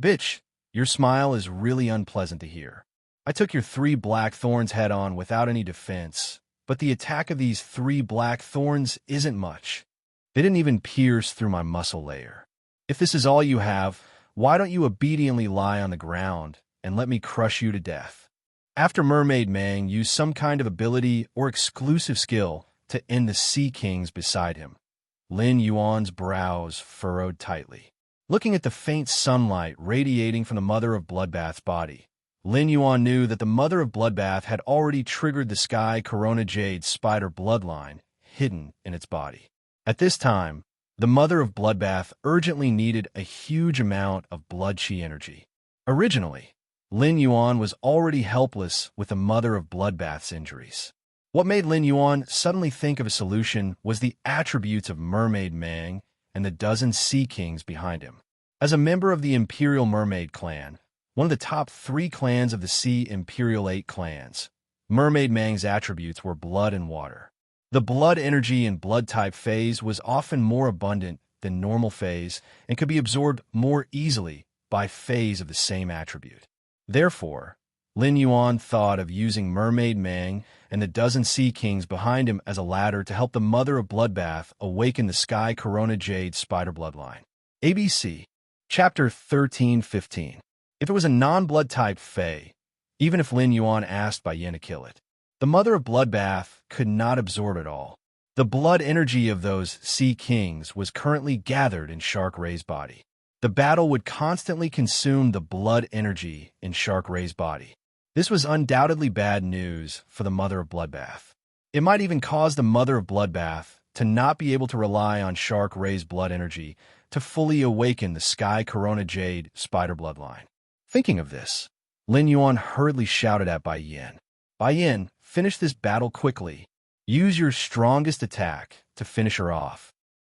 Bitch, your smile is really unpleasant to hear. I took your 3 black thorns head-on without any defense, but the attack of these 3 black thorns isn't much. They didn't even pierce through my muscle layer. If this is all you have, why don't you obediently lie on the ground and let me crush you to death? After Mermaid Mang used some kind of ability or exclusive skill to end the sea kings beside him, Lin Yuan's brows furrowed tightly. Looking at the faint sunlight radiating from the Mother of Bloodbath's body, Lin Yuan knew that the Mother of Bloodbath had already triggered the Sky Corona Jade spider bloodline hidden in its body. At this time, the Mother of Bloodbath urgently needed a huge amount of blood chi energy. Originally, Lin Yuan was already helpless with the Mother of Bloodbath's injuries. What made Lin Yuan suddenly think of a solution was the attributes of Mermaid Mang and the dozen sea kings behind him. As a member of the Imperial Mermaid clan, one of the top 3 clans of the Sea Imperial 8 clans, Mermaid Mang's attributes were blood and water. The blood energy in blood-type phase was often more abundant than normal phase and could be absorbed more easily by phase of the same attribute. Therefore, Lin Yuan thought of using Mermaid Mang and the dozen sea kings behind him as a ladder to help the Mother of Bloodbath awaken the Sky Corona Jade spider bloodline. ABC, Chapter 13-15. If it was a non-blood type Fae, even if Lin Yuan asked Bai Yin to kill it, the Mother of Bloodbath could not absorb it all. The blood energy of those sea kings was currently gathered in Shark Ray's body. The battle would constantly consume the blood energy in Shark Ray's body. This was undoubtedly bad news for the Mother of Bloodbath. It might even cause the Mother of Bloodbath to not be able to rely on Shark Ray's blood energy to fully awaken the Sky Corona Jade spider bloodline. Thinking of this, Lin Yuan hurriedly shouted at Bai Yin. Bai Yin, finish this battle quickly. Use your strongest attack to finish her off.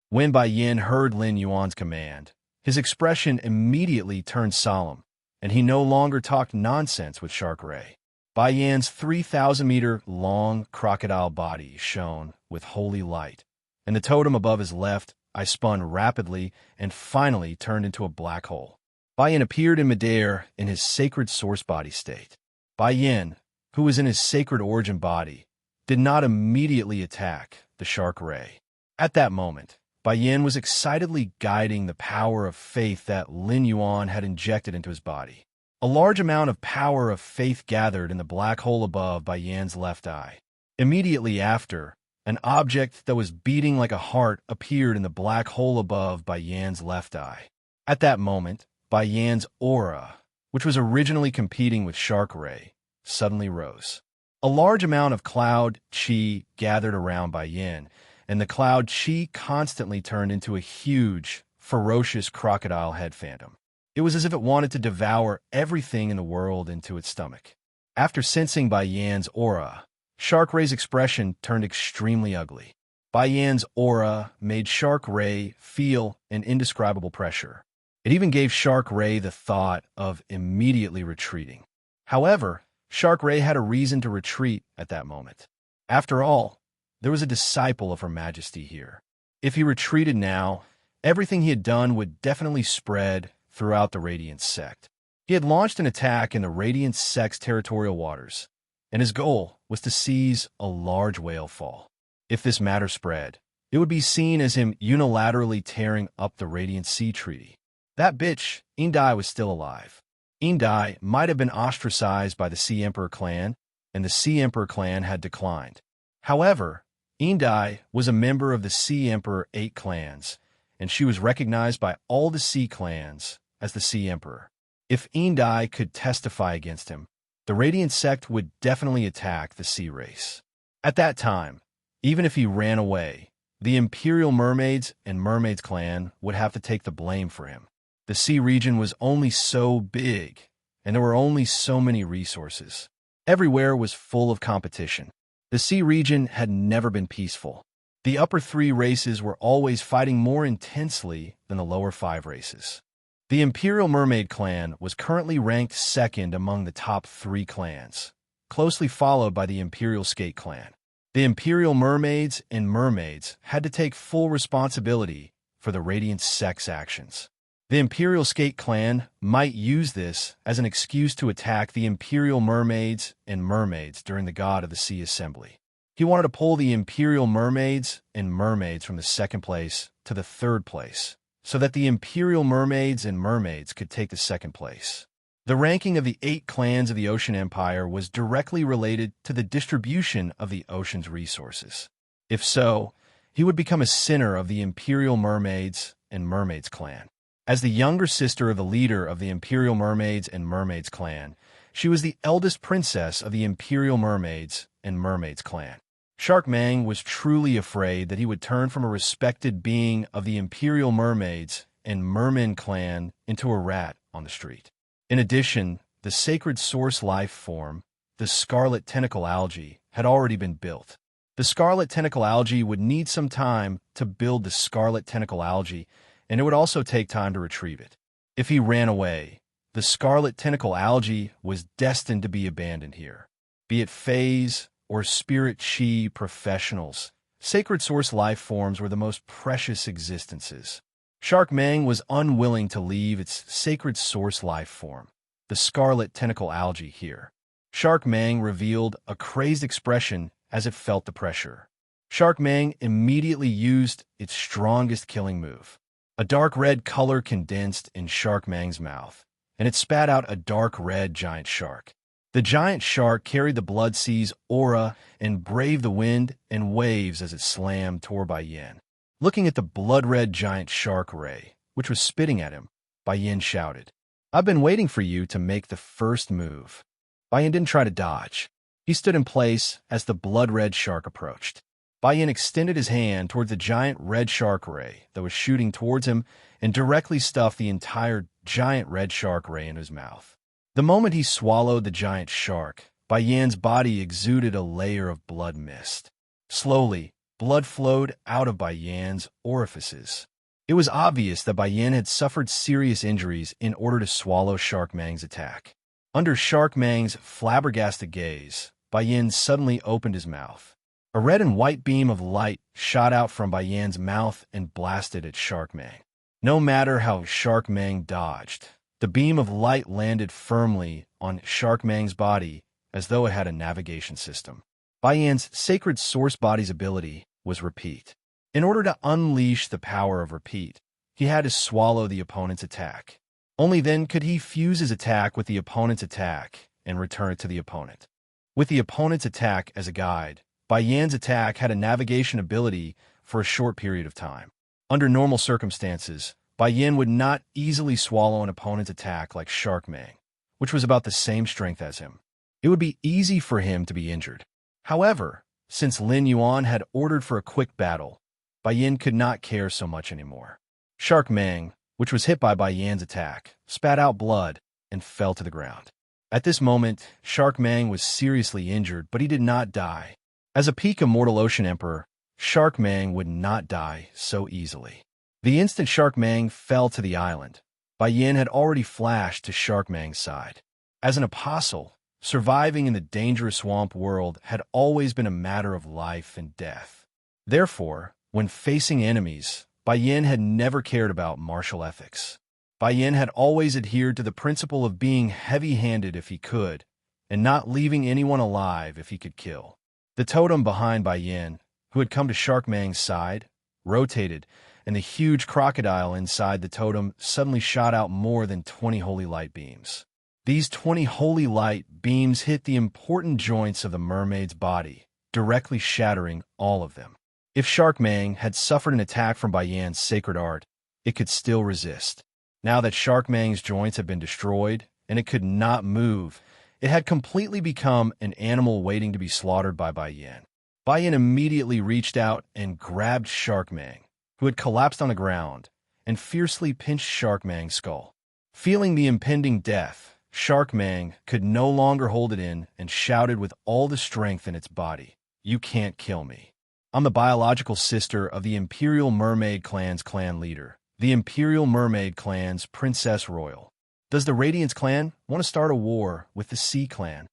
When Bai Yin heard Lin Yuan's command, his expression immediately turned solemn, and he no longer talked nonsense with Shark Ray. Bai Yan's 3,000-meter-long crocodile body shone with holy light, and the totem above his left eye spun rapidly and finally turned into a black hole. Bai Yin appeared in midair in his sacred source body state. Bai Yin, who was in his sacred origin body, did not immediately attack the Shark Ray. At that moment, Bai Yin was excitedly guiding the power of faith that Lin Yuan had injected into his body. A large amount of power of faith gathered in the black hole above Bai Yan's left eye. Immediately after, an object that was beating like a heart appeared in the black hole above Bai Yan's left eye. At that moment, Bai Yan's aura, which was originally competing with Shark Ray, suddenly rose. A large amount of cloud chi gathered around Bai Yin, and the cloud chi constantly turned into a huge, ferocious crocodile head phantom. It was as if it wanted to devour everything in the world into its stomach. After sensing Bai Yan's aura, Shark Ray's expression turned extremely ugly. Bai Yan's aura made Shark Ray feel an indescribable pressure. It even gave Shark Ray the thought of immediately retreating. However, Shark Ray had a reason to retreat at that moment. After all, there was a disciple of Her Majesty here. If he retreated now, everything he had done would definitely spread throughout the Radiant Sect. He had launched an attack in the Radiant Sect's territorial waters, and his goal was to seize a large whale fall. If this matter spread, it would be seen as him unilaterally tearing up the Radiant Sea Treaty. That bitch, Indai, was still alive. Indai might have been ostracized by the Sea Emperor clan, and the Sea Emperor clan had declined. However, Indai was a member of the Sea Emperor 8 clans, and she was recognized by all the Sea clans as the Sea Emperor. If Indai could testify against him, the Radiant Sect would definitely attack the Sea Race. At that time, even if he ran away, the Imperial Mermaids and Mermaids clan would have to take the blame for him. The sea region was only so big, and there were only so many resources. Everywhere was full of competition. The sea region had never been peaceful. The upper 3 races were always fighting more intensely than the lower 5 races. The Imperial Mermaid clan was currently ranked second among the top 3 clans, closely followed by the Imperial Skate clan. The Imperial Mermaids and Mermaids had to take full responsibility for the Radiant Sect's actions. The Imperial Skate clan might use this as an excuse to attack the Imperial Mermaids and Mermaids during the God of the Sea Assembly. He wanted to pull the Imperial Mermaids and Mermaids from the 2nd place to the 3rd place, so that the Imperial Mermaids and Mermaids could take the 2nd place. The ranking of the 8 clans of the Ocean Empire was directly related to the distribution of the ocean's resources. If so, he would become a sinner of the Imperial Mermaids and Mermaids clan. As the younger sister of the leader of the Imperial Mermaids and Mermaids clan, she was the eldest princess of the Imperial Mermaids and Mermaids clan. Shark Mang was truly afraid that he would turn from a respected being of the Imperial Mermaids and Merman clan into a rat on the street. In addition, the sacred source life form, the scarlet tentacle algae, had already been built. The scarlet tentacle algae would need some time to build the scarlet tentacle algae, and it would also take time to retrieve it. If he ran away, the scarlet tentacle algae was destined to be abandoned here. Be it phase or spirit chi professionals, sacred source life forms were the most precious existences. Shark Mang was unwilling to leave its sacred source life form, the scarlet tentacle algae, here. Shark Mang revealed a crazed expression as it felt the pressure. Shark Mang immediately used its strongest killing move. A dark red color condensed in Shark Mang's mouth, and it spat out a dark red giant shark. The giant shark carried the Blood Sea's aura and braved the wind and waves as it slammed toward Bai Yin. Looking at the blood-red giant shark ray, which was spitting at him, Bai Yin shouted, "I've been waiting for you to make the first move." Bai Yin didn't try to dodge. He stood in place as the blood-red shark approached. Bai Yin extended his hand toward the giant red shark ray that was shooting towards him and directly stuffed the entire giant red shark ray in his mouth. The moment he swallowed the giant shark, Bai Yin's body exuded a layer of blood mist. Slowly, blood flowed out of Bai Yin's orifices. It was obvious that Bai Yin had suffered serious injuries in order to swallow Shark Mang's attack. Under Shark Mang's flabbergasted gaze, Bai Yin suddenly opened his mouth. A red and white beam of light shot out from Bai Yin's mouth and blasted at Shark Mang. No matter how Shark Mang dodged, the beam of light landed firmly on Shark Mang's body as though it had a navigation system. Bai Yin's sacred source body's ability was repeat. In order to unleash the power of repeat, he had to swallow the opponent's attack. Only then could he fuse his attack with the opponent's attack and return it to the opponent. With the opponent's attack as a guide, Bai Yin's attack had a navigation ability for a short period of time. Under normal circumstances, Bai Yin would not easily swallow an opponent's attack like Shark Mang, which was about the same strength as him. It would be easy for him to be injured. However, since Lin Yuan had ordered for a quick battle, Bai Yin could not care so much anymore. Shark Mang, which was hit by Bai Yin's attack, spat out blood and fell to the ground. At this moment, Shark Mang was seriously injured, but he did not die. As a peak immortal ocean emperor, Shark Mang would not die so easily. The instant Shark Mang fell to the island, Bai Yin had already flashed to Shark Mang's side. As an apostle, surviving in the dangerous swamp world had always been a matter of life and death. Therefore, when facing enemies, Bai Yin had never cared about martial ethics. Bai Yin had always adhered to the principle of being heavy-handed if he could, and not leaving anyone alive if he could kill. The totem behind Bai Yin, who had come to Shark Mang's side, rotated, and the huge crocodile inside the totem suddenly shot out more than 20 holy light beams. These 20 holy light beams hit the important joints of the mermaid's body, directly shattering all of them. If Shark Mang had suffered an attack from Bai Yin's sacred art, it could still resist. Now that Shark Mang's joints had been destroyed, and it could not move, it had completely become an animal waiting to be slaughtered by Bai Yin. Bai Yin immediately reached out and grabbed Shark Mang, who had collapsed on the ground, and fiercely pinched Shark Mang's skull. Feeling the impending death, Shark Mang could no longer hold it in and shouted with all the strength in its body, "You can't kill me. I'm the biological sister of the Imperial Mermaid Clan's clan leader, the Imperial Mermaid Clan's Princess Royal. Does the Radiance Clan want to start a war with the Sea Clan?"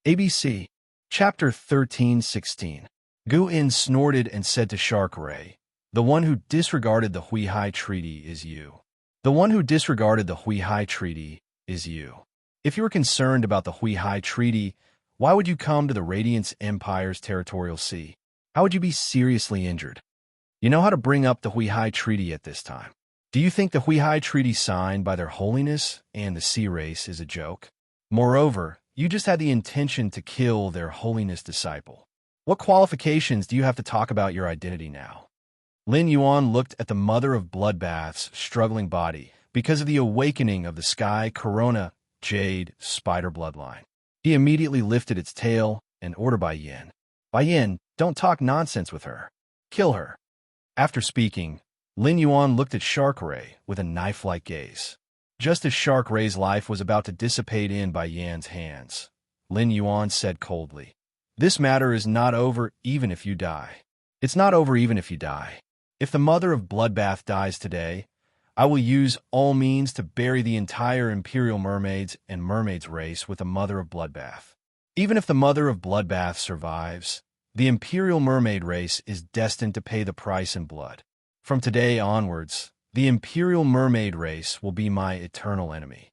ABC Chapter 13:16. Gu In snorted and said to Shark Ray, "The one who disregarded the Huihai Treaty is you. The one who disregarded the Huihai Treaty is you. If you were concerned about the Huihai Treaty, why would you come to the Radiance Empire's territorial sea? How would you be seriously injured? You know how to bring up the Huihai Treaty at this time. Do you think the Huihai Treaty signed by their holiness and the sea race is a joke? Moreover, you just had the intention to kill their holiness disciple. What qualifications do you have to talk about your identity now?" Lin Yuan looked at the mother of bloodbath's struggling body because of the awakening of the Sky Corona Jade Spider bloodline. He immediately lifted its tail and ordered Bai Yin, "Bai Yin, don't talk nonsense with her. Kill her." After speaking, Lin Yuan looked at Shark Ray with a knife-like gaze. Just as Shark Ray's life was about to dissipate in Bai Yin's hands, Lin Yuan said coldly, "This matter is not over even if you die. It's not over even if you die. If the mother of Bloodbath dies today, I will use all means to bury the entire Imperial Mermaids and Mermaids race with the mother of Bloodbath. Even if the mother of Bloodbath survives, the Imperial Mermaid race is destined to pay the price in blood. From today onwards, the Imperial Mermaid race will be my eternal enemy."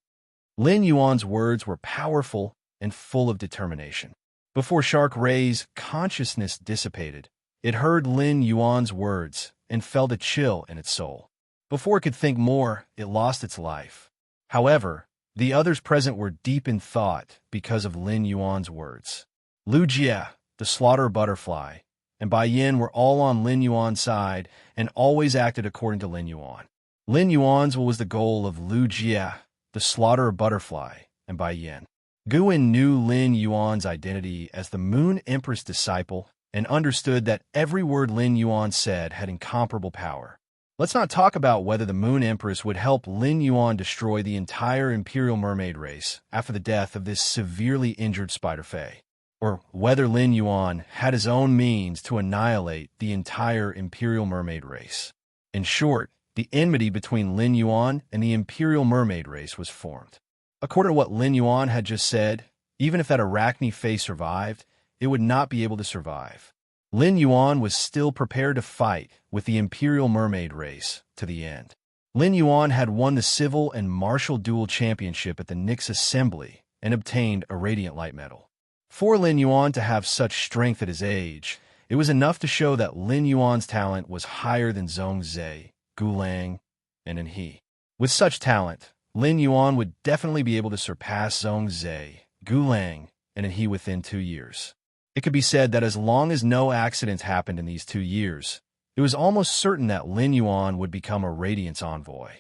Lin Yuan's words were powerful and full of determination. Before Shark Ray's consciousness dissipated, it heard Lin Yuan's words and felt a chill in its soul. Before it could think more, it lost its life. However, the others present were deep in thought because of Lin Yuan's words. Lu Jie, the slaughter butterfly, and Bai Yin were all on Lin Yuan's side and always acted according to Lin Yuan. Lin Yuan's was the goal of Lu Jie, the slaughter butterfly, and Bai Yin. Guin knew Lin Yuan's identity as the Moon Empress disciple and understood that every word Lin Yuan said had incomparable power. Let's not talk about whether the Moon Empress would help Lin Yuan destroy the entire Imperial Mermaid race after the death of this severely injured Spider Fae, or whether Lin Yuan had his own means to annihilate the entire Imperial Mermaid race. In short, the enmity between Lin Yuan and the Imperial Mermaid race was formed. According to what Lin Yuan had just said, even if that Arachne Fae survived, it would not be able to survive. Lin Yuan was still prepared to fight with the Imperial Mermaid race to the end. Lin Yuan had won the Civil and Martial Duel Championship at the Nyx Assembly and obtained a Radiant Light Medal. For Lin Yuan to have such strength at his age, it was enough to show that Lin Yuan's talent was higher than Zhongzhe, Gulang, and Enhe. With such talent, Lin Yuan would definitely be able to surpass Zhongzhe, Gulang, and Enhe within 2 years. It could be said that as long as no accidents happened in these 2 years, it was almost certain that Lin Yuan would become a Radiance Envoy.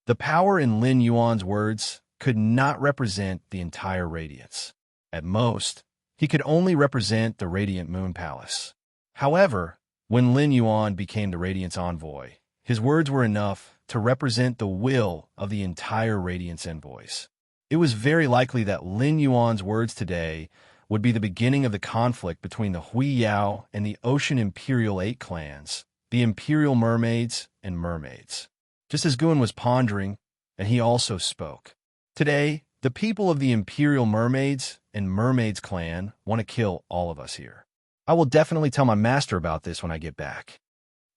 The power in Lin Yuan's words could not represent the entire Radiance. At most, he could only represent the Radiant Moon Palace. However, when Lin Yuan became the Radiance Envoy, his words were enough to represent the will of the entire Radiance Envoys. It was very likely that Lin Yuan's words today would be the beginning of the conflict between the Hui Yao and the Ocean Imperial 8 clans, the Imperial Mermaids and Mermaids. Just as Guin was pondering, and he also spoke. Today, the people of the Imperial Mermaids and Mermaids clan want to kill all of us here. I will definitely tell my master about this when I get back.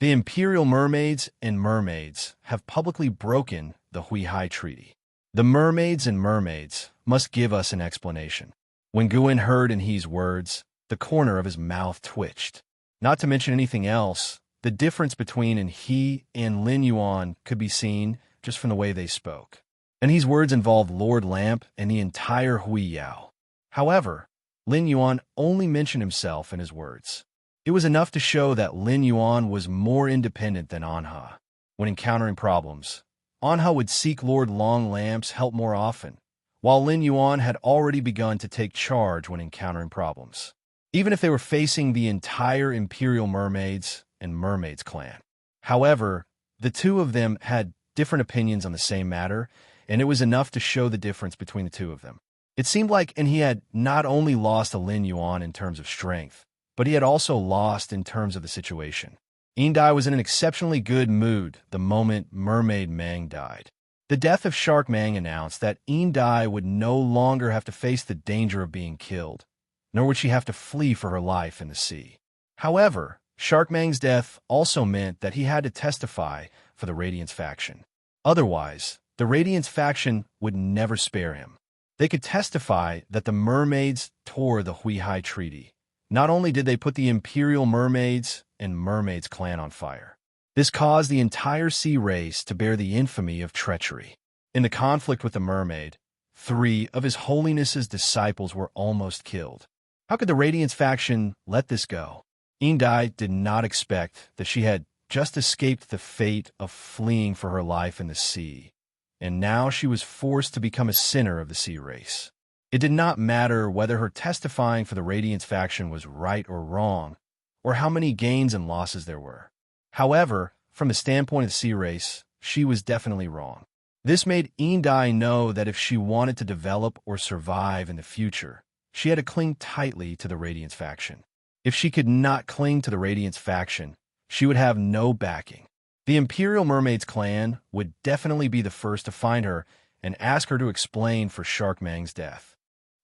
The Imperial Mermaids and Mermaids have publicly broken the Hui Hai Treaty. The Mermaids and Mermaids must give us an explanation. When Guin heard Enhe's words, the corner of his mouth twitched. Not to mention anything else, the difference between Enhe and Lin Yuan could be seen just from the way they spoke. Enhe's words involved Lord Lamp and the entire Hui Yao. However, Lin Yuan only mentioned himself in his words. It was enough to show that Lin Yuan was more independent than Anha. When encountering problems, Anha would seek Lord Long Lamp's help more often, while Lin Yuan had already begun to take charge when encountering problems, even if they were facing the entire Imperial Mermaids and Mermaids clan. However, the two of them had different opinions on the same matter, and it was enough to show the difference between the two of them. It seemed like Enhe had not only lost to Lin Yuan in terms of strength, but he had also lost in terms of the situation. Indai was in an exceptionally good mood the moment Mermaid Mang died. The death of Shark Mang announced that Indai would no longer have to face the danger of being killed, nor would she have to flee for her life in the sea. However, Shark Mang's death also meant that he had to testify for the Radiance faction. Otherwise, the Radiance faction would never spare him. They could testify that the Mermaids tore the Hui Hai Treaty. Not only did they put the Imperial Mermaids and Mermaids clan on fire, this caused the entire sea race to bear the infamy of treachery. In the conflict with the mermaid, 3 of His Holiness's disciples were almost killed. How could the Radiance faction let this go? Indai did not expect that she had just escaped the fate of fleeing for her life in the sea, and now she was forced to become a sinner of the sea race. It did not matter whether her testifying for the Radiance faction was right or wrong, or how many gains and losses there were. However, from the standpoint of the sea race, she was definitely wrong. This made Indai know that if she wanted to develop or survive in the future, she had to cling tightly to the Radiance faction. If she could not cling to the Radiance faction, she would have no backing. The Imperial Mermaids clan would definitely be the first to find her and ask her to explain for Shark Mang's death.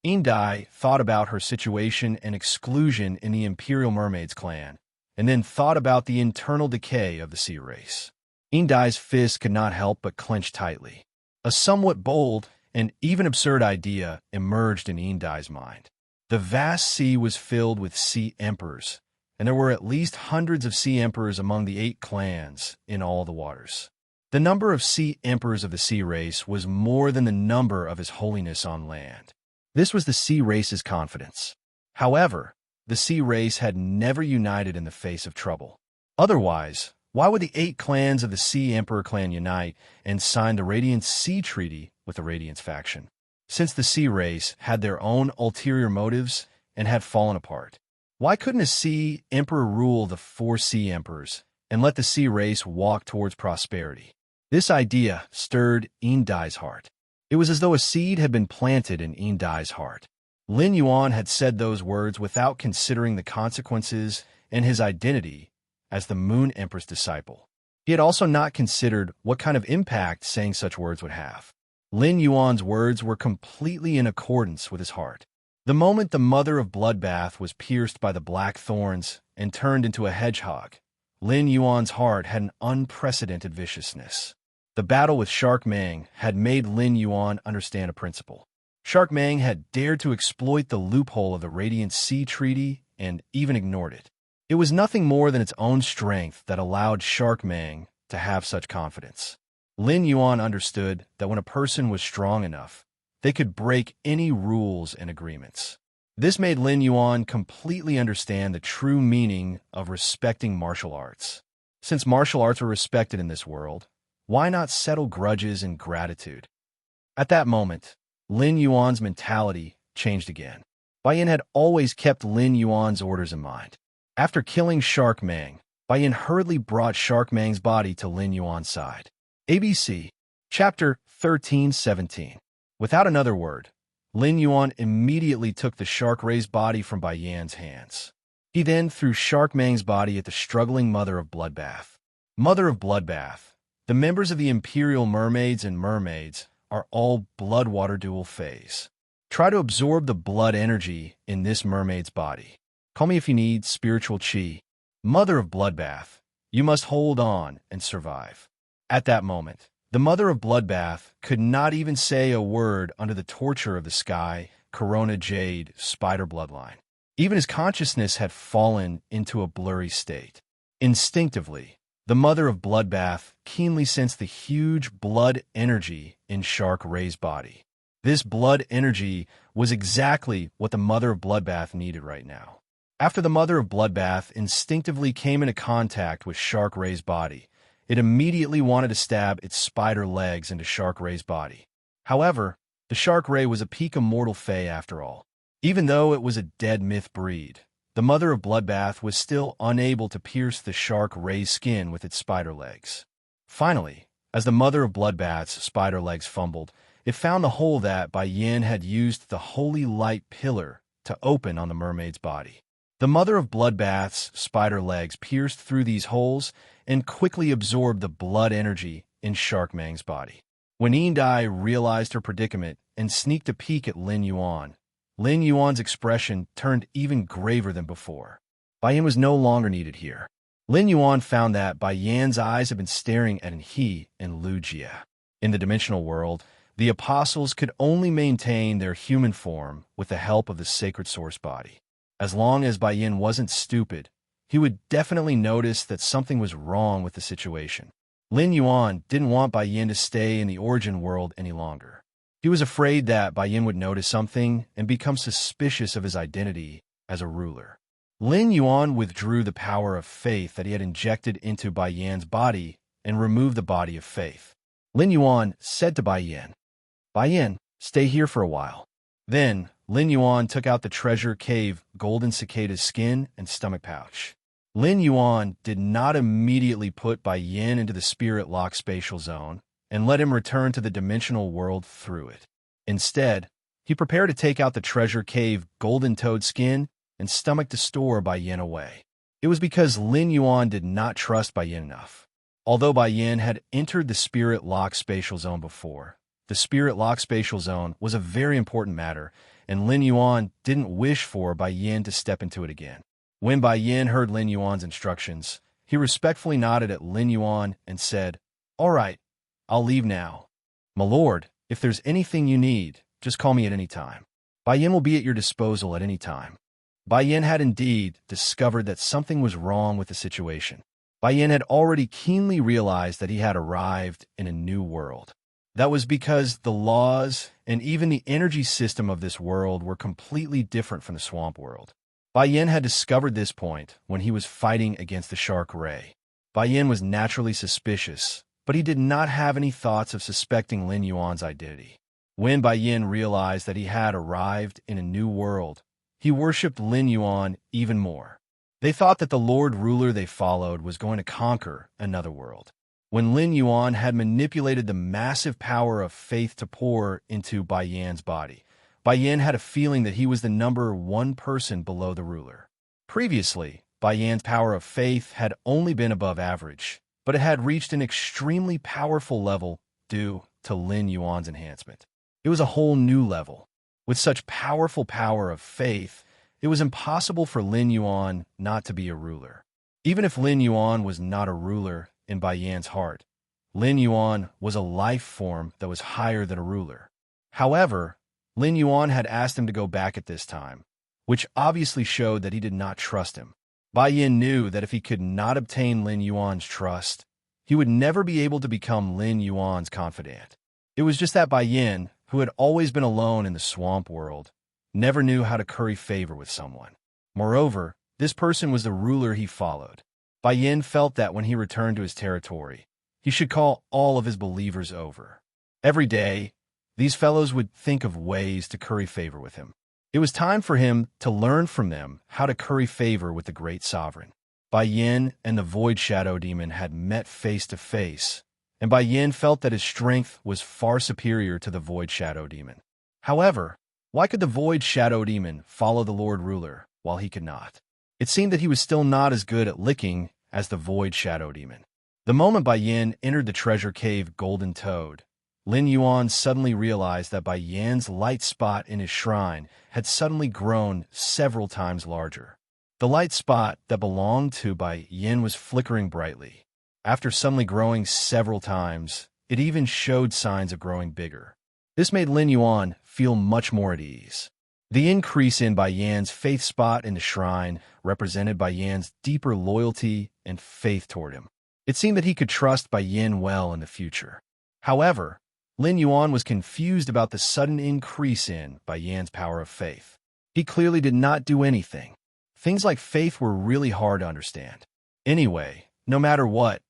Indai thought about her situation and exclusion in the Imperial Mermaids clan, and then thought about the internal decay of the sea race. Indai's fist could not help but clench tightly. A somewhat bold and even absurd idea emerged in Indai's mind. The vast sea was filled with sea emperors, and there were at least hundreds of sea emperors among the 8 clans in all the waters. The number of sea emperors of the sea race was more than the number of His Holiness on land. This was the sea race's confidence. However, the sea race had never united in the face of trouble. Otherwise, why would the 8 clans of the Sea Emperor clan unite and sign the Radiant Sea Treaty with the Radiance faction? since the sea race had their own ulterior motives and had fallen apart. Why couldn't a sea emperor rule the 4 sea emperors and let the sea race walk towards prosperity? This idea stirred Dai's heart. It was as though a seed had been planted in Dai's heart. Lin Yuan had said those words without considering the consequences and his identity as the Moon Emperor's disciple. He had also not considered what kind of impact saying such words would have. Lin Yuan's words were completely in accordance with his heart. The moment the mother of Bloodbath was pierced by the black thorns and turned into a hedgehog, Lin Yuan's heart had an unprecedented viciousness. The battle with Shark Mang had made Lin Yuan understand a principle. Shark Mang had dared to exploit the loophole of the Radiant Sea Treaty and even ignored it. It was nothing more than its own strength that allowed Shark Mang to have such confidence. Lin Yuan understood that when a person was strong enough, they could break any rules and agreements. This made Lin Yuan completely understand the true meaning of respecting martial arts. Since martial arts were respected in this world, why not settle grudges and gratitude? At that moment, Lin Yuan's mentality changed again. Bai Yin had always kept Lin Yuan's orders in mind. After killing Shark Mang, Bai Yin hurriedly brought Shark Mang's body to Lin Yuan's side. ABC, Chapter 13-17. Without another word, Lin Yuan immediately took the Shark Ray's body from Bai Yan's hands. He then threw Shark Mang's body at the struggling Mother of Bloodbath. Mother of Bloodbath, the members of the Imperial Mermaids and Mermaids are all Bloodwater dual phase. Try to absorb the blood energy in this mermaid's body. Call me if you need spiritual chi. Mother of Bloodbath, you must hold on and survive. At that moment, the Mother of Bloodbath could not even say a word under the torture of the Sky, Corona Jade, Spider bloodline. Even his consciousness had fallen into a blurry state. Instinctively, the Mother of Bloodbath keenly sensed the huge blood energy in Shark Ray's body. This blood energy was exactly what the Mother of Bloodbath needed right now. After the Mother of Bloodbath instinctively came into contact with Shark Ray's body, it immediately wanted to stab its spider legs into Shark Ray's body. However, the Shark Ray was a peak immortal fae after all. Even though it was a dead myth breed, the Mother of Bloodbath was still unable to pierce the Shark Ray's skin with its spider legs. Finally, as the Mother of Bloodbath's spider legs fumbled, it found the hole that Bai Yin had used the Holy Light Pillar to open on the mermaid's body. The Mother of Bloodbath's spider legs pierced through these holes and quickly absorbed the blood energy in Shark Mang's body. When Dai realized her predicament and sneaked a peek at Lin Yuan's expression turned even graver than before. Bai Yin was no longer needed here. Lin Yuan found that Bai Yan's eyes had been staring at He and Lu Jia. In the dimensional world, the apostles could only maintain their human form with the help of the sacred source body. As long as Bai Yin wasn't stupid, he would definitely notice that something was wrong with the situation. Lin Yuan didn't want Bai Yin to stay in the origin world any longer. He was afraid that Bai Yin would notice something and become suspicious of his identity as a ruler. Lin Yuan withdrew the power of faith that he had injected into Bai Yan's body and removed the body of faith. Lin Yuan said to Bai Yin, stay here for a while. Then, Lin Yuan took out the treasure cave golden cicada's skin and stomach pouch. Lin Yuan did not immediately put Bai Yin into the spirit lock spatial zone and let him return to the dimensional world through it. Instead, he prepared to take out the treasure cave golden toad skin and stomach to store Bai Yin away. It was because Lin Yuan did not trust Bai Yin enough. Although Bai Yin had entered the spirit lock spatial zone before, the spirit lock spatial zone was a very important matter, and Lin Yuan didn't wish for Bai Yin to step into it again. When Bai Yin heard Lin Yuan's instructions, he respectfully nodded at Lin Yuan and said, "All right, I'll leave now. My lord, if there's anything you need, just call me at any time. Bai Yin will be at your disposal at any time." Bai Yin had indeed discovered that something was wrong with the situation. Bai Yin had already keenly realized that he had arrived in a new world. That was because the laws and even the energy system of this world were completely different from the swamp world. Bai Yin had discovered this point when he was fighting against the Shark Ray. Bai Yin was naturally suspicious, but he did not have any thoughts of suspecting Lin Yuan's identity. When Bai Yin realized that he had arrived in a new world, he worshipped Lin Yuan even more. They thought that the Lord Ruler they followed was going to conquer another world. When Lin Yuan had manipulated the massive power of faith to pour into Bai Yan's body, Bai Yan had a feeling that he was the number one person below the ruler. Previously, Bai Yan's power of faith had only been above average, but it had reached an extremely powerful level due to Lin Yuan's enhancement. It was a whole new level. With such powerful power of faith, it was impossible for Lin Yuan not to be a ruler. Even if Lin Yuan was not a ruler in Bai Yan's heart, Lin Yuan was a life form that was higher than a ruler. However, Lin Yuan had asked him to go back at this time, which obviously showed that he did not trust him. Bai Yin knew that if he could not obtain Lin Yuan's trust, he would never be able to become Lin Yuan's confidant. It was just that Bai Yin, who had always been alone in the swamp world, never knew how to curry favor with someone. Moreover, this person was the ruler he followed. Bai Yin felt that when he returned to his territory, he should call all of his believers over. Every day, these fellows would think of ways to curry favor with him. It was time for him to learn from them how to curry favor with the great sovereign. Bai Yin and the Void Shadow Demon had met face to face, and Bai Yin felt that his strength was far superior to the Void Shadow Demon. However, why could the Void Shadow Demon follow the Lord Ruler while he could not? It seemed that he was still not as good at licking as the Void Shadow Demon. The moment Bai Yin entered the treasure cave Golden Toad, Lin Yuan suddenly realized that Bai Yan's light spot in his shrine had suddenly grown several times larger. The light spot that belonged to Bai Yin was flickering brightly. After suddenly growing several times, it even showed signs of growing bigger. This made Lin Yuan feel much more at ease. The increase in Bai Yan's faith spot in the shrine represented Bai Yan's deeper loyalty and faith toward him. It seemed that he could trust Bai Yin well in the future. However, Lin Yuan was confused about the sudden increase in Bai Yan's power of faith. He clearly did not do anything. Things like faith were really hard to understand. Anyway, no matter what,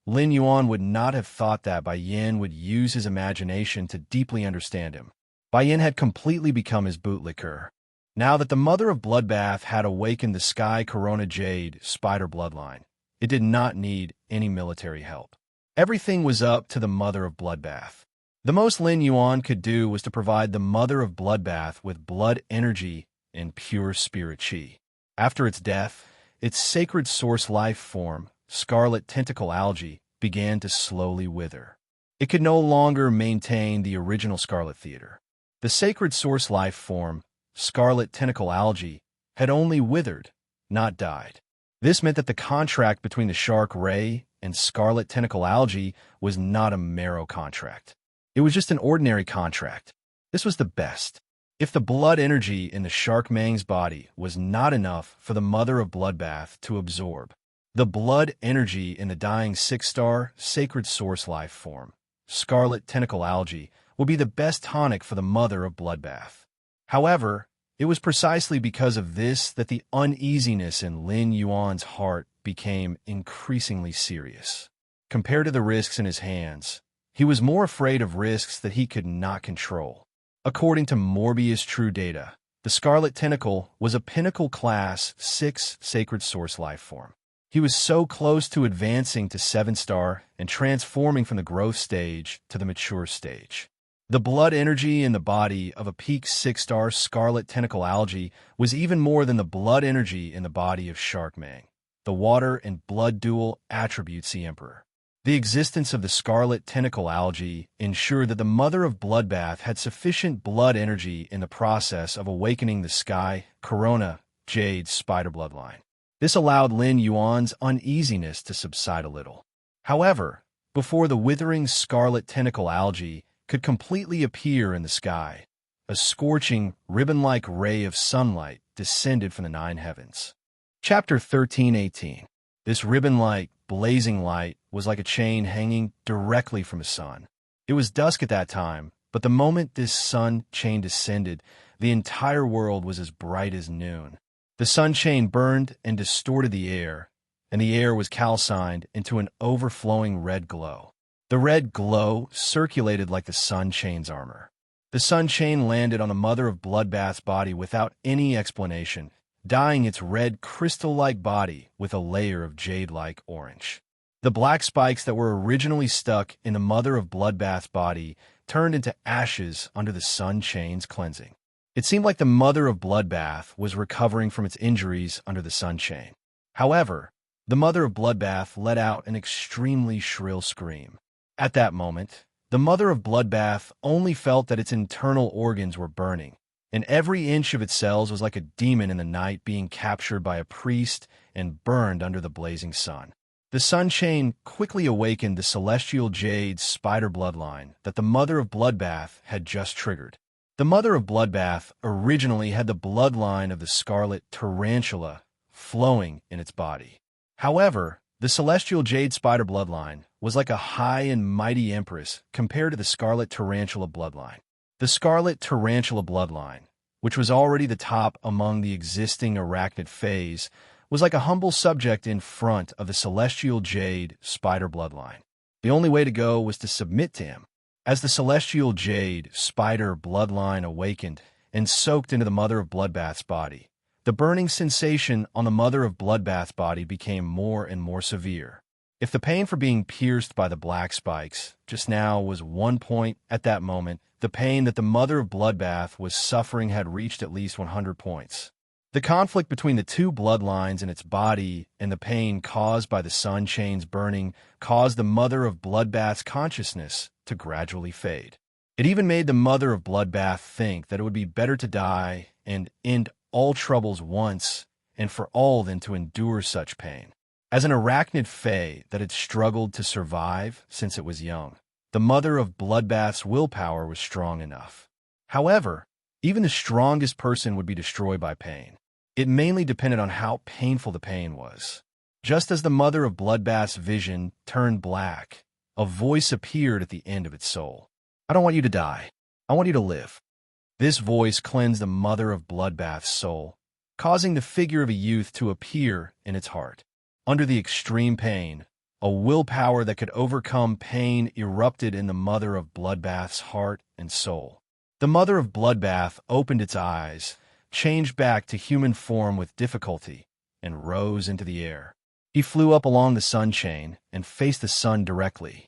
Lin Yuan would not have thought that Bai Yin would use his imagination to deeply understand him. Bai Yin had completely become his bootlicker. Now that the Mother of Bloodbath had awakened the Sky Corona Jade Spider bloodline, it did not need any military help. Everything was up to the Mother of Bloodbath. The most Lin Yuan could do was to provide the Mother of Bloodbath with blood energy and pure spirit chi. After its death, its sacred source life form, Scarlet Tentacle Algae, began to slowly wither. It could no longer maintain the original Scarlet Theater. The sacred source life form, Scarlet Tentacle Algae, had only withered, not died. This meant that the contract between the Shark Ray and Scarlet Tentacle Algae was not a marrow contract. It was just an ordinary contract. This was the best. If the blood energy in the Shark Mang's body was not enough for the Mother of Bloodbath to absorb, the blood energy in the dying 6-star sacred source life form, Scarlet Tentacle Algae, would be the best tonic for the Mother of Bloodbath. However, it was precisely because of this that the uneasiness in Lin Yuan's heart became increasingly serious. Compared to the risks in his hands, he was more afraid of risks that he could not control. According to Morbius True Data, the Scarlet Tentacle was a Pinnacle Class 6 sacred source life form. He was so close to advancing to 7-star and transforming from the growth stage to the mature stage. The blood energy in the body of a peak 6-star Scarlet Tentacle Algae was even more than the blood energy in the body of Shark Mang, the water and blood dual attribute Sea Emperor. The existence of the Scarlet Tentacle Algae ensured that the Mother of Bloodbath had sufficient blood energy in the process of awakening the Sky Corona Jade Spider bloodline. This allowed Lin Yuan's uneasiness to subside a little. However, before the withering Scarlet Tentacle Algae could completely appear in the sky, a scorching, ribbon-like ray of sunlight descended from the 9 heavens. Chapter 13:18. This ribbon-like, blazing light was like a chain hanging directly from the sun. It was dusk at that time, but the moment this sun chain descended, the entire world was as bright as noon. The sun chain burned and distorted the air, and the air was calcined into an overflowing red glow. The red glow circulated like the sun chain's armor. The sun chain landed on the Mother of Bloodbath's body without any explanation, dyeing its red crystal-like body with a layer of jade-like orange. The black spikes that were originally stuck in the Mother of Bloodbath's body turned into ashes under the sun chain's cleansing. It seemed like the Mother of Bloodbath was recovering from its injuries under the sun chain. However, the Mother of Bloodbath let out an extremely shrill scream. At that moment, the Mother of Bloodbath only felt that its internal organs were burning, and every inch of its cells was like a demon in the night being captured by a priest and burned under the blazing sun. The sun chain quickly awakened the celestial jade spider bloodline that the Mother of Bloodbath had just triggered. The Mother of Bloodbath originally had the bloodline of the scarlet tarantula flowing in its body. However, the celestial jade spider bloodline was like a high and mighty empress compared to the scarlet tarantula bloodline. The scarlet tarantula bloodline, which was already the top among the existing arachnid fays, was like a humble subject in front of the celestial jade spider bloodline. The only way to go was to submit to him. As the celestial jade spider bloodline awakened and soaked into the Mother of Bloodbath's body, the burning sensation on the Mother of Bloodbath's body became more and more severe. If the pain for being pierced by the black spikes just now was 1 point at that moment, the pain that the Mother of Bloodbath was suffering had reached at least 100 points. The conflict between the two bloodlines in its body and the pain caused by the sun chain's burning caused the Mother of Bloodbath's consciousness to gradually fade. It even made the Mother of Bloodbath think that it would be better to die and end all troubles once and for all than to endure such pain. As an arachnid fae that had struggled to survive since it was young, the Mother of Bloodbath's willpower was strong enough. However, even the strongest person would be destroyed by pain. It mainly depended on how painful the pain was. Just as the Mother of Bloodbath's vision turned black, a voice appeared at the end of its soul. "I don't want you to die. I want you to live." This voice cleansed the Mother of Bloodbath's soul, causing the figure of a youth to appear in its heart. Under the extreme pain, a willpower that could overcome pain erupted in the Mother of Bloodbath's heart and soul. The Mother of Bloodbath opened its eyes, changed back to human form with difficulty, and rose into the air. He flew up along the sun chain and faced the sun directly.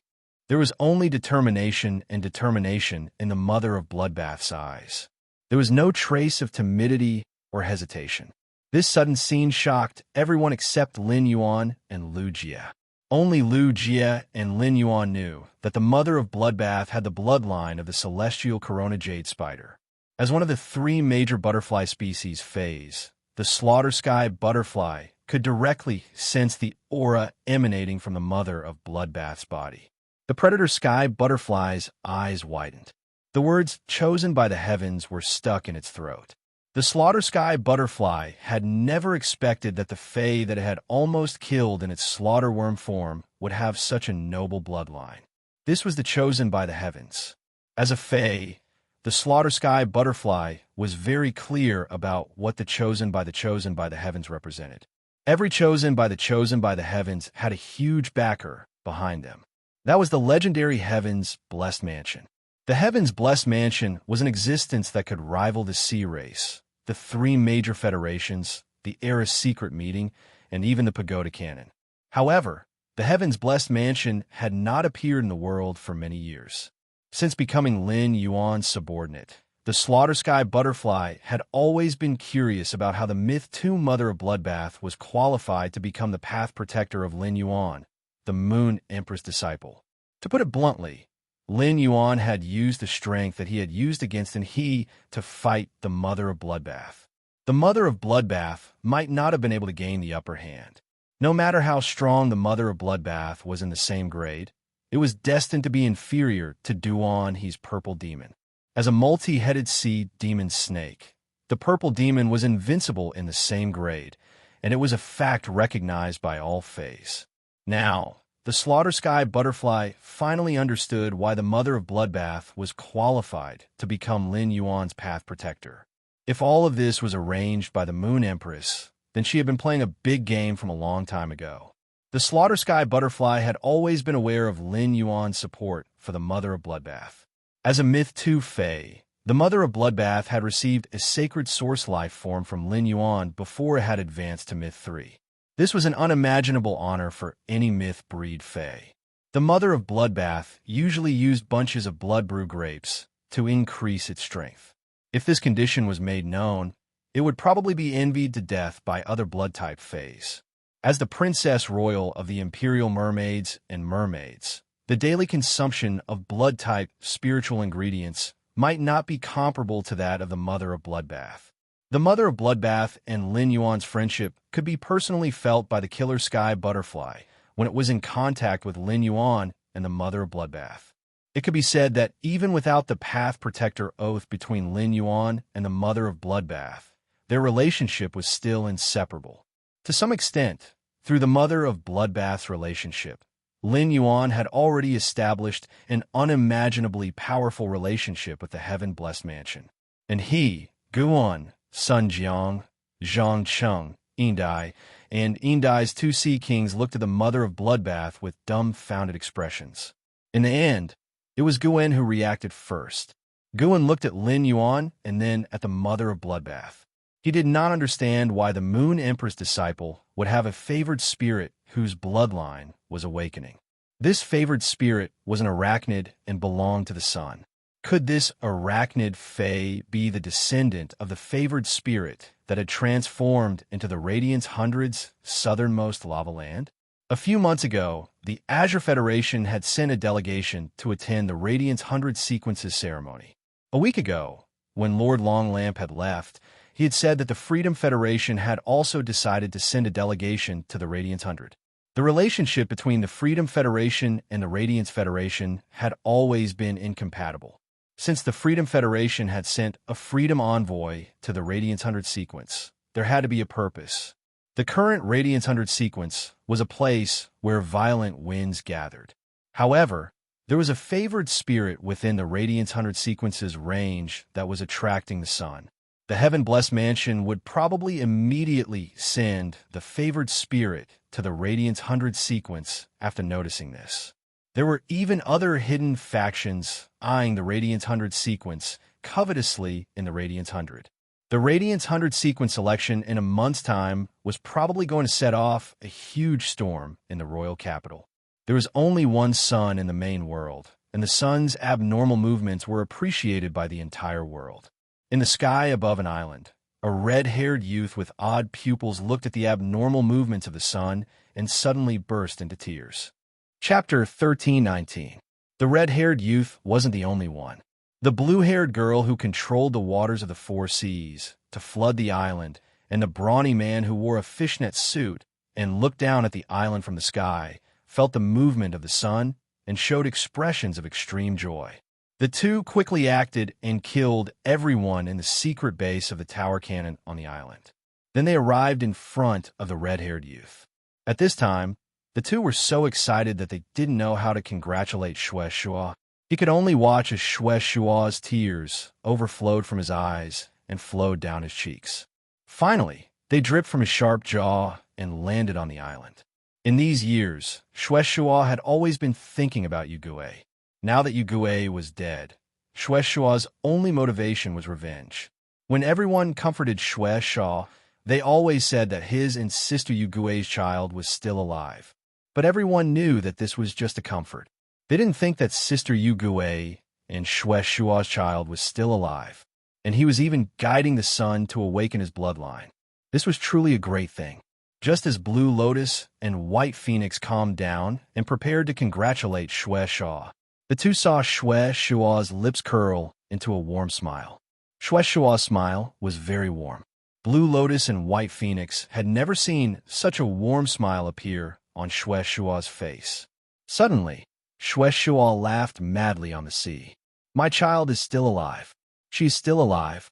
There was only determination and determination in the Mother of Bloodbath's eyes. There was no trace of timidity or hesitation. This sudden scene shocked everyone except Lin Yuan and Lu Jie. Only Lu Jie and Lin Yuan knew that the Mother of Bloodbath had the bloodline of the celestial corona jade spider. As one of the 3 major butterfly species fays, the slaughter sky butterfly could directly sense the aura emanating from the Mother of Bloodbath's body. The predator sky butterfly's eyes widened. The words "chosen by the heavens" were stuck in its throat. The slaughter sky butterfly had never expected that the fae that it had almost killed in its slaughter worm form would have such a noble bloodline. This was the chosen by the heavens. As a fae, the slaughter sky butterfly was very clear about what the chosen by the heavens represented. Every chosen by the heavens had a huge backer behind them. That was the legendary Heaven's Blessed Mansion. The Heaven's Blessed Mansion was an existence that could rival the Sea Race, the 3 major federations, the Era's secret meeting, and even the Pagoda Cannon. However, the Heaven's Blessed Mansion had not appeared in the world for many years. Since becoming Lin Yuan's subordinate, the Slaughter Sky Butterfly had always been curious about how the Myth 2 Mother of Bloodbath was qualified to become the path protector of Lin Yuan, the Moon Empress disciple. To put it bluntly, Lin Yuan had used the strength that he had used against He to fight the Mother of Bloodbath. The Mother of Bloodbath might not have been able to gain the upper hand. No matter how strong the Mother of Bloodbath was in the same grade, it was destined to be inferior to Duan He's purple demon. As a multi-headed sea demon snake, the purple demon was invincible in the same grade, and it was a fact recognized by all fays. Now, the Slaughter Sky Butterfly finally understood why the Mother of Bloodbath was qualified to become Lin Yuan's path protector. If all of this was arranged by the Moon Empress, then she had been playing a big game from a long time ago. The Slaughter Sky Butterfly had always been aware of Lin Yuan's support for the Mother of Bloodbath. As a Myth 2 Fae, The Mother of Bloodbath had received a sacred source life form from Lin Yuan before it had advanced to Myth 3. This was an unimaginable honor for any myth breed fae. The Mother of Bloodbath usually used bunches of blood brew grapes to increase its strength. If this condition was made known, it would probably be envied to death by other blood-type faes. As the Princess Royal of the Imperial Mermaids and Mermaids, the daily consumption of blood-type spiritual ingredients might not be comparable to that of the Mother of Bloodbath. The Mother of Bloodbath and Lin Yuan's friendship could be personally felt by the killer sky butterfly when it was in contact with Lin Yuan and the Mother of Bloodbath. It could be said that even without the Path Protector oath between Lin Yuan and the Mother of Bloodbath, their relationship was still inseparable. To some extent, through the Mother of Bloodbath's relationship, Lin Yuan had already established an unimaginably powerful relationship with the Heaven-Blessed Mansion. And he, Guan, Sun Jiang, Zhang Cheng, Yindai, and Yindai's two Sea Kings looked at the Mother of Bloodbath with dumbfounded expressions. In the end, it was Guan who reacted first. Guan looked at Lin Yuan and then at the Mother of Bloodbath. He did not understand why the Moon Emperor's disciple would have a favored spirit whose bloodline was awakening. This favored spirit was an arachnid and belonged to the sun. Could this arachnid fae be the descendant of the favored spirit that had transformed into the Radiance Hundred's southernmost lava land? A few months ago, the Azure Federation had sent a delegation to attend the Radiance Hundred Sequences ceremony. A week ago, when Lord Longlamp had left, he had said that the Freedom Federation had also decided to send a delegation to the Radiance Hundred. The relationship between the Freedom Federation and the Radiance Federation had always been incompatible. Since the Freedom Federation had sent a Freedom Envoy to the Radiance Hundred sequence, there had to be a purpose. The current Radiance Hundred sequence was a place where violent winds gathered. However, there was a favored spirit within the Radiance Hundred sequence's range that was attracting the sun. The Heaven-Blessed Mansion would probably immediately send the favored spirit to the Radiance Hundred sequence after noticing this. There were even other hidden factions eyeing the Radiance Hundred sequence covetously in the Radiance Hundred. The Radiance Hundred sequence election in a month's time was probably going to set off a huge storm in the royal capital. There was only one sun in the main world, and the sun's abnormal movements were appreciated by the entire world. In the sky above an island, a red-haired youth with odd pupils looked at the abnormal movements of the sun and suddenly burst into tears. Chapter 13:19. The red-haired youth wasn't the only one. The blue-haired girl who controlled the waters of the four seas to flood the island, and the brawny man who wore a fishnet suit and looked down at the island from the sky, felt the movement of the sun and showed expressions of extreme joy. The two quickly acted and killed everyone in the secret base of the tower cannon on the island. Then they arrived in front of the red-haired youth. At this time, the two were so excited that they didn't know how to congratulate Xue Shua. He could only watch as Xue Shua's tears overflowed from his eyes and flowed down his cheeks. Finally, they dripped from his sharp jaw and landed on the island. In these years, Xue Shua had always been thinking about Yugue. Now that Yugue was dead, Xue Shua's only motivation was revenge. When everyone comforted Xue Shua, they always said that his and Sister Yugue's child was still alive. But everyone knew that this was just a comfort. They didn't think that Sister Yugue and Xue Shua's child was still alive, and he was even guiding the sun to awaken his bloodline. This was truly a great thing. Just as Blue Lotus and White Phoenix calmed down and prepared to congratulate Xue Shua, the two saw Xue Shua's lips curl into a warm smile. Xue Shua's smile was very warm. Blue Lotus and White Phoenix had never seen such a warm smile appear on Xue Shua's face. Suddenly, Xue Shua laughed madly on the sea. "My child is still alive. She's still alive.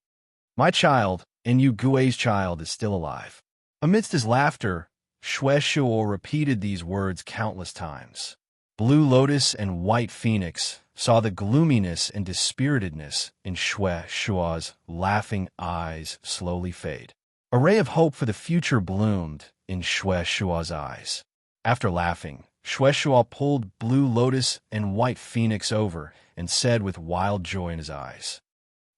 My child and Yugue's child is still alive." Amidst his laughter, Xue Shua repeated these words countless times. Blue Lotus and White Phoenix saw the gloominess and dispiritedness in Xue Shua's laughing eyes slowly fade. A ray of hope for the future bloomed in Xue Shua's eyes. After laughing, Xue Shua pulled Blue Lotus and White Phoenix over and said with wild joy in his eyes,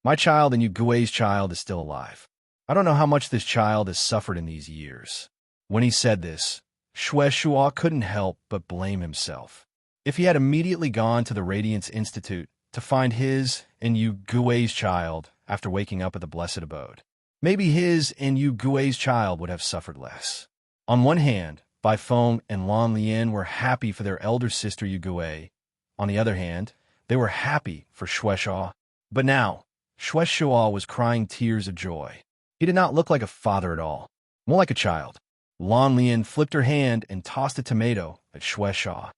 My child and Yugue's child is still alive. I don't know how much this child has suffered in these years." When he said this, Shua couldn't help but blame himself. If he had immediately gone to the Radiance Institute to find his and Yugue's child after waking up at the Blessed Abode, maybe his and Yugue's child would have suffered less. On one hand, Bai Feng and Lan Lian were happy for their elder sister Yugue. On the other hand, they were happy for Shua. But now, Shua was crying tears of joy. He did not look like a father at all, more like a child. Lan Lian flipped her hand and tossed a tomato at Shua.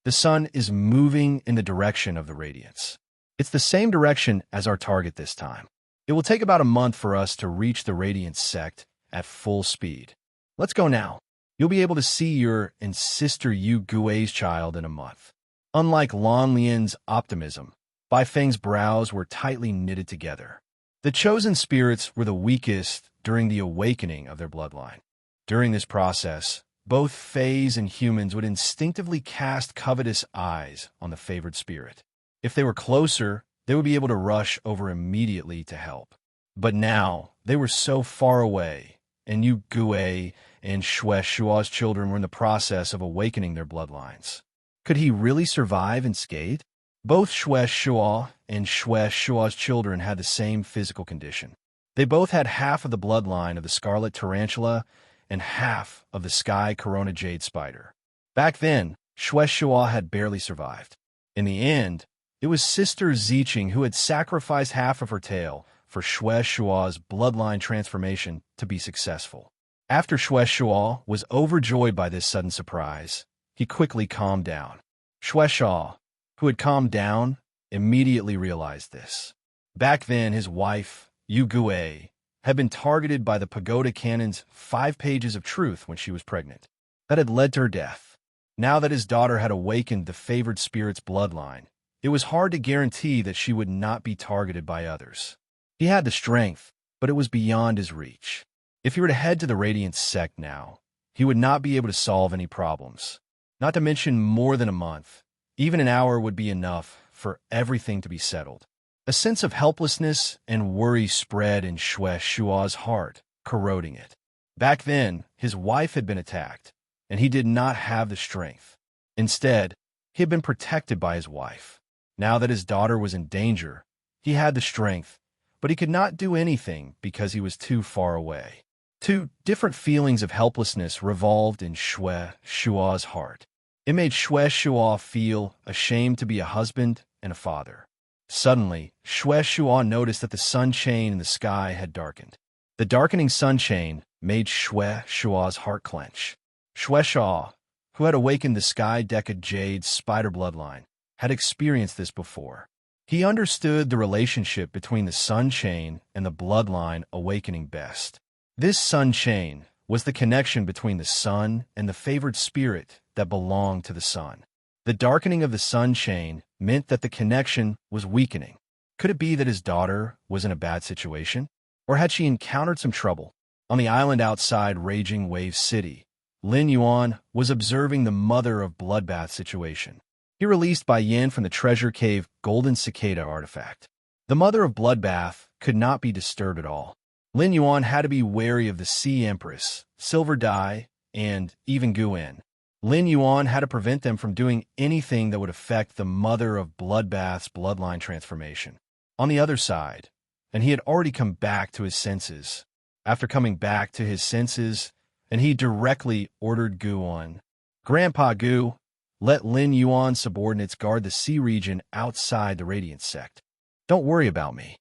The sun is moving in the direction of the radiance. It's the same direction as our target this time. It will take about a month for us to reach the Radiance sect at full speed. Let's go now. You'll be able to see your and sister Yugue's child in a month. Unlike Lan Lian's optimism, Bai Feng's brows were tightly knitted together. The chosen spirits were the weakest during the awakening of their bloodline. During this process, both Fays and humans would instinctively cast covetous eyes on the favored spirit. If they were closer, they would be able to rush over immediately to help. But now, they were so far away, and Yugue and Shua's children were in the process of awakening their bloodlines. Could he really survive unscathed? Both Shua and Shua's children had the same physical condition. They both had half of the bloodline of the scarlet tarantula and half of the sky corona jade spider. Back then, Shua had barely survived. In the end, it was Sister Ziqing who had sacrificed half of her tail for Shua's bloodline transformation to be successful. After Shua was overjoyed by this sudden surprise, he quickly calmed down. Shua, who had calmed down, immediately realized this. Back then, his wife, Yugue, had been targeted by the Pagoda Canon's 5 pages of truth when she was pregnant. That had led to her death. Now that his daughter had awakened the favored spirit's bloodline, it was hard to guarantee that she would not be targeted by others. He had the strength, but it was beyond his reach. If he were to head to the Radiance sect now, he would not be able to solve any problems. Not to mention more than a month. Even an hour would be enough for everything to be settled. A sense of helplessness and worry spread in Shua's heart, corroding it. Back then, his wife had been attacked, and he did not have the strength. Instead, he had been protected by his wife. Now that his daughter was in danger, he had the strength, but he could not do anything because he was too far away. 2 different feelings of helplessness revolved in Shua's heart. It made Shua feel ashamed to be a husband and a father. Suddenly, Shua noticed that the sun chain in the sky had darkened. The darkening sun chain made Shua's heart clench. Shua, who had awakened the sky decade jade spider bloodline, had experienced this before. He understood the relationship between the sun chain and the bloodline awakening best. This sun chain was the connection between the sun and the favored spirit that belonged to the sun. The darkening of the sun chain meant that the connection was weakening. Could it be that his daughter was in a bad situation? Or had she encountered some trouble? On the island outside Raging Wave City, Lin Yuan was observing the mother of bloodbath situation. He released Bai Yin from the treasure cave golden cicada artifact. The mother of bloodbath could not be disturbed at all. Lin Yuan had to be wary of the Sea Empress, Silver Dai, and even Guan. Lin Yuan had to prevent them from doing anything that would affect the mother of bloodbath's bloodline transformation. On the other side, and he had already come back to his senses. After coming back to his senses, and he directly ordered Guan, "Grandpa Gu, let Lin Yuan's subordinates guard the sea region outside the Radiance sect. Don't worry about me.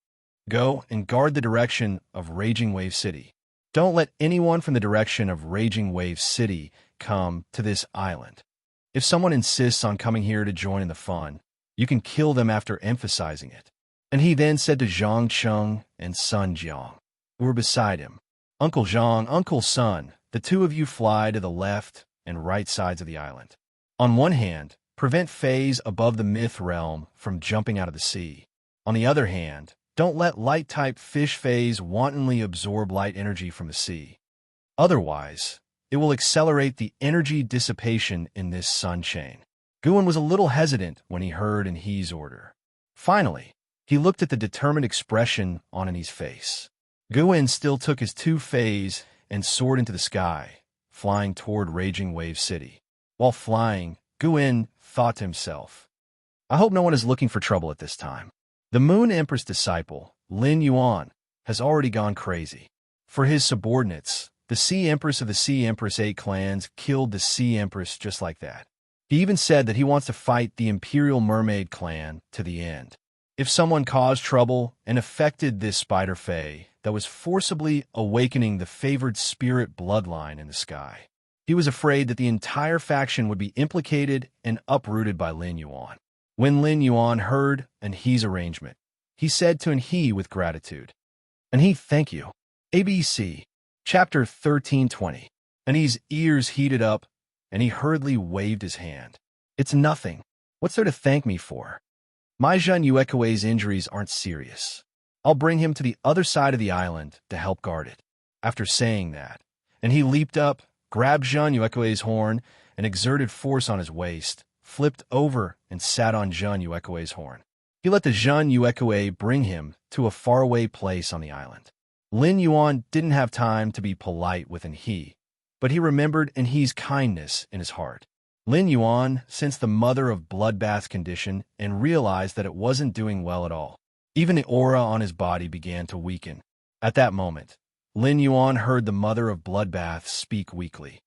Go and guard the direction of Raging Wave City. Don't let anyone from the direction of Raging Wave City come to this island. If someone insists on coming here to join in the fun, you can kill them after emphasizing it." And he then said to Zhang Cheng and Sun Jiang, who were beside him, "Uncle Zhang, Uncle Sun, the 2 of you fly to the left and right sides of the island. On one hand, prevent Fays above the myth realm from jumping out of the sea. On the other hand, don't let light-type fish Fays wantonly absorb light energy from the sea. Otherwise, it will accelerate the energy dissipation in this sun chain." Guan was a little hesitant when he heard He's order. Finally, He looked at the determined expression on Annie's face. Guin still took his 2 fays and soared into the sky, flying toward Raging Wave City. While flying, Guin thought to himself, I hope no one is looking for trouble at this time. The Moon Empress disciple, Lin Yuan, has already gone crazy. For his subordinates, the Sea Empress of the Sea Empress 8 clans killed the Sea Empress just like that. He even said that he wants to fight the Imperial Mermaid clan to the end. If someone caused trouble and affected this Spider Fae that was forcibly awakening the favored spirit bloodline in the sky, he was afraid that the entire faction would be implicated and uprooted by Lin Yuan. When Lin Yuan heard Anhe's arrangement, he said to Anhe with gratitude, Anhe, thank you. ABC, Chapter 1320. Anhe's ears heated up, and he hurriedly waved his hand. It's nothing. What's there to thank me for? My Zhen Yuekue's injuries aren't serious. I'll bring him to the other side of the island to help guard it. After saying that, Anhe leaped up, grabbed Zhen Yuekue's horn, and exerted force on his waist, flipped over, and sat on Zhen Yuekue's horn. He let the Zhen Yuekue bring him to a faraway place on the island. Lin Yuan didn't have time to be polite with Anhe, but he remembered Anhe's kindness in his heart. Lin Yuan sensed the mother of bloodbath's condition and realized that it wasn't doing well at all. Even the aura on his body began to weaken. At that moment, Lin Yuan heard the mother of bloodbath speak weakly.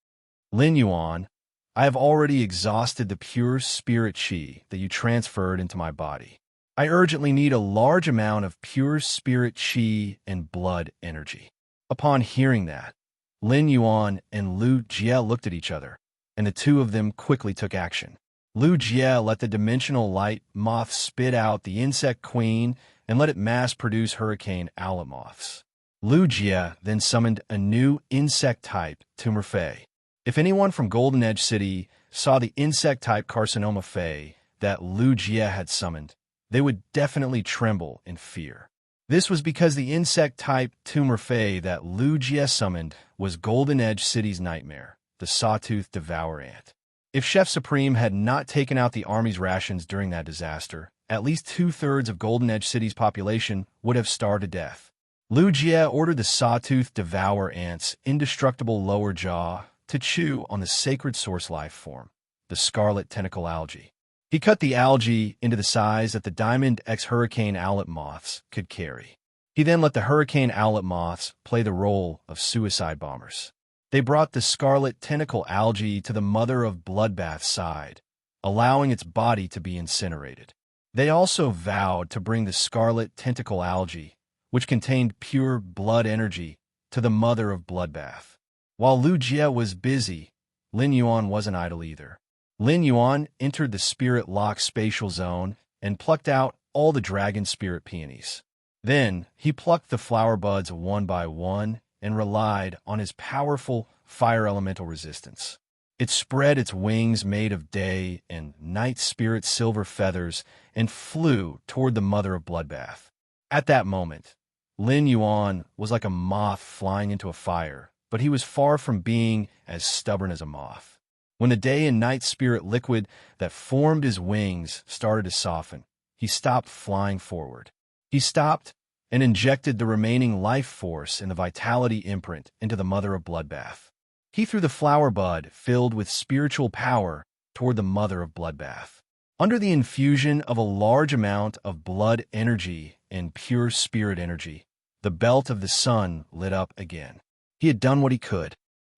Lin Yuan, I have already exhausted the pure spirit qi that you transferred into my body. I urgently need a large amount of pure spirit qi and blood energy. Upon hearing that, Lin Yuan and Lu Jie looked at each other, and the two of them quickly took action. Lu Jie let the dimensional light moth spit out the insect queen and let it mass-produce hurricane owlet moths. Lu Jie then summoned a new insect-type tumor fae. If anyone from Golden Edge City saw the insect-type carcinoma fae that Lu Jie had summoned, they would definitely tremble in fear. This was because the insect-type tumor fae that Lu Jie summoned was Golden Edge City's nightmare, the sawtooth devour ant. If Chef Supreme had not taken out the army's rations during that disaster, at least 2/3 of Golden Edge City's population would have starved to death. Lu Jie ordered the sawtooth devour ant's indestructible lower jaw to chew on the sacred source life form, the scarlet tentacle algae. He cut the algae into the size that the Diamond X Hurricane owlet moths could carry. He then let the Hurricane owlet moths play the role of suicide bombers. They brought the scarlet tentacle algae to the mother of bloodbath's side, allowing its body to be incinerated. They also vowed to bring the scarlet tentacle algae, which contained pure blood energy, to the mother of bloodbath. While Lu Jie was busy, Lin Yuan wasn't idle either. Lin Yuan entered the spirit lock spatial zone and plucked out all the dragon spirit peonies. Then he plucked the flower buds one by one and relied on his powerful fire elemental resistance. It spread its wings made of day and night spirit silver feathers and flew toward the mother of bloodbath. At that moment, Lin Yuan was like a moth flying into a fire, but he was far from being as stubborn as a moth. When the day and night spirit liquid that formed his wings started to soften, he stopped flying forward. He stopped and injected the remaining life force in the vitality imprint into the mother of bloodbath. He threw the flower bud filled with spiritual power toward the mother of bloodbath. Under the infusion of a large amount of blood energy and pure spirit energy, the belt of the sun lit up again. He had done what he could.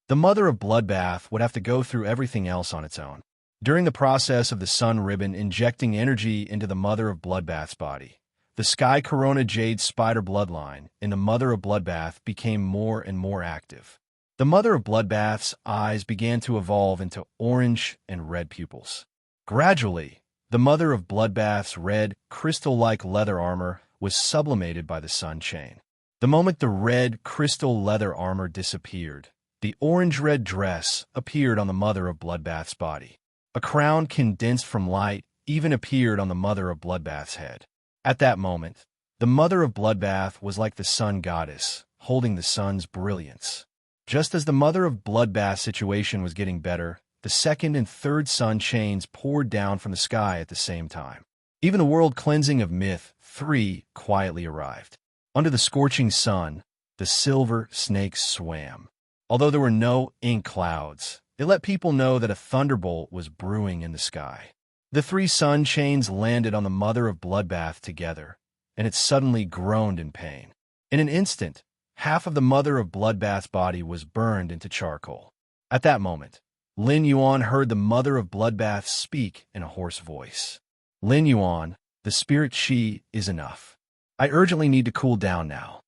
The mother of bloodbath would have to go through everything else on its own. During the process of the sun ribbon injecting energy into the mother of bloodbath's body, the Sky Corona Jade Spider bloodline in the mother of bloodbath became more and more active. The mother of bloodbath's eyes began to evolve into orange and red pupils. Gradually, the mother of bloodbath's red, crystal-like leather armor was sublimated by the sun chain. The moment the red, crystal leather armor disappeared, the orange-red dress appeared on the mother of bloodbath's body. A crown condensed from light even appeared on the mother of bloodbath's head. At that moment, the mother of bloodbath was like the sun goddess, holding the sun's brilliance. Just as the mother of bloodbath's situation was getting better, the second and third sun chains poured down from the sky at the same time. Even the world cleansing of Myth 3 quietly arrived. Under the scorching sun, the silver snakes swam. Although there were no ink clouds, it let people know that a thunderbolt was brewing in the sky. The three sun chains landed on the mother of Bloodbath together, and it suddenly groaned in pain. In an instant, half of the mother of Bloodbath's body was burned into charcoal. At that moment, Lin Yuan heard the mother of Bloodbath speak in a hoarse voice. Lin Yuan, the spirit chi is enough. I urgently need to cool down now.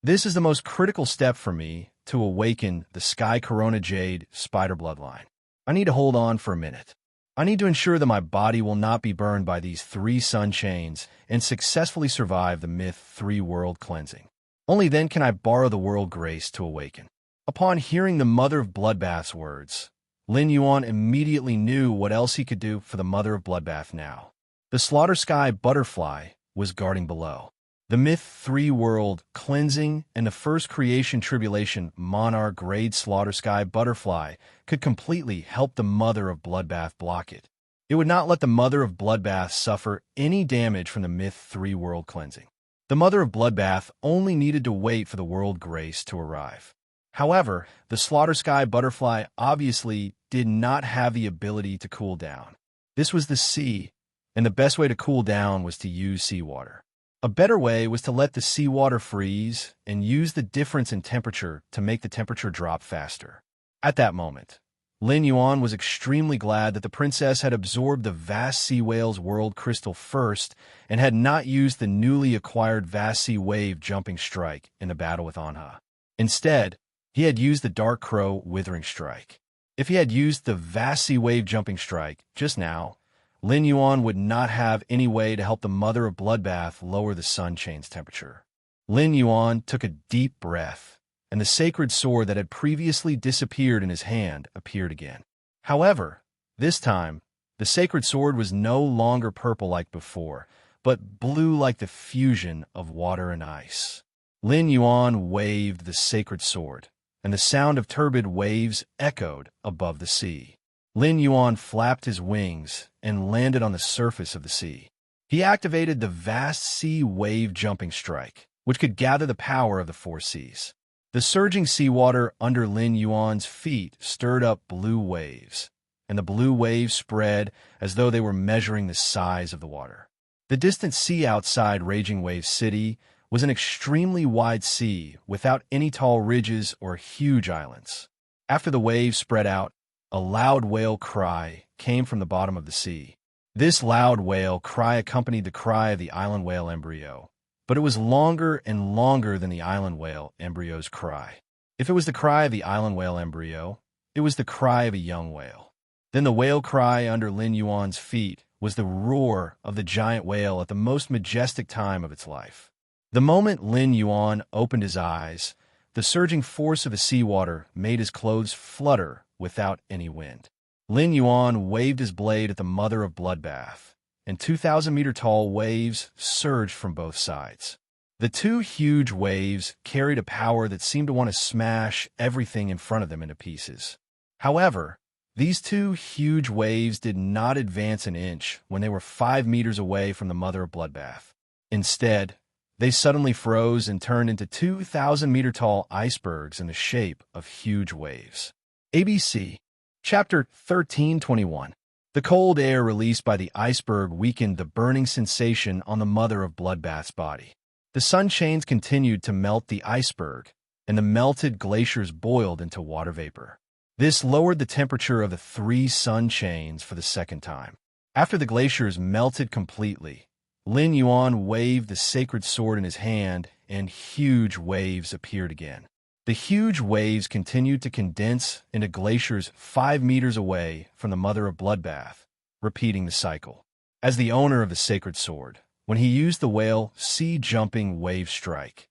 This is the most critical step for me to awaken the Sky Corona Jade Spider Bloodline. I need to hold on for a minute. I need to ensure that my body will not be burned by these three sun chains and successfully survive the Myth 3 world cleansing. Only then can I borrow the world grace to awaken. Upon hearing the mother of Bloodbath's words, Lin Yuan immediately knew what else he could do for the mother of Bloodbath now. The Slaughter Sky Butterfly was guarding below. The Myth 3 world cleansing and the first creation tribulation monarch grade Slaughter Sky Butterfly could completely help the mother of Bloodbath block it. It would not let the mother of Bloodbath suffer any damage from the Myth 3 world cleansing. The mother of Bloodbath only needed to wait for the world grace to arrive. However, the Slaughter Sky Butterfly obviously did not have the ability to cool down. This was the sea, and the best way to cool down was to use seawater. A better way was to let the seawater freeze and use the difference in temperature to make the temperature drop faster. At that moment, Lin Yuan was extremely glad that the princess had absorbed the vast sea whale's world crystal first and had not used the newly acquired vast sea wave jumping strike in the battle with Anha. Instead, he had used the dark crow withering strike. If he had used the vast sea wave jumping strike just now, Lin Yuan would not have any way to help the mother of Bloodbath lower the sun chain's temperature. Lin Yuan took a deep breath, and the sacred sword that had previously disappeared in his hand appeared again. However, this time, the sacred sword was no longer purple like before, but blue like the fusion of water and ice. Lin Yuan waved the sacred sword, and the sound of turbid waves echoed above the sea. Lin Yuan flapped his wings and landed on the surface of the sea. He activated the vast sea wave jumping strike, which could gather the power of the four seas. The surging seawater under Lin Yuan's feet stirred up blue waves, and the blue waves spread as though they were measuring the size of the water. The distant sea outside Raging Wave City was an extremely wide sea without any tall ridges or huge islands. After the waves spread out, a loud whale cry came from the bottom of the sea. This loud whale cry accompanied the cry of the island whale embryo, but it was longer and longer than the island whale embryo's cry. If it was the cry of the island whale embryo, it was the cry of a young whale. Then the whale cry under Lin Yuan's feet was the roar of the giant whale at the most majestic time of its life. The moment Lin Yuan opened his eyes, the surging force of the seawater made his clothes flutter without any wind. Lin Yuan waved his blade at the mother of Bloodbath, and 2,000-meter-tall waves surged from both sides. The two huge waves carried a power that seemed to want to smash everything in front of them into pieces. However, these two huge waves did not advance an inch when they were 5 meters away from the mother of Bloodbath. Instead, they suddenly froze and turned into 2,000-meter-tall icebergs in the shape of huge waves. ABC, Chapter 1321. The cold air released by the iceberg weakened the burning sensation on the mother of Bloodbath's body. The sun chains continued to melt the iceberg, and the melted glaciers boiled into water vapor. This lowered the temperature of the three sun chains for the second time. After the glaciers melted completely, Lin Yuan waved the sacred sword in his hand, and huge waves appeared again. The huge waves continued to condense into glaciers 5 meters away from the mother of Bloodbath, repeating the cycle. As the owner of the sacred sword, when he used the whale sea-jumping wave strike,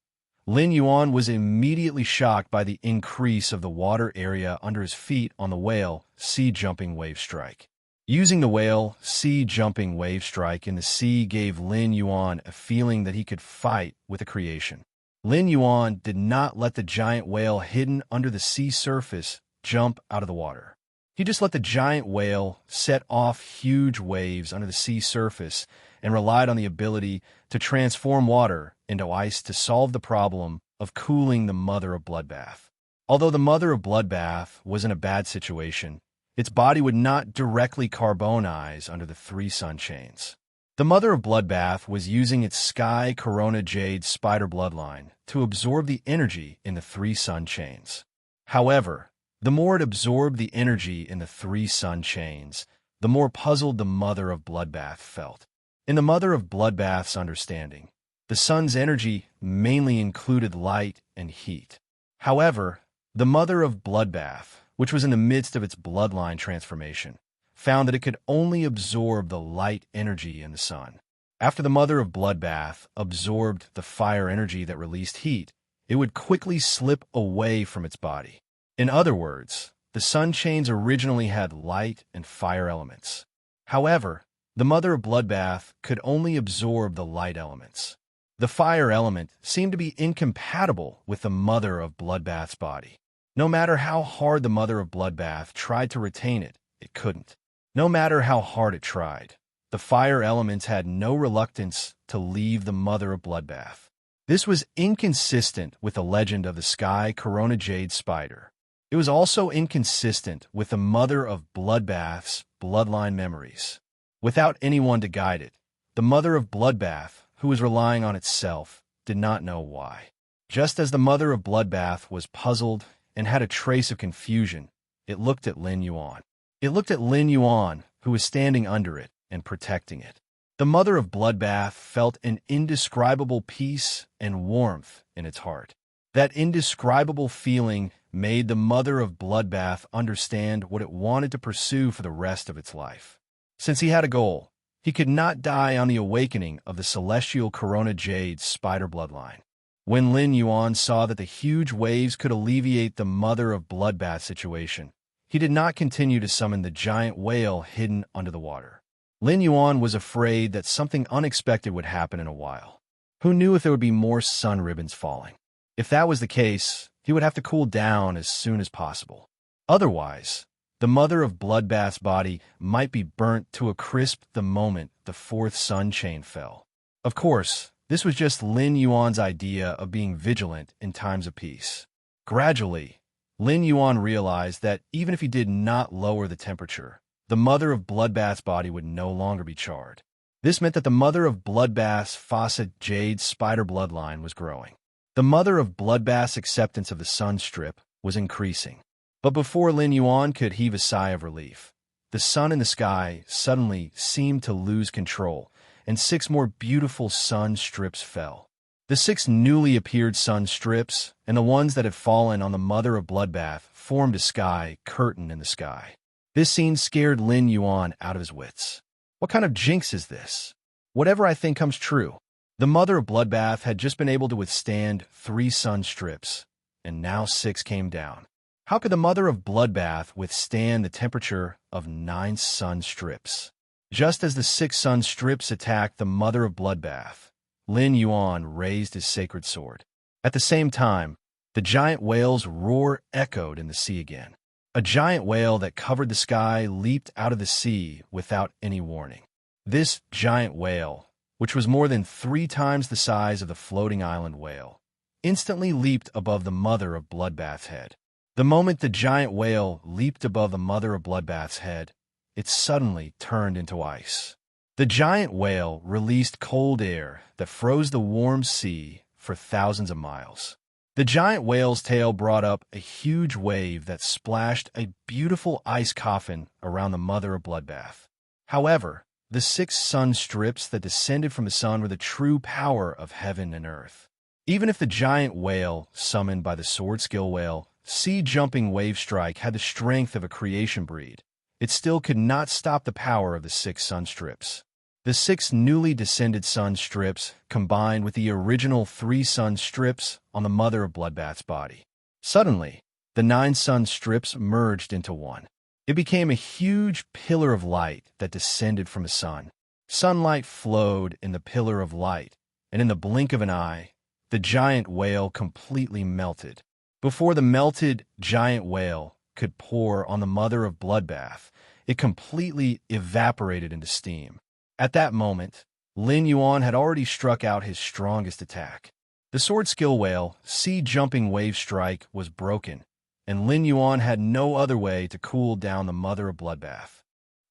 Lin Yuan was immediately shocked by the increase of the water area under his feet on the whale sea-jumping wave strike. Using the whale sea-jumping wave strike in the sea gave Lin Yuan a feeling that he could fight with the creation. Lin Yuan did not let the giant whale hidden under the sea surface jump out of the water. He just let the giant whale set off huge waves under the sea surface and relied on the ability to transform water into ice to solve the problem of cooling the mother of bloodbath. Although the mother of bloodbath was in a bad situation, its body would not directly carbonize under the 3 sun chains. The mother of bloodbath was using its sky corona jade spider bloodline to absorb the energy in the 3 sun chains. However, the more it absorbed the energy in the 3 sun chains, the more puzzled the mother of bloodbath felt. In the mother of bloodbath's understanding, the sun's energy mainly included light and heat. However, the mother of bloodbath, which was in the midst of its bloodline transformation, found that it could only absorb the light energy in the sun. After the mother of bloodbath absorbed the fire energy that released heat, it would quickly slip away from its body. In other words, the sun chains originally had light and fire elements. However, the mother of bloodbath could only absorb the light elements. The fire element seemed to be incompatible with the mother of bloodbath's body. No matter how hard the mother of bloodbath tried to retain it, it couldn't. No matter how hard it tried, the fire elements had no reluctance to leave the mother of bloodbath. This was inconsistent with the legend of the sky corona jade spider. It was also inconsistent with the mother of bloodbath's bloodline memories. Without anyone to guide it, the mother of bloodbath, who was relying on itself, did not know why. Just as the mother of bloodbath was puzzled and had a trace of confusion, it looked at Lin Yuan. It looked at Lin Yuan, who was standing under it and protecting it. The mother of bloodbath felt an indescribable peace and warmth in its heart. That indescribable feeling made the mother of bloodbath understand what it wanted to pursue for the rest of its life. Since he had a goal, he could not die on the awakening of the celestial corona jade spider bloodline. When Lin Yuan saw that the huge waves could alleviate the mother of bloodbath situation, he did not continue to summon the giant whale hidden under the water. Lin Yuan was afraid that something unexpected would happen in a while. Who knew if there would be more sun ribbons falling? If that was the case, he would have to cool down as soon as possible. Otherwise, the mother of bloodbath's body might be burnt to a crisp the moment the 4th sun chain fell. Of course, this was just Lin Yuan's idea of being vigilant in times of peace. Gradually, Lin Yuan realized that even if he did not lower the temperature, the mother of bloodbath's body would no longer be charred. This meant that the mother of bloodbath's faucet jade spider bloodline was growing. The mother of bloodbath's acceptance of the sun strip was increasing. But before Lin Yuan could heave a sigh of relief, the sun in the sky suddenly seemed to lose control, and 6 more beautiful sun strips fell. The 6 newly appeared sun strips and the ones that had fallen on the mother of bloodbath formed a sky curtain in the sky. This scene scared Lin Yuan out of his wits. What kind of jinx is this? Whatever I think comes true. The mother of bloodbath had just been able to withstand 3 sun strips, and now 6 came down. How could the mother of bloodbath withstand the temperature of 9 sun strips? Just as the 6 sun strips attacked the mother of bloodbath, Lin Yuan raised his sacred sword. At the same time, the giant whale's roar echoed in the sea again. A giant whale that covered the sky leaped out of the sea without any warning. This giant whale, which was more than 3 times the size of the floating island whale, instantly leaped above the mother of bloodbath's head. The moment the giant whale leaped above the mother of bloodbath's head, it suddenly turned into ice. The giant whale released cold air that froze the warm sea for thousands of miles. The giant whale's tail brought up a huge wave that splashed a beautiful ice coffin around the mother of bloodbath. However, the 6 sun strips that descended from the sun were the true power of heaven and earth. Even if the giant whale, summoned by the sword skill whale, sea-jumping wave strike had the strength of a creation breed, it still could not stop the power of the 6 sun strips. The 6 newly descended sun strips combined with the original 3 sun strips on the mother of bloodbath's body. Suddenly, the 9 sun strips merged into one. It became a huge pillar of light that descended from the sun. Sunlight flowed in the pillar of light, and in the blink of an eye, the giant whale completely melted. Before the melted giant whale, could pour on the mother of bloodbath, it completely evaporated into steam. At that moment, Lin Yuan had already struck out his strongest attack. The sword skill whale, sea-jumping wave strike, was broken, and Lin Yuan had no other way to cool down the mother of bloodbath.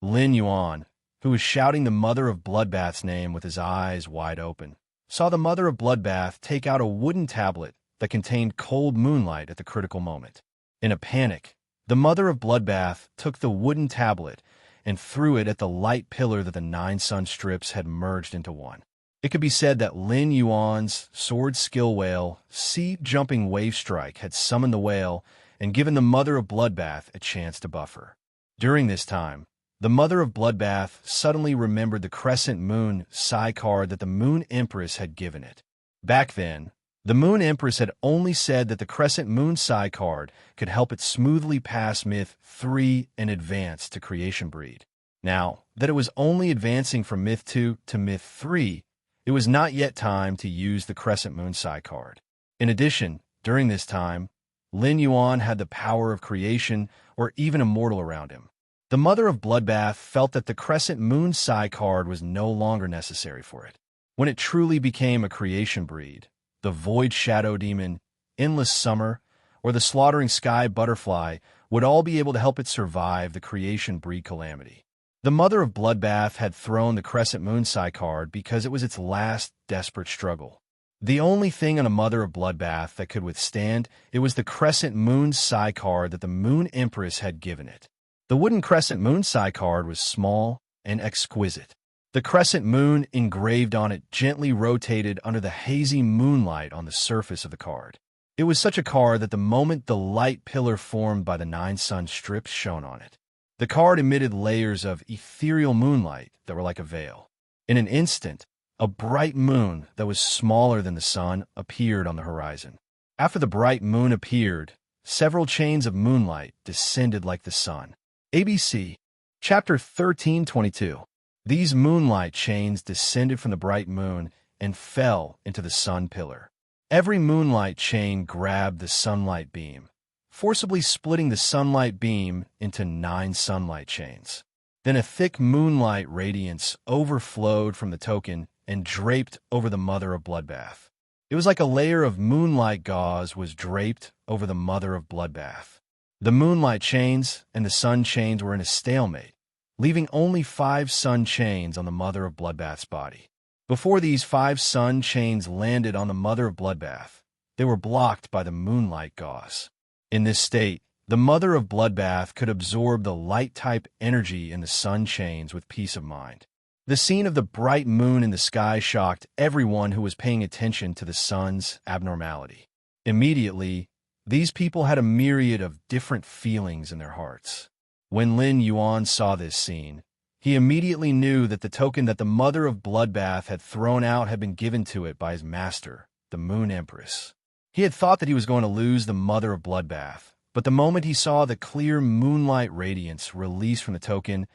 Lin Yuan, who was shouting the mother of bloodbath's name with his eyes wide open, saw the mother of bloodbath take out a wooden tablet that contained cold moonlight at the critical moment. In a panic, the mother of bloodbath took the wooden tablet and threw it at the light pillar that the 9 sun strips had merged into one. It could be said that Lin Yuan's sword skill whale, sea-jumping wave strike, had summoned the whale and given the mother of bloodbath a chance to buffer. During this time, the mother of bloodbath suddenly remembered the crescent moon psi card that the Moon Empress had given it. Back then, the Moon Empress had only said that the crescent moon psi card could help it smoothly pass Myth 3 and advance to Creation Breed. Now that it was only advancing from Myth 2 to Myth 3, it was not yet time to use the crescent moon psi card. In addition, during this time, Lin Yuan had the power of creation or even immortal around him. The mother of bloodbath felt that the crescent moon psi card was no longer necessary for it. When it truly became a creation breed, the void shadow demon, endless summer, or the slaughtering sky butterfly would all be able to help it survive the creation breed calamity. The mother of bloodbath had thrown the crescent moon psi card because it was its last desperate struggle. The only thing on a mother of bloodbath that could withstand it was the crescent moon psi card that the Moon Empress had given it. The wooden crescent moon psi card was small and exquisite. The crescent moon engraved on it gently rotated under the hazy moonlight on the surface of the card. It was such a card that the moment the light pillar formed by the 9 sun strips shone on it, the card emitted layers of ethereal moonlight that were like a veil. In an instant, a bright moon that was smaller than the sun appeared on the horizon. After the bright moon appeared, several chains of moonlight descended like the sun. ABC, Chapter 1322. These moonlight chains descended from the bright moon and fell into the sun pillar. Every moonlight chain grabbed the sunlight beam, forcibly splitting the sunlight beam into 9 sunlight chains. Then a thick moonlight radiance overflowed from the token and draped over the mother of bloodbath. It was like a layer of moonlight gauze was draped over the mother of bloodbath. The moonlight chains and the sun chains were in a stalemate, leaving only 5 sun chains on the mother of bloodbath's body. Before these 5 sun chains landed on the mother of bloodbath, they were blocked by the moonlight gauze. In this state, the mother of bloodbath could absorb the light-type energy in the sun chains with peace of mind. The scene of the bright moon in the sky shocked everyone who was paying attention to the sun's abnormality. Immediately, these people had a myriad of different feelings in their hearts. When Lin Yuan saw this scene, he immediately knew that the token that the mother of bloodbath had thrown out had been given to it by his master, the Moon Empress. He had thought that he was going to lose the mother of bloodbath, but the moment he saw the clear moonlight radiance released from the token,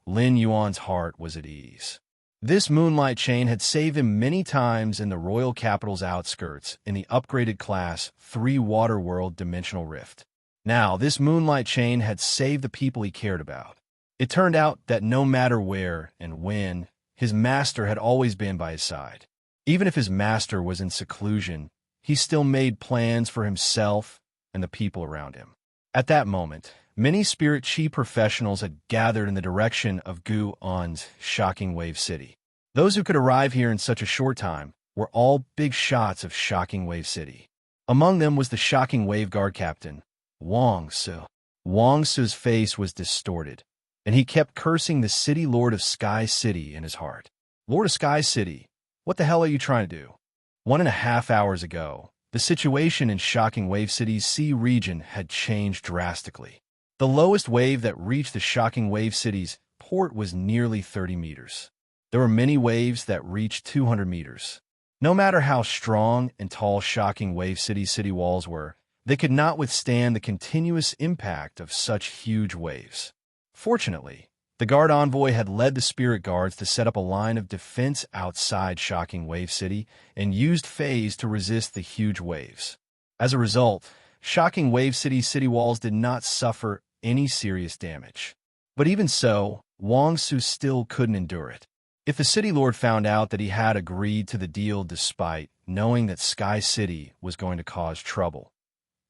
Lin Yuan's heart was at ease. This moonlight chain had saved him many times in the royal capital's outskirts in the upgraded class 3 Water World Dimensional Rift. Now, this moonlight chain had saved the people he cared about. It turned out that no matter where and when, his master had always been by his side. Even if his master was in seclusion, he still made plans for himself and the people around him. At that moment, many spirit chi professionals had gathered in the direction of Gu On's Shocking Wave City. Those who could arrive here in such a short time were all big shots of Shocking Wave City. Among them was the Shocking Wave Guard Captain, Wang Su. Wang Su's face was distorted, and he kept cursing the City Lord of Sky City in his heart. Lord of Sky City, what the hell are you trying to do? 1.5 hours ago, the situation in Shocking Wave City's sea region had changed drastically. The lowest wave that reached the Shocking Wave City's port was nearly 30 meters. There were many waves that reached 200 meters. No matter how strong and tall Shocking Wave City's city walls were, they could not withstand the continuous impact of such huge waves. Fortunately, the guard envoy had led the spirit guards to set up a line of defense outside Shocking Wave City and used phase to resist the huge waves. As a result, Shocking Wave City's city walls did not suffer any serious damage. But even so, Wang Su still couldn't endure it. If the city lord found out that he had agreed to the deal despite knowing that Sky City was going to cause trouble,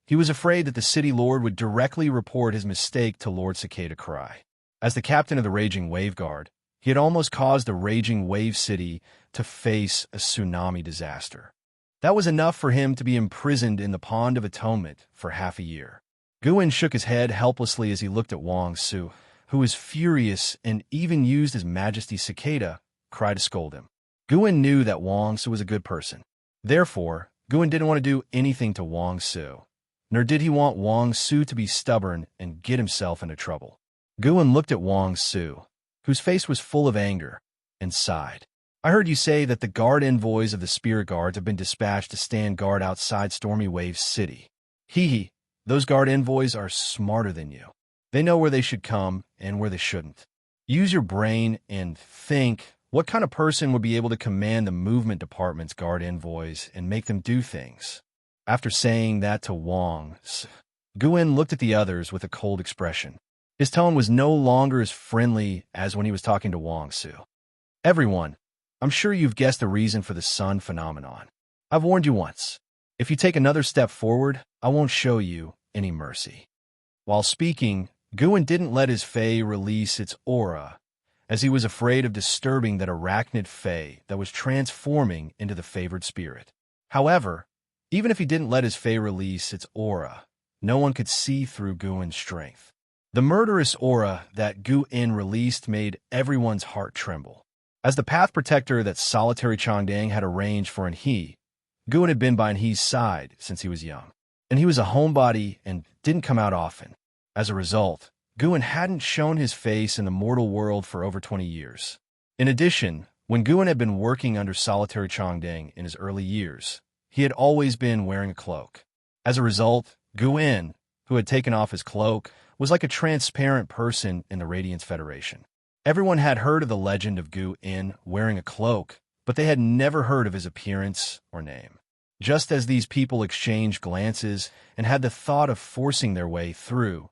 he was afraid that the city lord would directly report his mistake to Lord Cicada Cry. As the captain of the Raging Wave Guard, he had almost caused the Raging Wave City to face a tsunami disaster. That was enough for him to be imprisoned in the Pond of Atonement for half a year. Guin shook his head helplessly as he looked at Wang Su, who was furious and even used his Majesty Cicada Cry to scold him. Guin knew that Wang Su was a good person. Therefore, Guin didn't want to do anything to Wang Su, nor did he want Wang Su to be stubborn and get himself into trouble. Guin looked at Wang Su, whose face was full of anger, and sighed. I heard you say that the guard envoys of the Spirit Guards have been dispatched to stand guard outside Stormy Wave City. Hee, those guard envoys are smarter than you. They know where they should come and where they shouldn't. Use your brain and think what kind of person would be able to command the movement department's guard envoys and make them do things. After saying that to Wang, Guin looked at the others with a cold expression. His tone was no longer as friendly as when he was talking to Wang Su. Everyone, I'm sure you've guessed the reason for the sun phenomenon. I've warned you once. If you take another step forward, I won't show you any mercy. While speaking, Guin didn't let his fae release its aura, as he was afraid of disturbing that arachnid fae that was transforming into the favored spirit. However, even if he didn't let his fae release its aura, no one could see through Guin's strength. The murderous aura that Guin released made everyone's heart tremble. As the path protector that solitary Changdang had arranged for Enhe, Guin had been by Enhe's side since he was young, and he was a homebody and didn't come out often. As a result, Guin hadn't shown his face in the mortal world for over 20 years. In addition, when Guin had been working under solitary Changdang in his early years, he had always been wearing a cloak. As a result, Guin, who had taken off his cloak, was like a transparent person in the Radiance Federation. Everyone had heard of the legend of Guin wearing a cloak, but they had never heard of his appearance or name. Just as these people exchanged glances and had the thought of forcing their way through,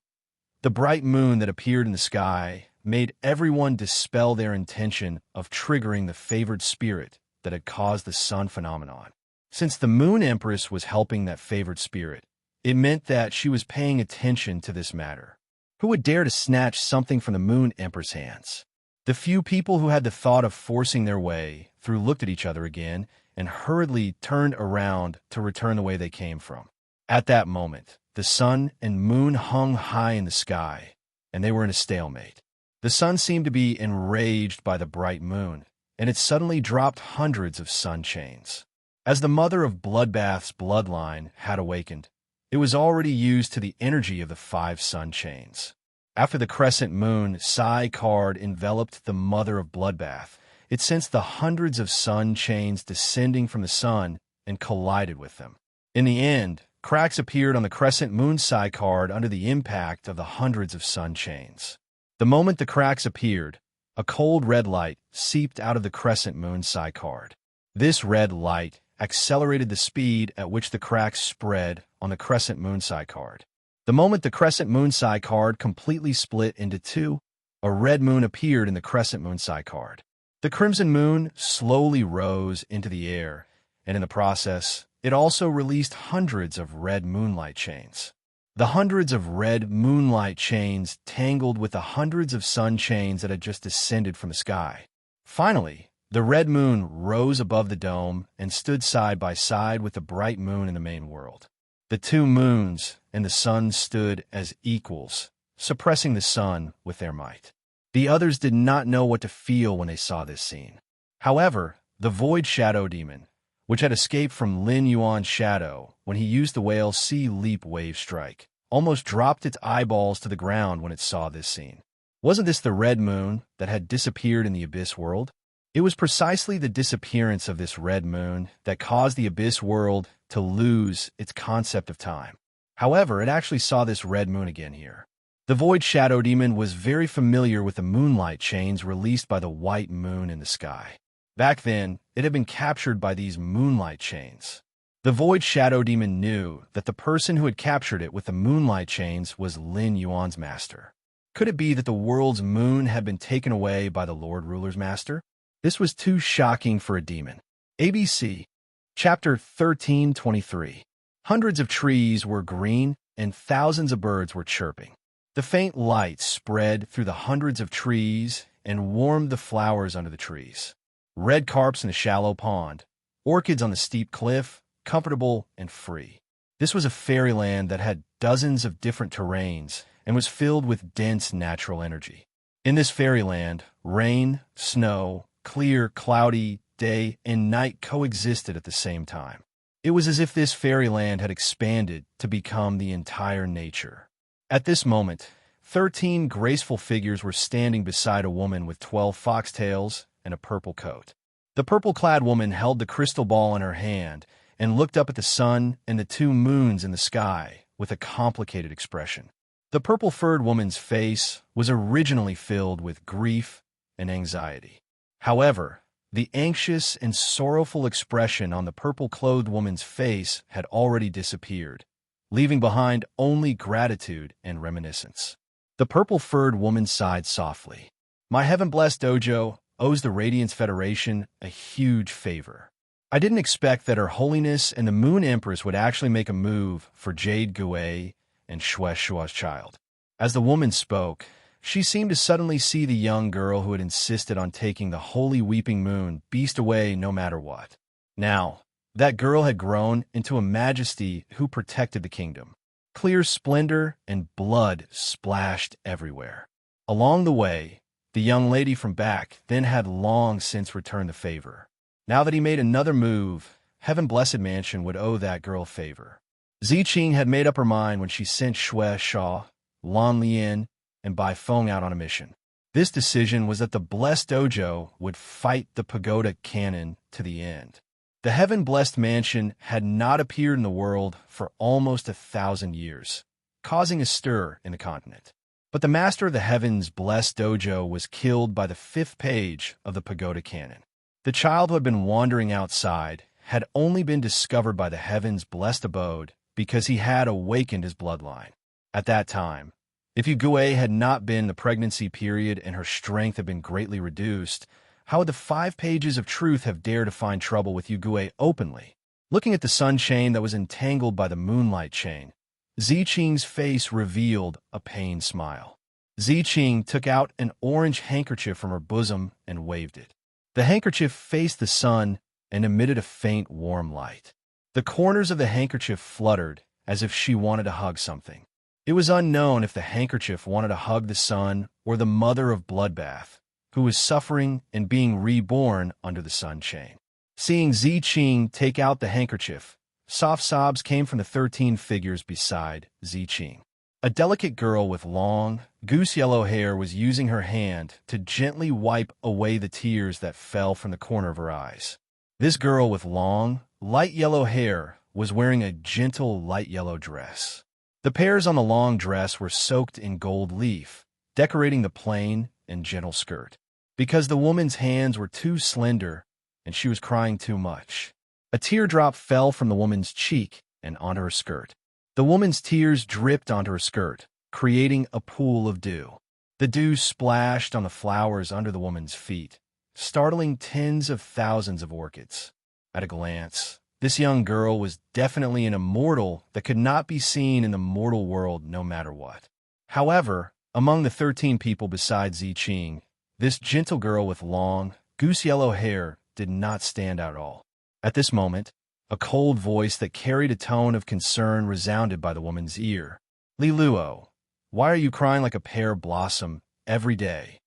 the bright moon that appeared in the sky made everyone dispel their intention of triggering the favored spirit that had caused the sun phenomenon. Since the Moon Empress was helping that favored spirit, it meant that she was paying attention to this matter. Who would dare to snatch something from the Moon Empress' hands? The few people who had the thought of forcing their way through looked at each other again and hurriedly turned around to return the way they came from. At that moment, the sun and moon hung high in the sky, and they were in a stalemate. The sun seemed to be enraged by the bright moon, and it suddenly dropped hundreds of sun chains. As the mother of Bloodbath's bloodline had awakened, it was already used to the energy of the 5 sun chains. After the crescent moon Psi card enveloped the mother of Bloodbath, it sensed the hundreds of sun chains descending from the sun and collided with them. In the end, cracks appeared on the crescent moon Psi card under the impact of the hundreds of sun chains. The moment the cracks appeared, a cold red light seeped out of the crescent moon Psi card. This red light accelerated the speed at which the cracks spread on the crescent moon Psi card. The moment the crescent moon Psi card completely split into 2, a red moon appeared in the crescent moon Psi card. The crimson moon slowly rose into the air, and in the process, it also released hundreds of red moonlight chains. The hundreds of red moonlight chains tangled with the hundreds of sun chains that had just descended from the sky. Finally, the red moon rose above the dome and stood side by side with the bright moon in the main world. The 2 moons and the sun stood as equals, suppressing the sun with their might. The others did not know what to feel when they saw this scene. However, the Void Shadow Demon, which had escaped from Lin Yuan's shadow when he used the whale Sea Leap Wave Strike, almost dropped its eyeballs to the ground when it saw this scene. Wasn't this the red moon that had disappeared in the Abyss world? It was precisely the disappearance of this red moon that caused the Abyss world to lose its concept of time. However, it actually saw this red moon again here. The Void Shadow Demon was very familiar with the moonlight chains released by the white moon in the sky. Back then, it had been captured by these moonlight chains. The Void Shadow Demon knew that the person who had captured it with the moonlight chains was Lin Yuan's master. Could it be that the world's moon had been taken away by the Lord Ruler's master? This was too shocking for a demon. ABC, Chapter 1323. Hundreds of trees were green, and thousands of birds were chirping. The faint light spread through the hundreds of trees and warmed the flowers under the trees. Red carps in a shallow pond, orchids on the steep cliff, comfortable and free. This was a fairyland that had dozens of different terrains and was filled with dense natural energy. In this fairyland, rain, snow, clear, cloudy, day, and night coexisted at the same time. It was as if this fairyland had expanded to become the entire nature. At this moment, 13 graceful figures were standing beside a woman with 12 foxtails and a purple coat. The purple-clad woman held the crystal ball in her hand and looked up at the sun and the two moons in the sky with a complicated expression. The purple-furred woman's face was originally filled with grief and anxiety. However, the anxious and sorrowful expression on the purple-clothed woman's face had already disappeared, leaving behind only gratitude and reminiscence. The purple-furred woman sighed softly. My heaven-blessed dojo owes the Radiance Federation a huge favor. I didn't expect that Her Holiness and the Moon Empress would actually make a move for Jade Gui and Shua's child. As the woman spoke, she seemed to suddenly see the young girl who had insisted on taking the holy weeping moon beast away no matter what. Now, that girl had grown into a majesty who protected the kingdom. Clear splendor and blood splashed everywhere. Along the way, the young lady from back then had long since returned the favor. Now that he made another move, Heaven Blessed Mansion would owe that girl a favor. Ziqing had made up her mind when she sent Shuai, Lan Lian, and Bai Feng out on a mission. This decision was that the Blessed Dojo would fight the Pagoda Cannon to the end. The Heaven-Blessed Mansion had not appeared in the world for almost 1,000 years, causing a stir in the continent. But the Master of the Heavens' Blessed Dojo was killed by the 5th page of the Pagoda Cannon. The child who had been wandering outside had only been discovered by the Heavens' Blessed Abode because he had awakened his bloodline. At that time, if Yugui had not been the pregnancy period and her strength had been greatly reduced, how would the 5 pages of truth have dared to find trouble with Yugui openly? Looking at the sun chain that was entangled by the moonlight chain, Ziqing's face revealed a pained smile. Ziqing took out an orange handkerchief from her bosom and waved it. The handkerchief faced the sun and emitted a faint, warm light. The corners of the handkerchief fluttered as if she wanted to hug something. It was unknown if the handkerchief wanted to hug the sun or the mother of Bloodbath, who was suffering and being reborn under the sun chain. Seeing Ziqing take out the handkerchief, soft sobs came from the 13 figures beside Ziqing. A delicate girl with long, goose-yellow hair was using her hand to gently wipe away the tears that fell from the corner of her eyes. This girl with long, light yellow hair was wearing a gentle light yellow dress. The pears on the long dress were soaked in gold leaf, decorating the plain and gentle skirt. Because the woman's hands were too slender and she was crying too much, a teardrop fell from the woman's cheek and onto her skirt. The woman's tears dripped onto her skirt, creating a pool of dew. The dew splashed on the flowers under the woman's feet, startling tens of thousands of orchids. At a glance, this young girl was definitely an immortal that could not be seen in the mortal world no matter what. However, among the 13 people besides Ziqing, this gentle girl with long, goose-yellow hair did not stand out at all. At this moment, a cold voice that carried a tone of concern resounded by the woman's ear. Li Luo, why are you crying like a pear blossom every day?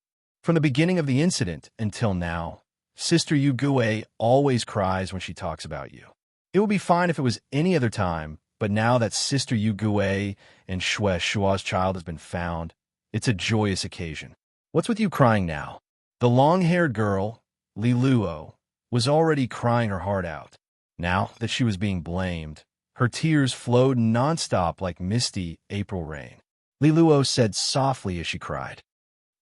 From the beginning of the incident until now, Sister Yugui always cries when she talks about you. It would be fine if it was any other time, but now that Sister Yugui and Shua's child has been found, it's a joyous occasion. What's with you crying now? The long-haired girl, Li Luo, was already crying her heart out. Now that she was being blamed, her tears flowed nonstop like misty April rain. Li Luo said softly as she cried,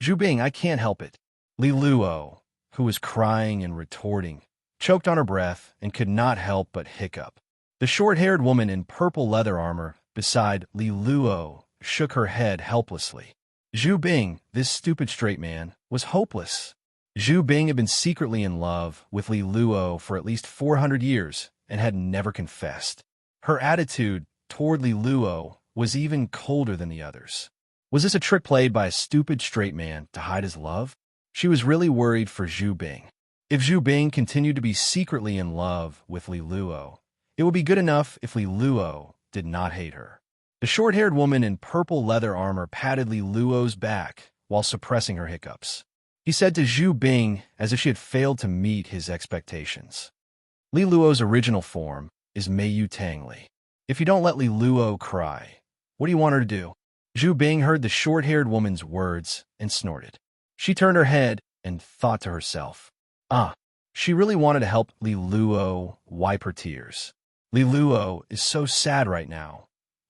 Zhubing, I can't help it. Li Luo, who was crying and retorting, choked on her breath and could not help but hiccup. The short-haired woman in purple leather armor beside Li Luo shook her head helplessly. Zhu Bing, this stupid straight man, was hopeless. Zhu Bing had been secretly in love with Li Luo for at least 400 years and had never confessed. Her attitude toward Li Luo was even colder than the others. Was this a trick played by a stupid straight man to hide his love? She was really worried for Zhu Bing. If Zhu Bing continued to be secretly in love with Li Luo, it would be good enough if Li Luo did not hate her. The short-haired woman in purple leather armor patted Li Luo's back while suppressing her hiccups. He said to Zhu Bing as if she had failed to meet his expectations. Li Luo's original form is Meiyu Tangli. If you don't let Li Luo cry, what do you want her to do? Zhu Bing heard the short-haired woman's words and snorted. She turned her head and thought to herself, she really wanted to help Li Luo wipe her tears. Li Luo is so sad right now.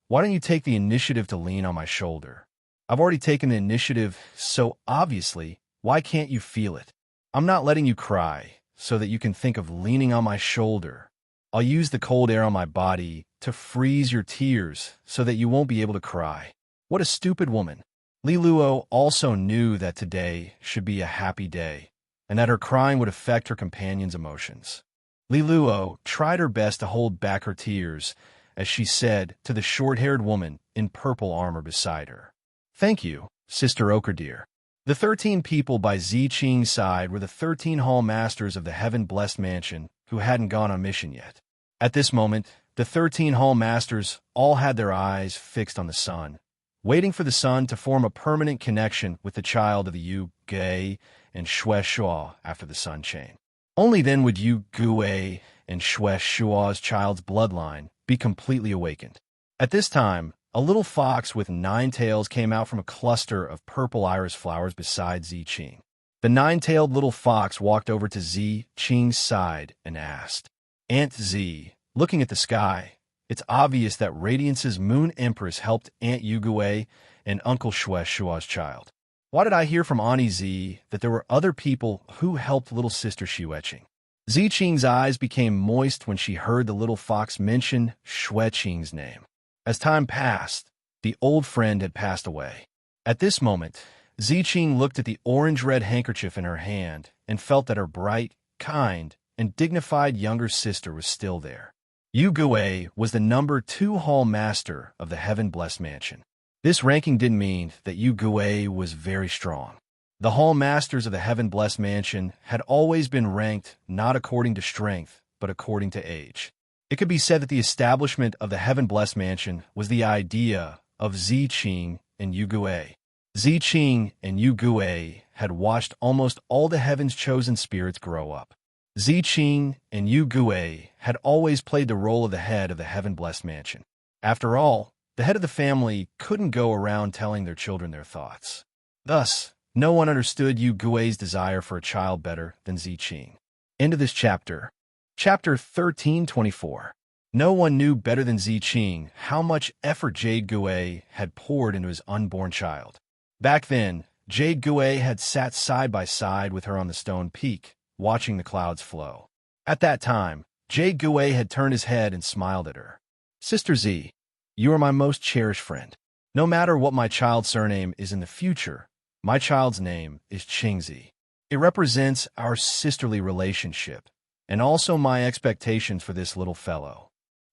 Why don't you take the initiative to lean on my shoulder? I've already taken the initiative, so obviously, why can't you feel it? I'm not letting you cry so that you can think of leaning on my shoulder. I'll use the cold air on my body to freeze your tears so that you won't be able to cry. What a stupid woman. Li Luo also knew that today should be a happy day, and that her crying would affect her companion's emotions. Li Luo tried her best to hold back her tears as she said to the short-haired woman in purple armor beside her, "Thank you, Sister Ochre dear." The 13 people by Ziqing's side were the 13 hall masters of the heaven-blessed mansion who hadn't gone on mission yet. At this moment, the 13 hall masters all had their eyes fixed on the sun, waiting for the sun to form a permanent connection with the child of the Yu Gui and Xue Shuo after the sun chain. Only then would Yu Gui and Xue Shuo's child's bloodline be completely awakened. At this time, a little fox with 9 tails came out from a cluster of purple iris flowers beside Ziqing. The 9-tailed little fox walked over to Ziqing's side and asked, "Aunt Z, looking at the sky, it's obvious that Radiance's Moon Empress helped Aunt Yu Gui and Uncle Xue Shuo's child. Why did I hear from Auntie Z that there were other people who helped little sister Xueqing?" Ziqing's eyes became moist when she heard the little fox mention Xueqing's name. As time passed, the old friend had passed away. At this moment, Ziqing looked at the orange-red handkerchief in her hand and felt that her bright, kind, and dignified younger sister was still there. Yu Gui was the number 2 hall master of the heaven-blessed mansion. This ranking didn't mean that Yu Gui was very strong. The hall masters of the heaven-blessed mansion had always been ranked not according to strength, but according to age. It could be said that the establishment of the heaven-blessed mansion was the idea of Ziqing and Yu Gui. Ziqing and Yu Gui had watched almost all the heaven's chosen spirits grow up. Ziqing and Yu Gui had always played the role of the head of the heaven-blessed mansion. After all, the head of the family couldn't go around telling their children their thoughts. Thus, no one understood Yu Gui's desire for a child better than Ziqing. End of this chapter. Chapter 1324. No one knew better than Ziqing how much effort Jade Gui had poured into his unborn child. Back then, Jade Gui had sat side by side with her on the stone peak, watching the clouds flow. At that time, Jade Gui had turned his head and smiled at her. "Sister Z, you are my most cherished friend. No matter what my child's surname is in the future, my child's name is Qingzi. It represents our sisterly relationship, and also my expectations for this little fellow."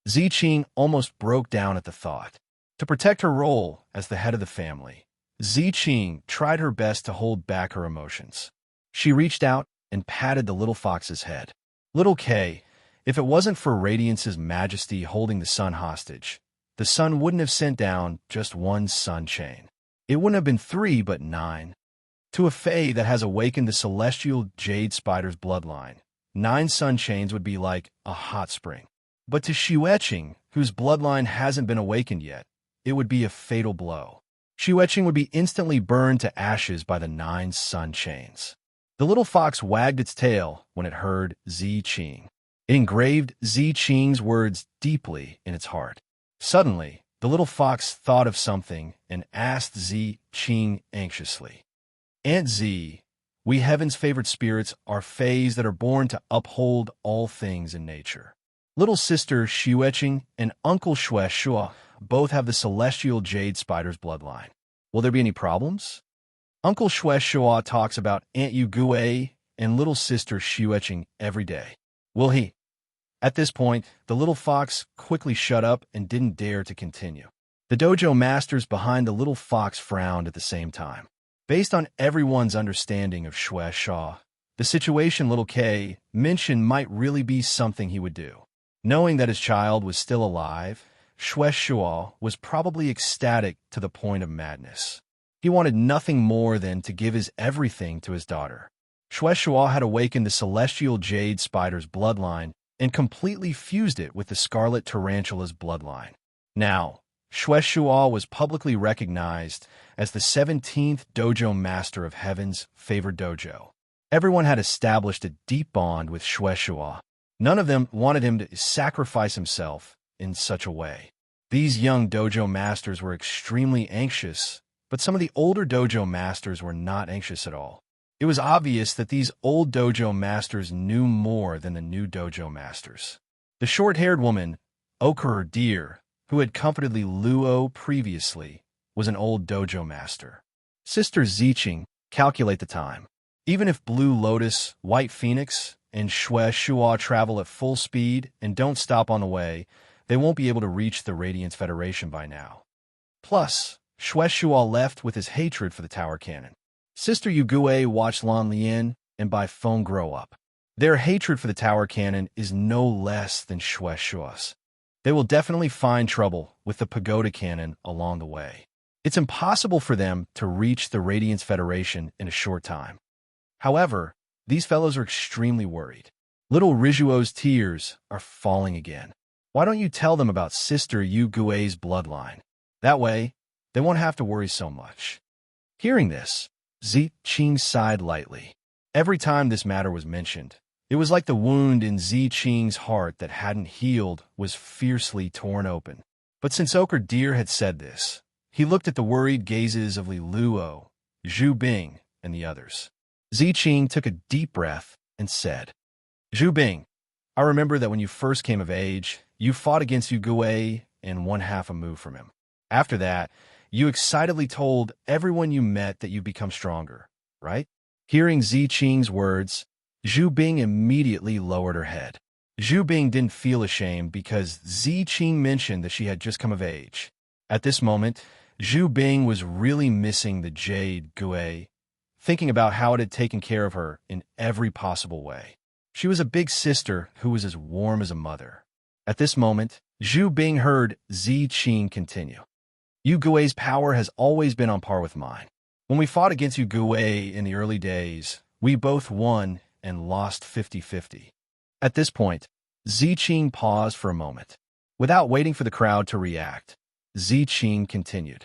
Ziqing almost broke down at the thought. To protect her role as the head of the family, Ziqing tried her best to hold back her emotions. She reached out and patted the little fox's head. "Little K, if it wasn't for Radiance's majesty holding the sun hostage, the sun wouldn't have sent down just 1 sun chain. It wouldn't have been 3, but 9. To a fae that has awakened the celestial jade spider's bloodline, 9 sun chains would be like a hot spring. But to Xueqing, whose bloodline hasn't been awakened yet, it would be a fatal blow. Xueqing would be instantly burned to ashes by the 9 sun chains." The little fox wagged its tail when it heard Ziqing. It engraved Ziqing's words deeply in its heart. Suddenly, the little fox thought of something and asked Ziqing anxiously, "Aunt Z, we heaven's favorite spirits are fays that are born to uphold all things in nature. Little sister Xueqing and uncle Shua both have the celestial jade spider's bloodline. Will there be any problems? Uncle Shua talks about Aunt Yu Gue and little sister Xueqing every day. Will he? At this point, the little fox quickly shut up and didn't dare to continue. The dojo masters behind the little fox frowned at the same time. Based on everyone's understanding of Shua, the situation little K mentioned might really be something he would do. Knowing that his child was still alive, Shua was probably ecstatic to the point of madness. He wanted nothing more than to give his everything to his daughter. Shua had awakened the celestial jade spider's bloodline and completely fused it with the scarlet tarantula's bloodline. Now, Shua was publicly recognized as the 17th dojo master of Heaven's favored dojo. Everyone had established a deep bond with Shua. None of them wanted him to sacrifice himself in such a way. These young dojo masters were extremely anxious, but some of the older dojo masters were not anxious at all. It was obvious that these old dojo masters knew more than the new dojo masters. The short-haired woman, Ochre Deer, who had comforted Luo previously, was an old dojo master. Sister Ziqing, calculate the time. Even if Blue Lotus, White Phoenix, and Shua travel at full speed and don't stop on the way, they won't be able to reach the Radiance Federation by now. Plus, Shua left with his hatred for the tower cannon. Sister Yugue watched Lan Lian and Bai Feng grow up. Their hatred for the tower cannon is no less than Shua's. They will definitely find trouble with the pagoda cannon along the way. It's impossible for them to reach the Radiance Federation in a short time. However, these fellows are extremely worried. Little Rijuo's tears are falling again. Why don't you tell them about Sister Yu Gui's bloodline? That way, they won't have to worry so much. Hearing this, Ziqing sighed lightly. Every time this matter was mentioned, it was like the wound in Ziqing's heart that hadn't healed was fiercely torn open. But since Ochre Deer had said this, he looked at the worried gazes of Li Luo, Zhu Bing, and the others. Ziqing took a deep breath and said, Zhu Bing, I remember that when you first came of age, you fought against Yu Gue and won half a move from him. After that, you excitedly told everyone you met that you'd become stronger, right? Hearing Ziqing's words, Zhu Bing immediately lowered her head. Zhu Bing didn't feel ashamed because Ziqing mentioned that she had just come of age. At this moment, Zhu Bing was really missing the Jade Gue, thinking about how it had taken care of her in every possible way. She was a big sister who was as warm as a mother. At this moment, Zhu Bing heard Ziqing continue. Yu Gui's power has always been on par with mine. When we fought against Yu Gue in the early days, we both won and lost 50-50. At this point, Ziqing paused for a moment. Without waiting for the crowd to react, Ziqing continued.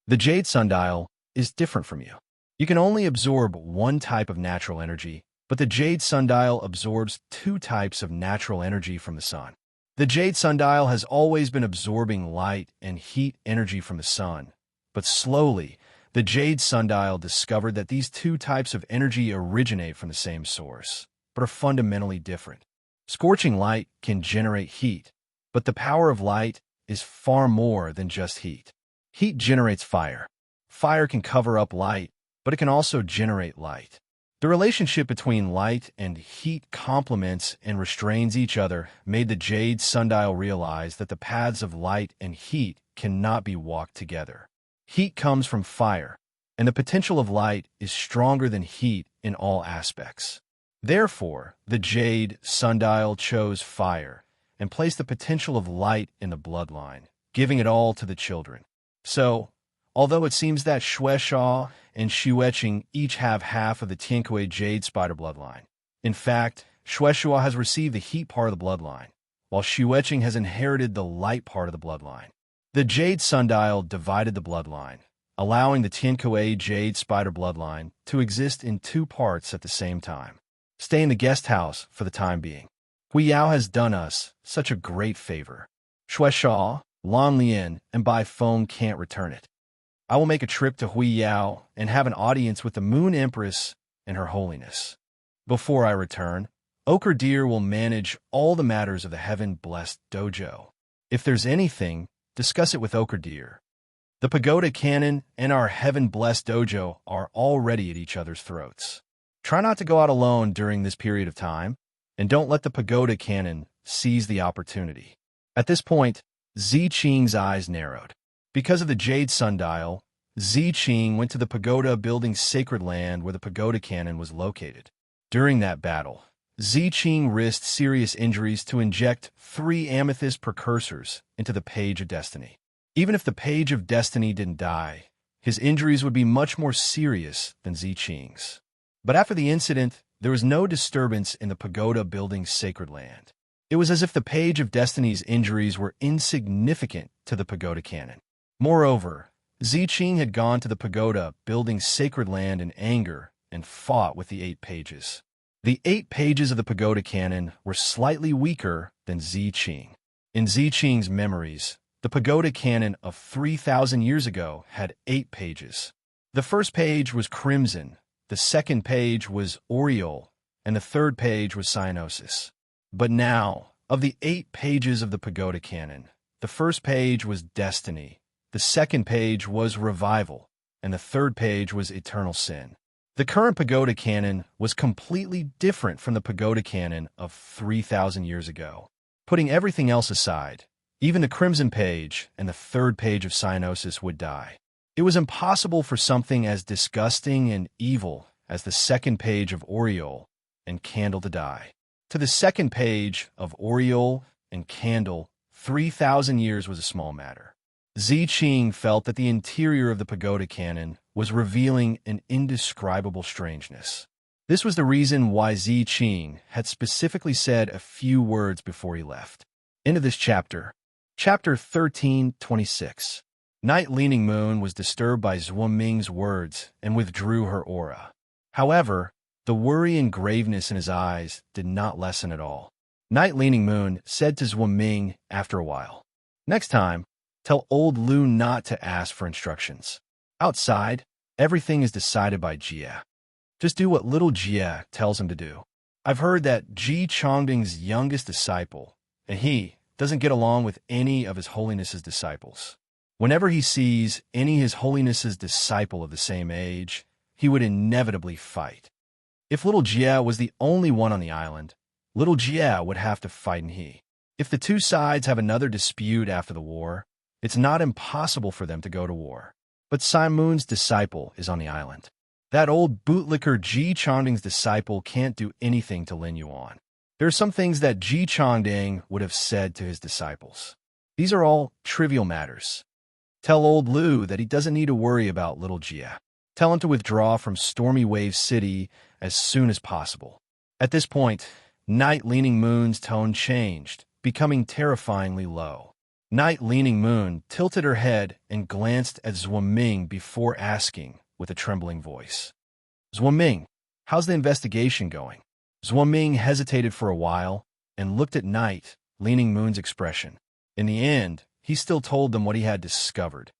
The Jade Sundial is different from you. You can only absorb one type of natural energy, but the Jade Sundial absorbs two types of natural energy from the sun. The Jade Sundial has always been absorbing light and heat energy from the sun, but slowly, the Jade Sundial discovered that these two types of energy originate from the same source, but are fundamentally different. Scorching light can generate heat, but the power of light is far more than just heat. Heat generates fire. Fire can cover up light, but it can also generate light. The relationship between light and heat complements and restrains each other made the Jade Sundial realize that the paths of light and heat cannot be walked together. Heat comes from fire, and the potential of light is stronger than heat in all aspects. Therefore, the Jade Sundial chose fire and placed the potential of light in the bloodline, giving it all to the children. So, although it seems that Shueisha and Xueqing each have half of the Tiankui Jade Spider bloodline, in fact, Shueisha has received the heat part of the bloodline, while Xueqing has inherited the light part of the bloodline. The Jade Sundial divided the bloodline, allowing the Tiankui Jade Spider bloodline to exist in two parts at the same time. Stay in the guest house for the time being. Hui Yao has done us such a great favor. Shueisha, Lan Lian, and Bai Feng can't return it. I will make a trip to Hui Yao and have an audience with the Moon Empress and Her Holiness. Before I return, Ochre Deer will manage all the matters of the heaven-blessed dojo. If there's anything, discuss it with Ochre Deer. The pagoda cannon and our heaven-blessed dojo are already at each other's throats. Try not to go out alone during this period of time, and don't let the pagoda cannon seize the opportunity. At this point, Zi Qing's eyes narrowed. Because of the jade sundial, Zi Qing went to the pagoda building's sacred land where the pagoda cannon was located. During that battle, Zi Qing risked serious injuries to inject 3 amethyst precursors into the Page of Destiny. Even if the Page of Destiny didn't die, his injuries would be much more serious than Zi Qing's. But after the incident, there was no disturbance in the pagoda building's sacred land. It was as if the Page of Destiny's injuries were insignificant to the pagoda cannon. Moreover, Zi Qing had gone to the pagoda building's sacred land in anger and fought with the 8 pages. The 8 pages of the pagoda cannon were slightly weaker than Zi Qing. In Zi Qing's memories, the pagoda cannon of 3,000 years ago had 8 pages. The first page was crimson, the second page was aureole, and the third page was cyanosis. But now, of the 8 pages of the pagoda cannon, the first page was destiny, the second page was revival, and the third page was eternal sin. The current pagoda cannon was completely different from the pagoda cannon of 3,000 years ago. Putting everything else aside, even the crimson page and the third page of cyanosis would die. It was impossible for something as disgusting and evil as the second page of aureole and candle to die. To the second page of aureole and candle, 3,000 years was a small matter. Zi Qing felt that the interior of the pagoda cannon was revealing an indescribable strangeness. This was the reason why Zi Qing had specifically said a few words before he left. Into this chapter. Chapter 13:26. Night Leaning Moon was disturbed by Zhuo Ming's words and withdrew her aura. However, the worry and graveness in his eyes did not lessen at all. Night Leaning Moon said to Zhuo Ming after a while, "Next time, tell old Lu not to ask for instructions. Outside, everything is decided by Jie. Just do what little Jie tells him to do. I've heard that Ji Chongding's youngest disciple, and he doesn't get along with any of His Holiness's disciples. Whenever he sees any His Holiness's disciple of the same age, he would inevitably fight. If little Jie was the only one on the island, little Jie would have to fight in he. If the two sides have another dispute after the war, it's not impossible for them to go to war. But Simoon's disciple is on the island. That old bootlicker Ji Chongding's disciple can't do anything to Lin Yuan. There are some things that Ji Chongding would have said to his disciples. These are all trivial matters. Tell old Lu that he doesn't need to worry about little Jie. Tell him to withdraw from Stormy Wave City as soon as possible." At this point, Night Leaning Moon's tone changed, becoming terrifyingly low. Night Leaning Moon tilted her head and glanced at Zhuo Ming before asking with a trembling voice, "Zhuo Ming, how's the investigation going?" Zhuo Ming hesitated for a while and looked at Night Leaning Moon's expression. In the end, he still told them what he had discovered.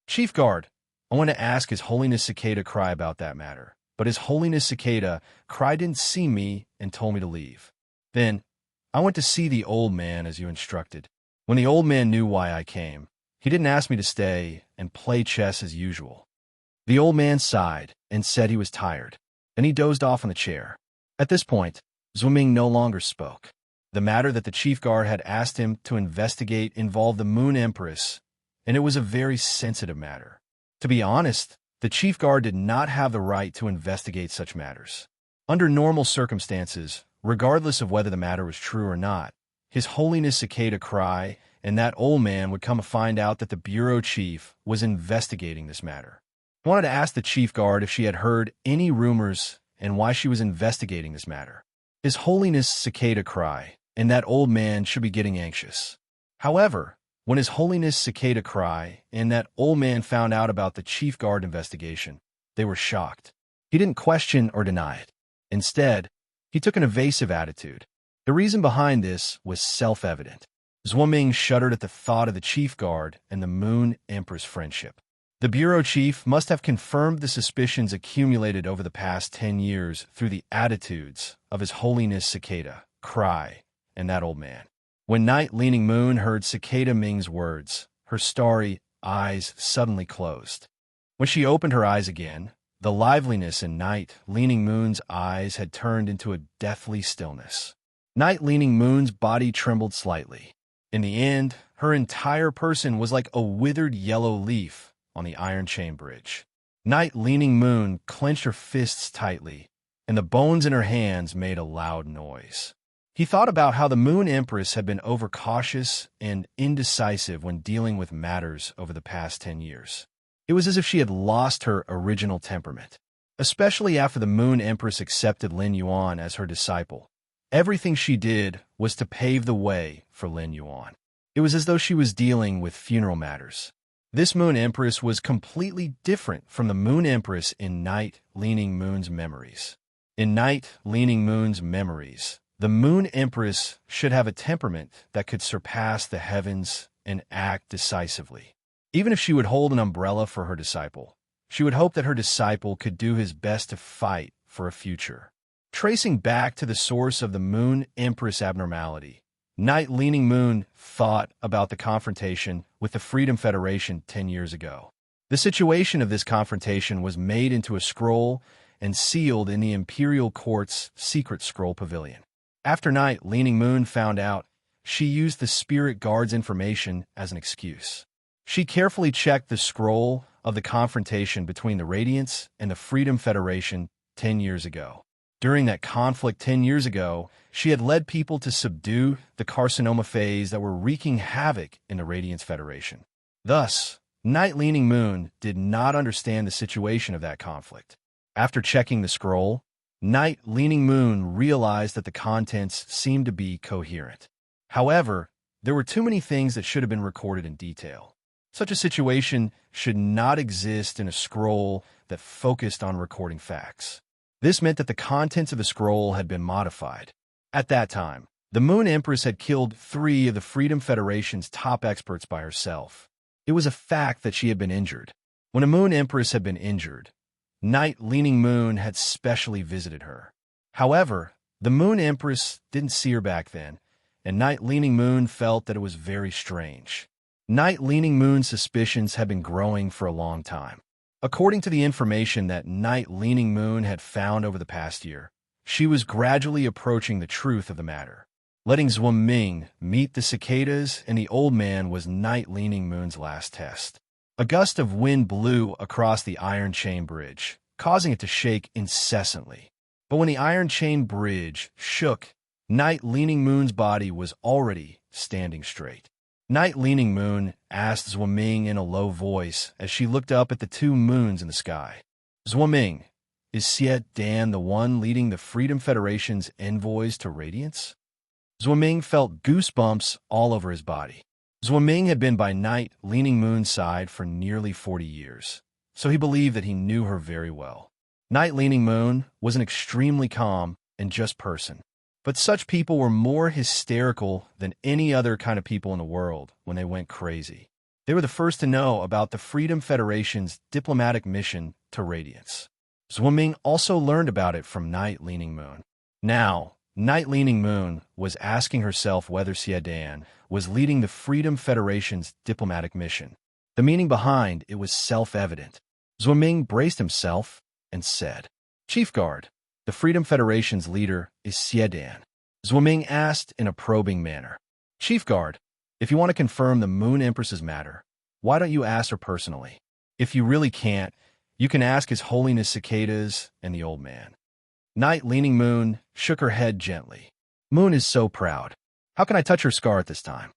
"Chief Guard, I want to ask His Holiness Cicada Cry about that matter, but His Holiness Cicada Cry didn't see me and told me to leave. Then, I went to see the old man as you instructed. When the old man knew why I came, he didn't ask me to stay and play chess as usual." The old man sighed and said he was tired, and he dozed off on the chair. At this point, Zhuo Ming no longer spoke. The matter that the chief guard had asked him to investigate involved the Moon Empress, and it was a very sensitive matter. To be honest, the chief guard did not have the right to investigate such matters. Under normal circumstances, regardless of whether the matter was true or not, His Holiness Cicada Cry and that old man would come to find out that the bureau chief was investigating this matter. I wanted to ask the chief guard if she had heard any rumors and why she was investigating this matter. His Holiness Cicada Cry and that old man should be getting anxious. However, when His Holiness Cicada Cry and that old man found out about the chief guard investigation, they were shocked. He didn't question or deny it. Instead, he took an evasive attitude. The reason behind this was self-evident. Zhuo Ming shuddered at the thought of the chief guard and the Moon Emperor's friendship. The bureau chief must have confirmed the suspicions accumulated over the past 10 years through the attitudes of His Holiness Cicada, Cry, and that old man. When Night Leaning Moon heard Cicada Ming's words, her starry eyes suddenly closed. When she opened her eyes again, the liveliness in Night Leaning Moon's eyes had turned into a deathly stillness. Night Leaning Moon's body trembled slightly. In the end, her entire person was like a withered yellow leaf on the iron chain bridge. Night Leaning Moon clenched her fists tightly, and the bones in her hands made a loud noise. He thought about how the Moon Empress had been overcautious and indecisive when dealing with matters over the past 10 years. It was as if she had lost her original temperament, especially after the Moon Empress accepted Lin Yuan as her disciple. Everything she did was to pave the way for Lin Yuan. It was as though she was dealing with funeral matters. This Moon Empress was completely different from the Moon Empress in Night Leaning Moon's memories. In Night Leaning Moon's memories, the Moon Empress should have a temperament that could surpass the heavens and act decisively. Even if she would hold an umbrella for her disciple, she would hope that her disciple could do his best to fight for a future. Tracing back to the source of the Moon Empress abnormality, Night Leaning Moon thought about the confrontation with the Freedom Federation 10 years ago. The situation of this confrontation was made into a scroll and sealed in the Imperial Court's secret scroll pavilion. After Night Leaning Moon found out, she used the Spirit Guard's information as an excuse. She carefully checked the scroll of the confrontation between the Radiants and the Freedom Federation 10 years ago. During that conflict 10 years ago, she had led people to subdue the carcinoma phase that were wreaking havoc in the Radiance Federation. Thus, Night Leaning Moon did not understand the situation of that conflict. After checking the scroll, Night Leaning Moon realized that the contents seemed to be coherent. However, there were too many things that should have been recorded in detail. Such a situation should not exist in a scroll that focused on recording facts. This meant that the contents of the scroll had been modified. At that time, the Moon Empress had killed 3 of the Freedom Federation's top experts by herself. It was a fact that she had been injured. When a Moon Empress had been injured, Night Leaning Moon had specially visited her. However, the Moon Empress didn't see her back then, and Night Leaning Moon felt that it was very strange. Night Leaning Moon's suspicions had been growing for a long time. According to the information that Night Leaning Moon had found over the past year, she was gradually approaching the truth of the matter. Letting Zhuo Ming meet the cicadas and the old man was Night Leaning Moon's last test. A gust of wind blew across the iron chain bridge, causing it to shake incessantly. But when the iron chain bridge shook, Night Leaning Moon's body was already standing straight. Night Leaning Moon asked Zhuo Ming in a low voice as she looked up at the 2 moons in the sky. Zhuo Ming, is Xie Dan the one leading the Freedom Federation's envoys to Radiance? Zhuo Ming felt goosebumps all over his body. Zhuo Ming had been by Night Leaning Moon's side for nearly 40 years, so he believed that he knew her very well. Night Leaning Moon was an extremely calm and just person. But such people were more hysterical than any other kind of people in the world when they went crazy. They were the first to know about the Freedom Federation's diplomatic mission to Radiance. Zhuo Ming also learned about it from Night Leaning Moon. Now, Night Leaning Moon was asking herself whether Xie Dan was leading the Freedom Federation's diplomatic mission. The meaning behind it was self-evident. Zhuo Ming braced himself and said, "Chief Guard, the Freedom Federation's leader is Xie Dan." Zhuo Ming asked in a probing manner, "Chief Guard, if you want to confirm the Moon Empress's matter, why don't you ask her personally? If you really can't, you can ask His Holiness Cicadas and the old man." Night Leaning Moon shook her head gently. "Moon is so proud. How can I touch her scar at this time?"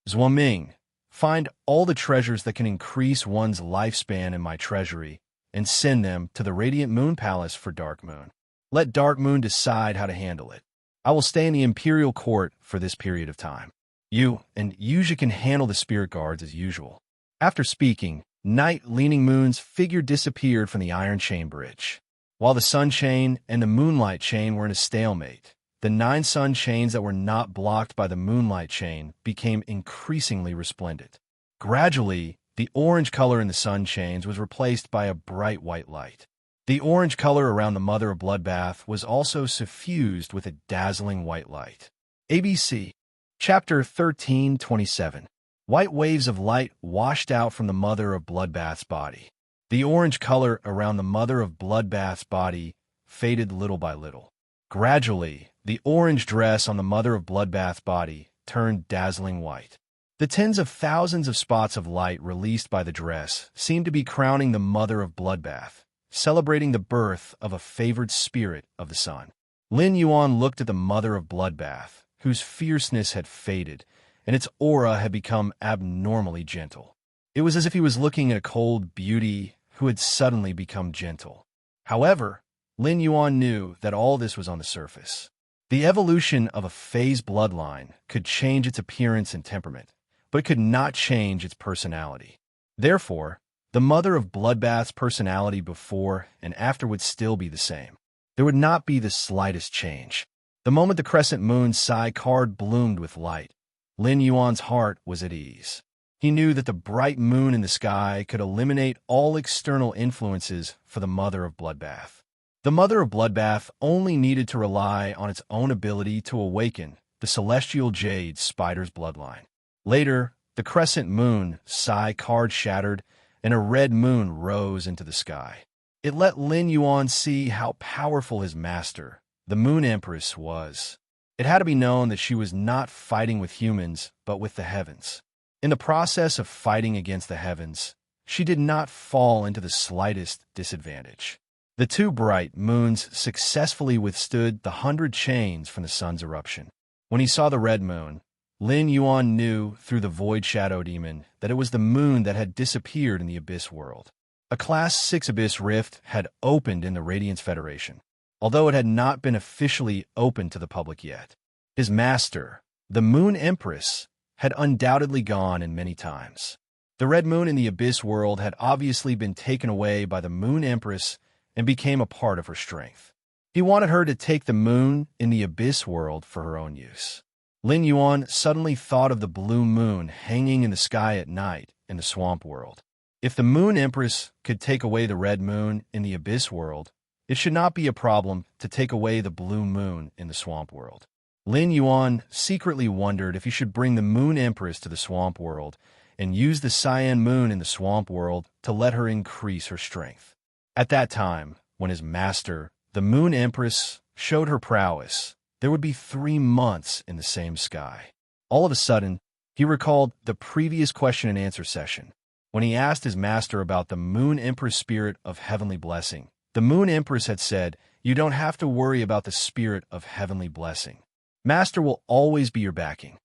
"Zhuo Ming, find all the treasures that can increase one's lifespan in my treasury and send them to the Radiant Moon Palace for Dark Moon. Let Dark Moon decide how to handle it. I will stay in the Imperial Court for this period of time. You and Yuja can handle the Spirit Guards as usual." After speaking, Night Leaning Moon's figure disappeared from the Iron Chain Bridge. While the Sun Chain and the Moonlight Chain were in a stalemate, the 9 Sun Chains that were not blocked by the Moonlight Chain became increasingly resplendent. Gradually, The orange color in the sun chains was replaced by a bright white light. The orange color around the Mother of Bloodbath was also suffused with a dazzling white light. ABC. Chapter 13:27. White waves of light washed out from the Mother of Bloodbath's body. The orange color around the Mother of Bloodbath's body faded little by little. Gradually, the orange dress on the Mother of Bloodbath's body turned dazzling white. The tens of thousands of spots of light released by the dress seemed to be crowning the Mother of Bloodbath, celebrating the birth of a favored spirit of the sun. Lin Yuan looked at the Mother of Bloodbath, whose fierceness had faded, and its aura had become abnormally gentle. It was as if he was looking at a cold beauty who had suddenly become gentle. However, Lin Yuan knew that all this was on the surface. The evolution of a phase bloodline could change its appearance and temperament, but it could not change its personality. Therefore, the Mother of Bloodbath's personality before and after would still be the same. There would not be the slightest change. The moment the crescent moon's Psi card bloomed with light, Lin Yuan's heart was at ease. He knew that the bright moon in the sky could eliminate all external influences for the Mother of Bloodbath. The Mother of Bloodbath only needed to rely on its own ability to awaken the celestial jade spider's bloodline. Later, the crescent moon Psi card shattered, and a red moon rose into the sky. It let Lin Yuan see how powerful his master, the Moon Empress, was. It had to be known that she was not fighting with humans, but with the heavens. In the process of fighting against the heavens, she did not fall into the slightest disadvantage. The two bright moons successfully withstood the 100 chains from the sun's eruption. When he saw the red moon, Lin Yuan knew through the Void Shadow Demon that it was the moon that had disappeared in the Abyss world. A Class 6 Abyss rift had opened in the Radiance Federation, although it had not been officially opened to the public yet. His master, the Moon Empress, had undoubtedly gone in many times. The red moon in the Abyss world had obviously been taken away by the Moon Empress and became a part of her strength. He wanted her to take the moon in the Abyss world for her own use. Lin Yuan suddenly thought of the blue moon hanging in the sky at night in the swamp world. If the Moon Empress could take away the red moon in the Abyss world, it should not be a problem to take away the blue moon in the swamp world. Lin Yuan secretly wondered if he should bring the Moon Empress to the swamp world and use the cyan moon in the swamp world to let her increase her strength. At that time, when his master, the Moon Empress, showed her prowess, there would be 3 months in the same sky. All of a sudden, he recalled the previous question and answer session. When he asked his master about the Moon Empress spirit of heavenly blessing, the Moon Empress had said, "You don't have to worry about the spirit of heavenly blessing. Master will always be your backing."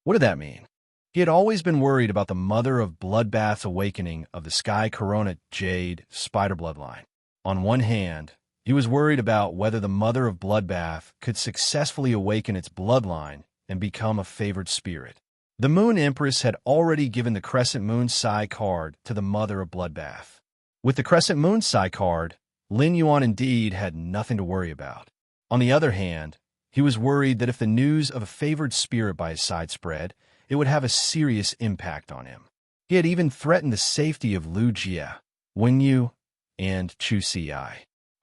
What did that mean? He had always been worried about the Mother of Bloodbath's awakening of the Sky Corona Jade Spider bloodline. On one hand, he was worried about whether the Mother of Bloodbath could successfully awaken its bloodline and become a favored spirit. The Moon Empress had already given the Crescent Moon Psi card to the Mother of Bloodbath. With the Crescent Moon Psi card, Lin Yuan indeed had nothing to worry about. On the other hand, he was worried that if the news of a favored spirit by his side spread, it would have a serious impact on him. He had even threatened the safety of Lu Jie, Wen Yu, and Chu Ci.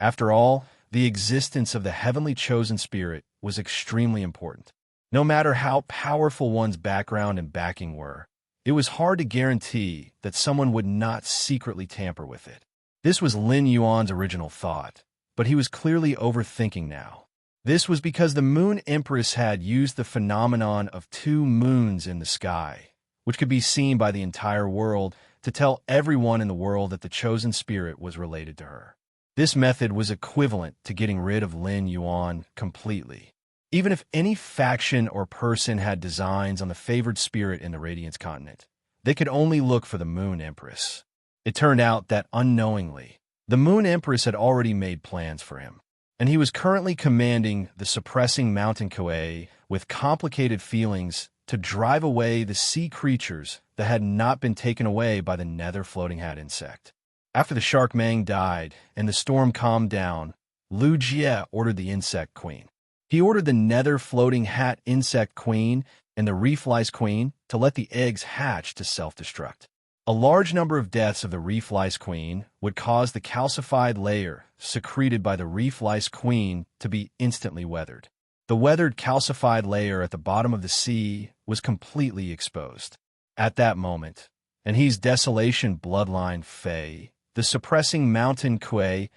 After all, the existence of the heavenly chosen spirit was extremely important. No matter how powerful one's background and backing were, it was hard to guarantee that someone would not secretly tamper with it. This was Lin Yuan's original thought, but he was clearly overthinking now. This was because the Moon Empress had used the phenomenon of 2 moons in the sky, which could be seen by the entire world, to tell everyone in the world that the chosen spirit was related to her. This method was equivalent to getting rid of Lin Yuan completely. Even if any faction or person had designs on the favored spirit in the Radiance continent, they could only look for the Moon Empress. It turned out that unknowingly, the Moon Empress had already made plans for him, and he was currently commanding the suppressing mountain Koei with complicated feelings to drive away the sea creatures that had not been taken away by the nether floating hat insect. After the shark Mang died and the storm calmed down, Lu Jie ordered the insect queen. He ordered the nether floating hat insect queen and the reef lice queen to let the eggs hatch to self-destruct. A large number of deaths of the reef lice queen would cause the calcified layer secreted by the reef lice queen to be instantly weathered. The weathered calcified layer at the bottom of the sea was completely exposed. At that moment, and he's desolation bloodline Fae, the suppressing mountain Kuei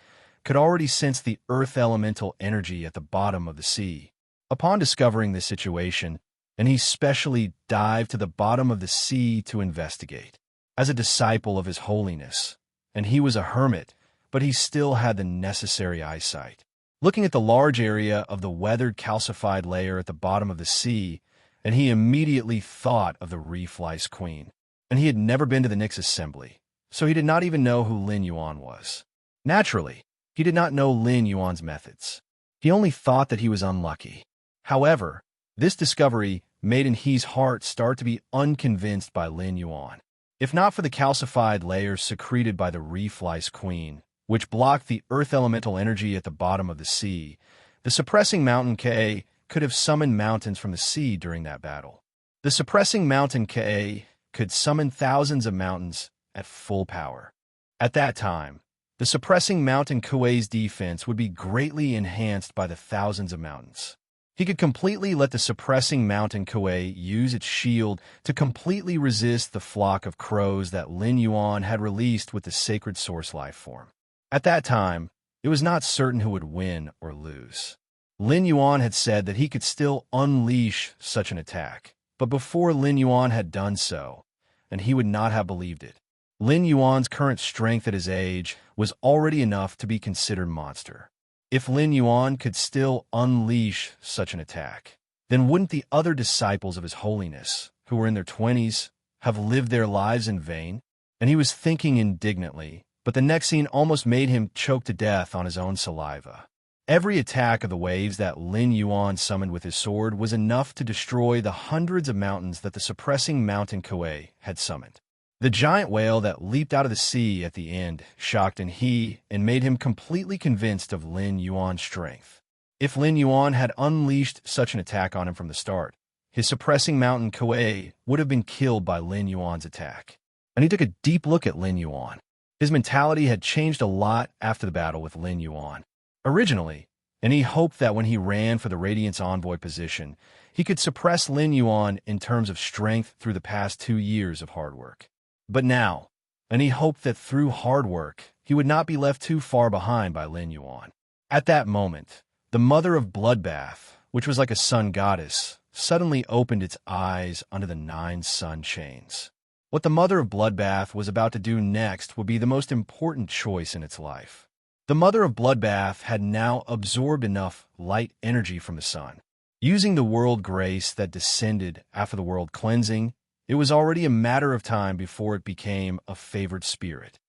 could already sense the earth elemental energy at the bottom of the sea. Upon discovering this situation, and he specially dived to the bottom of the sea to investigate. As a disciple of His Holiness, and he was a hermit, but he still had the necessary eyesight. Looking at the large area of the weathered calcified layer at the bottom of the sea, and he immediately thought of the reef lice queen. And he had never been to the Nyx assembly, so he did not even know who Lin Yuan was. Naturally, he did not know Lin Yuan's methods. He only thought that he was unlucky. However, this discovery made in He's heart start to be unconvinced by Lin Yuan. If not for the calcified layers secreted by the reef lice queen, which blocked the earth elemental energy at the bottom of the sea, the suppressing mountain Ka could have summoned mountains from the sea during that battle. The suppressing mountain Ka could summon thousands of mountains at full power. At that time, the suppressing mountain Kuei's defense would be greatly enhanced by the thousands of mountains. He could completely let the suppressing mountain Kuei use its shield to completely resist the flock of crows that Lin Yuan had released with the sacred source life form. At that time, it was not certain who would win or lose. Lin Yuan had said that he could still unleash such an attack, but before Lin Yuan had done so, and he would not have believed it. Lin Yuan's current strength at his age was already enough to be considered monster. If Lin Yuan could still unleash such an attack, then wouldn't the other disciples of His Holiness, who were in their 20s, have lived their lives in vain? And he was thinking indignantly, but the next scene almost made him choke to death on his own saliva. Every attack of the waves that Lin Yuan summoned with his sword was enough to destroy the hundreds of mountains that the suppressing mountain Kuei had summoned. The giant whale that leaped out of the sea at the end shocked and made him completely convinced of Lin Yuan's strength. If Lin Yuan had unleashed such an attack on him from the start, his suppressing mountain Kuei would have been killed by Lin Yuan's attack. And he took a deep look at Lin Yuan. His mentality had changed a lot after the battle with Lin Yuan. Originally, and he hoped that when he ran for the Radiance Envoy position, he could suppress Lin Yuan in terms of strength through the past 2 years of hard work. But now, and he hoped that through hard work, he would not be left too far behind by Lin Yuan. At that moment, the mother of Bloodbath, which was like a sun goddess, suddenly opened its eyes under the 9 sun chains. What the mother of Bloodbath was about to do next would be the most important choice in its life. The mother of Bloodbath had now absorbed enough light energy from the sun. Using the world grace that descended after the world cleansing, it was already a matter of time before it became a favored spirit.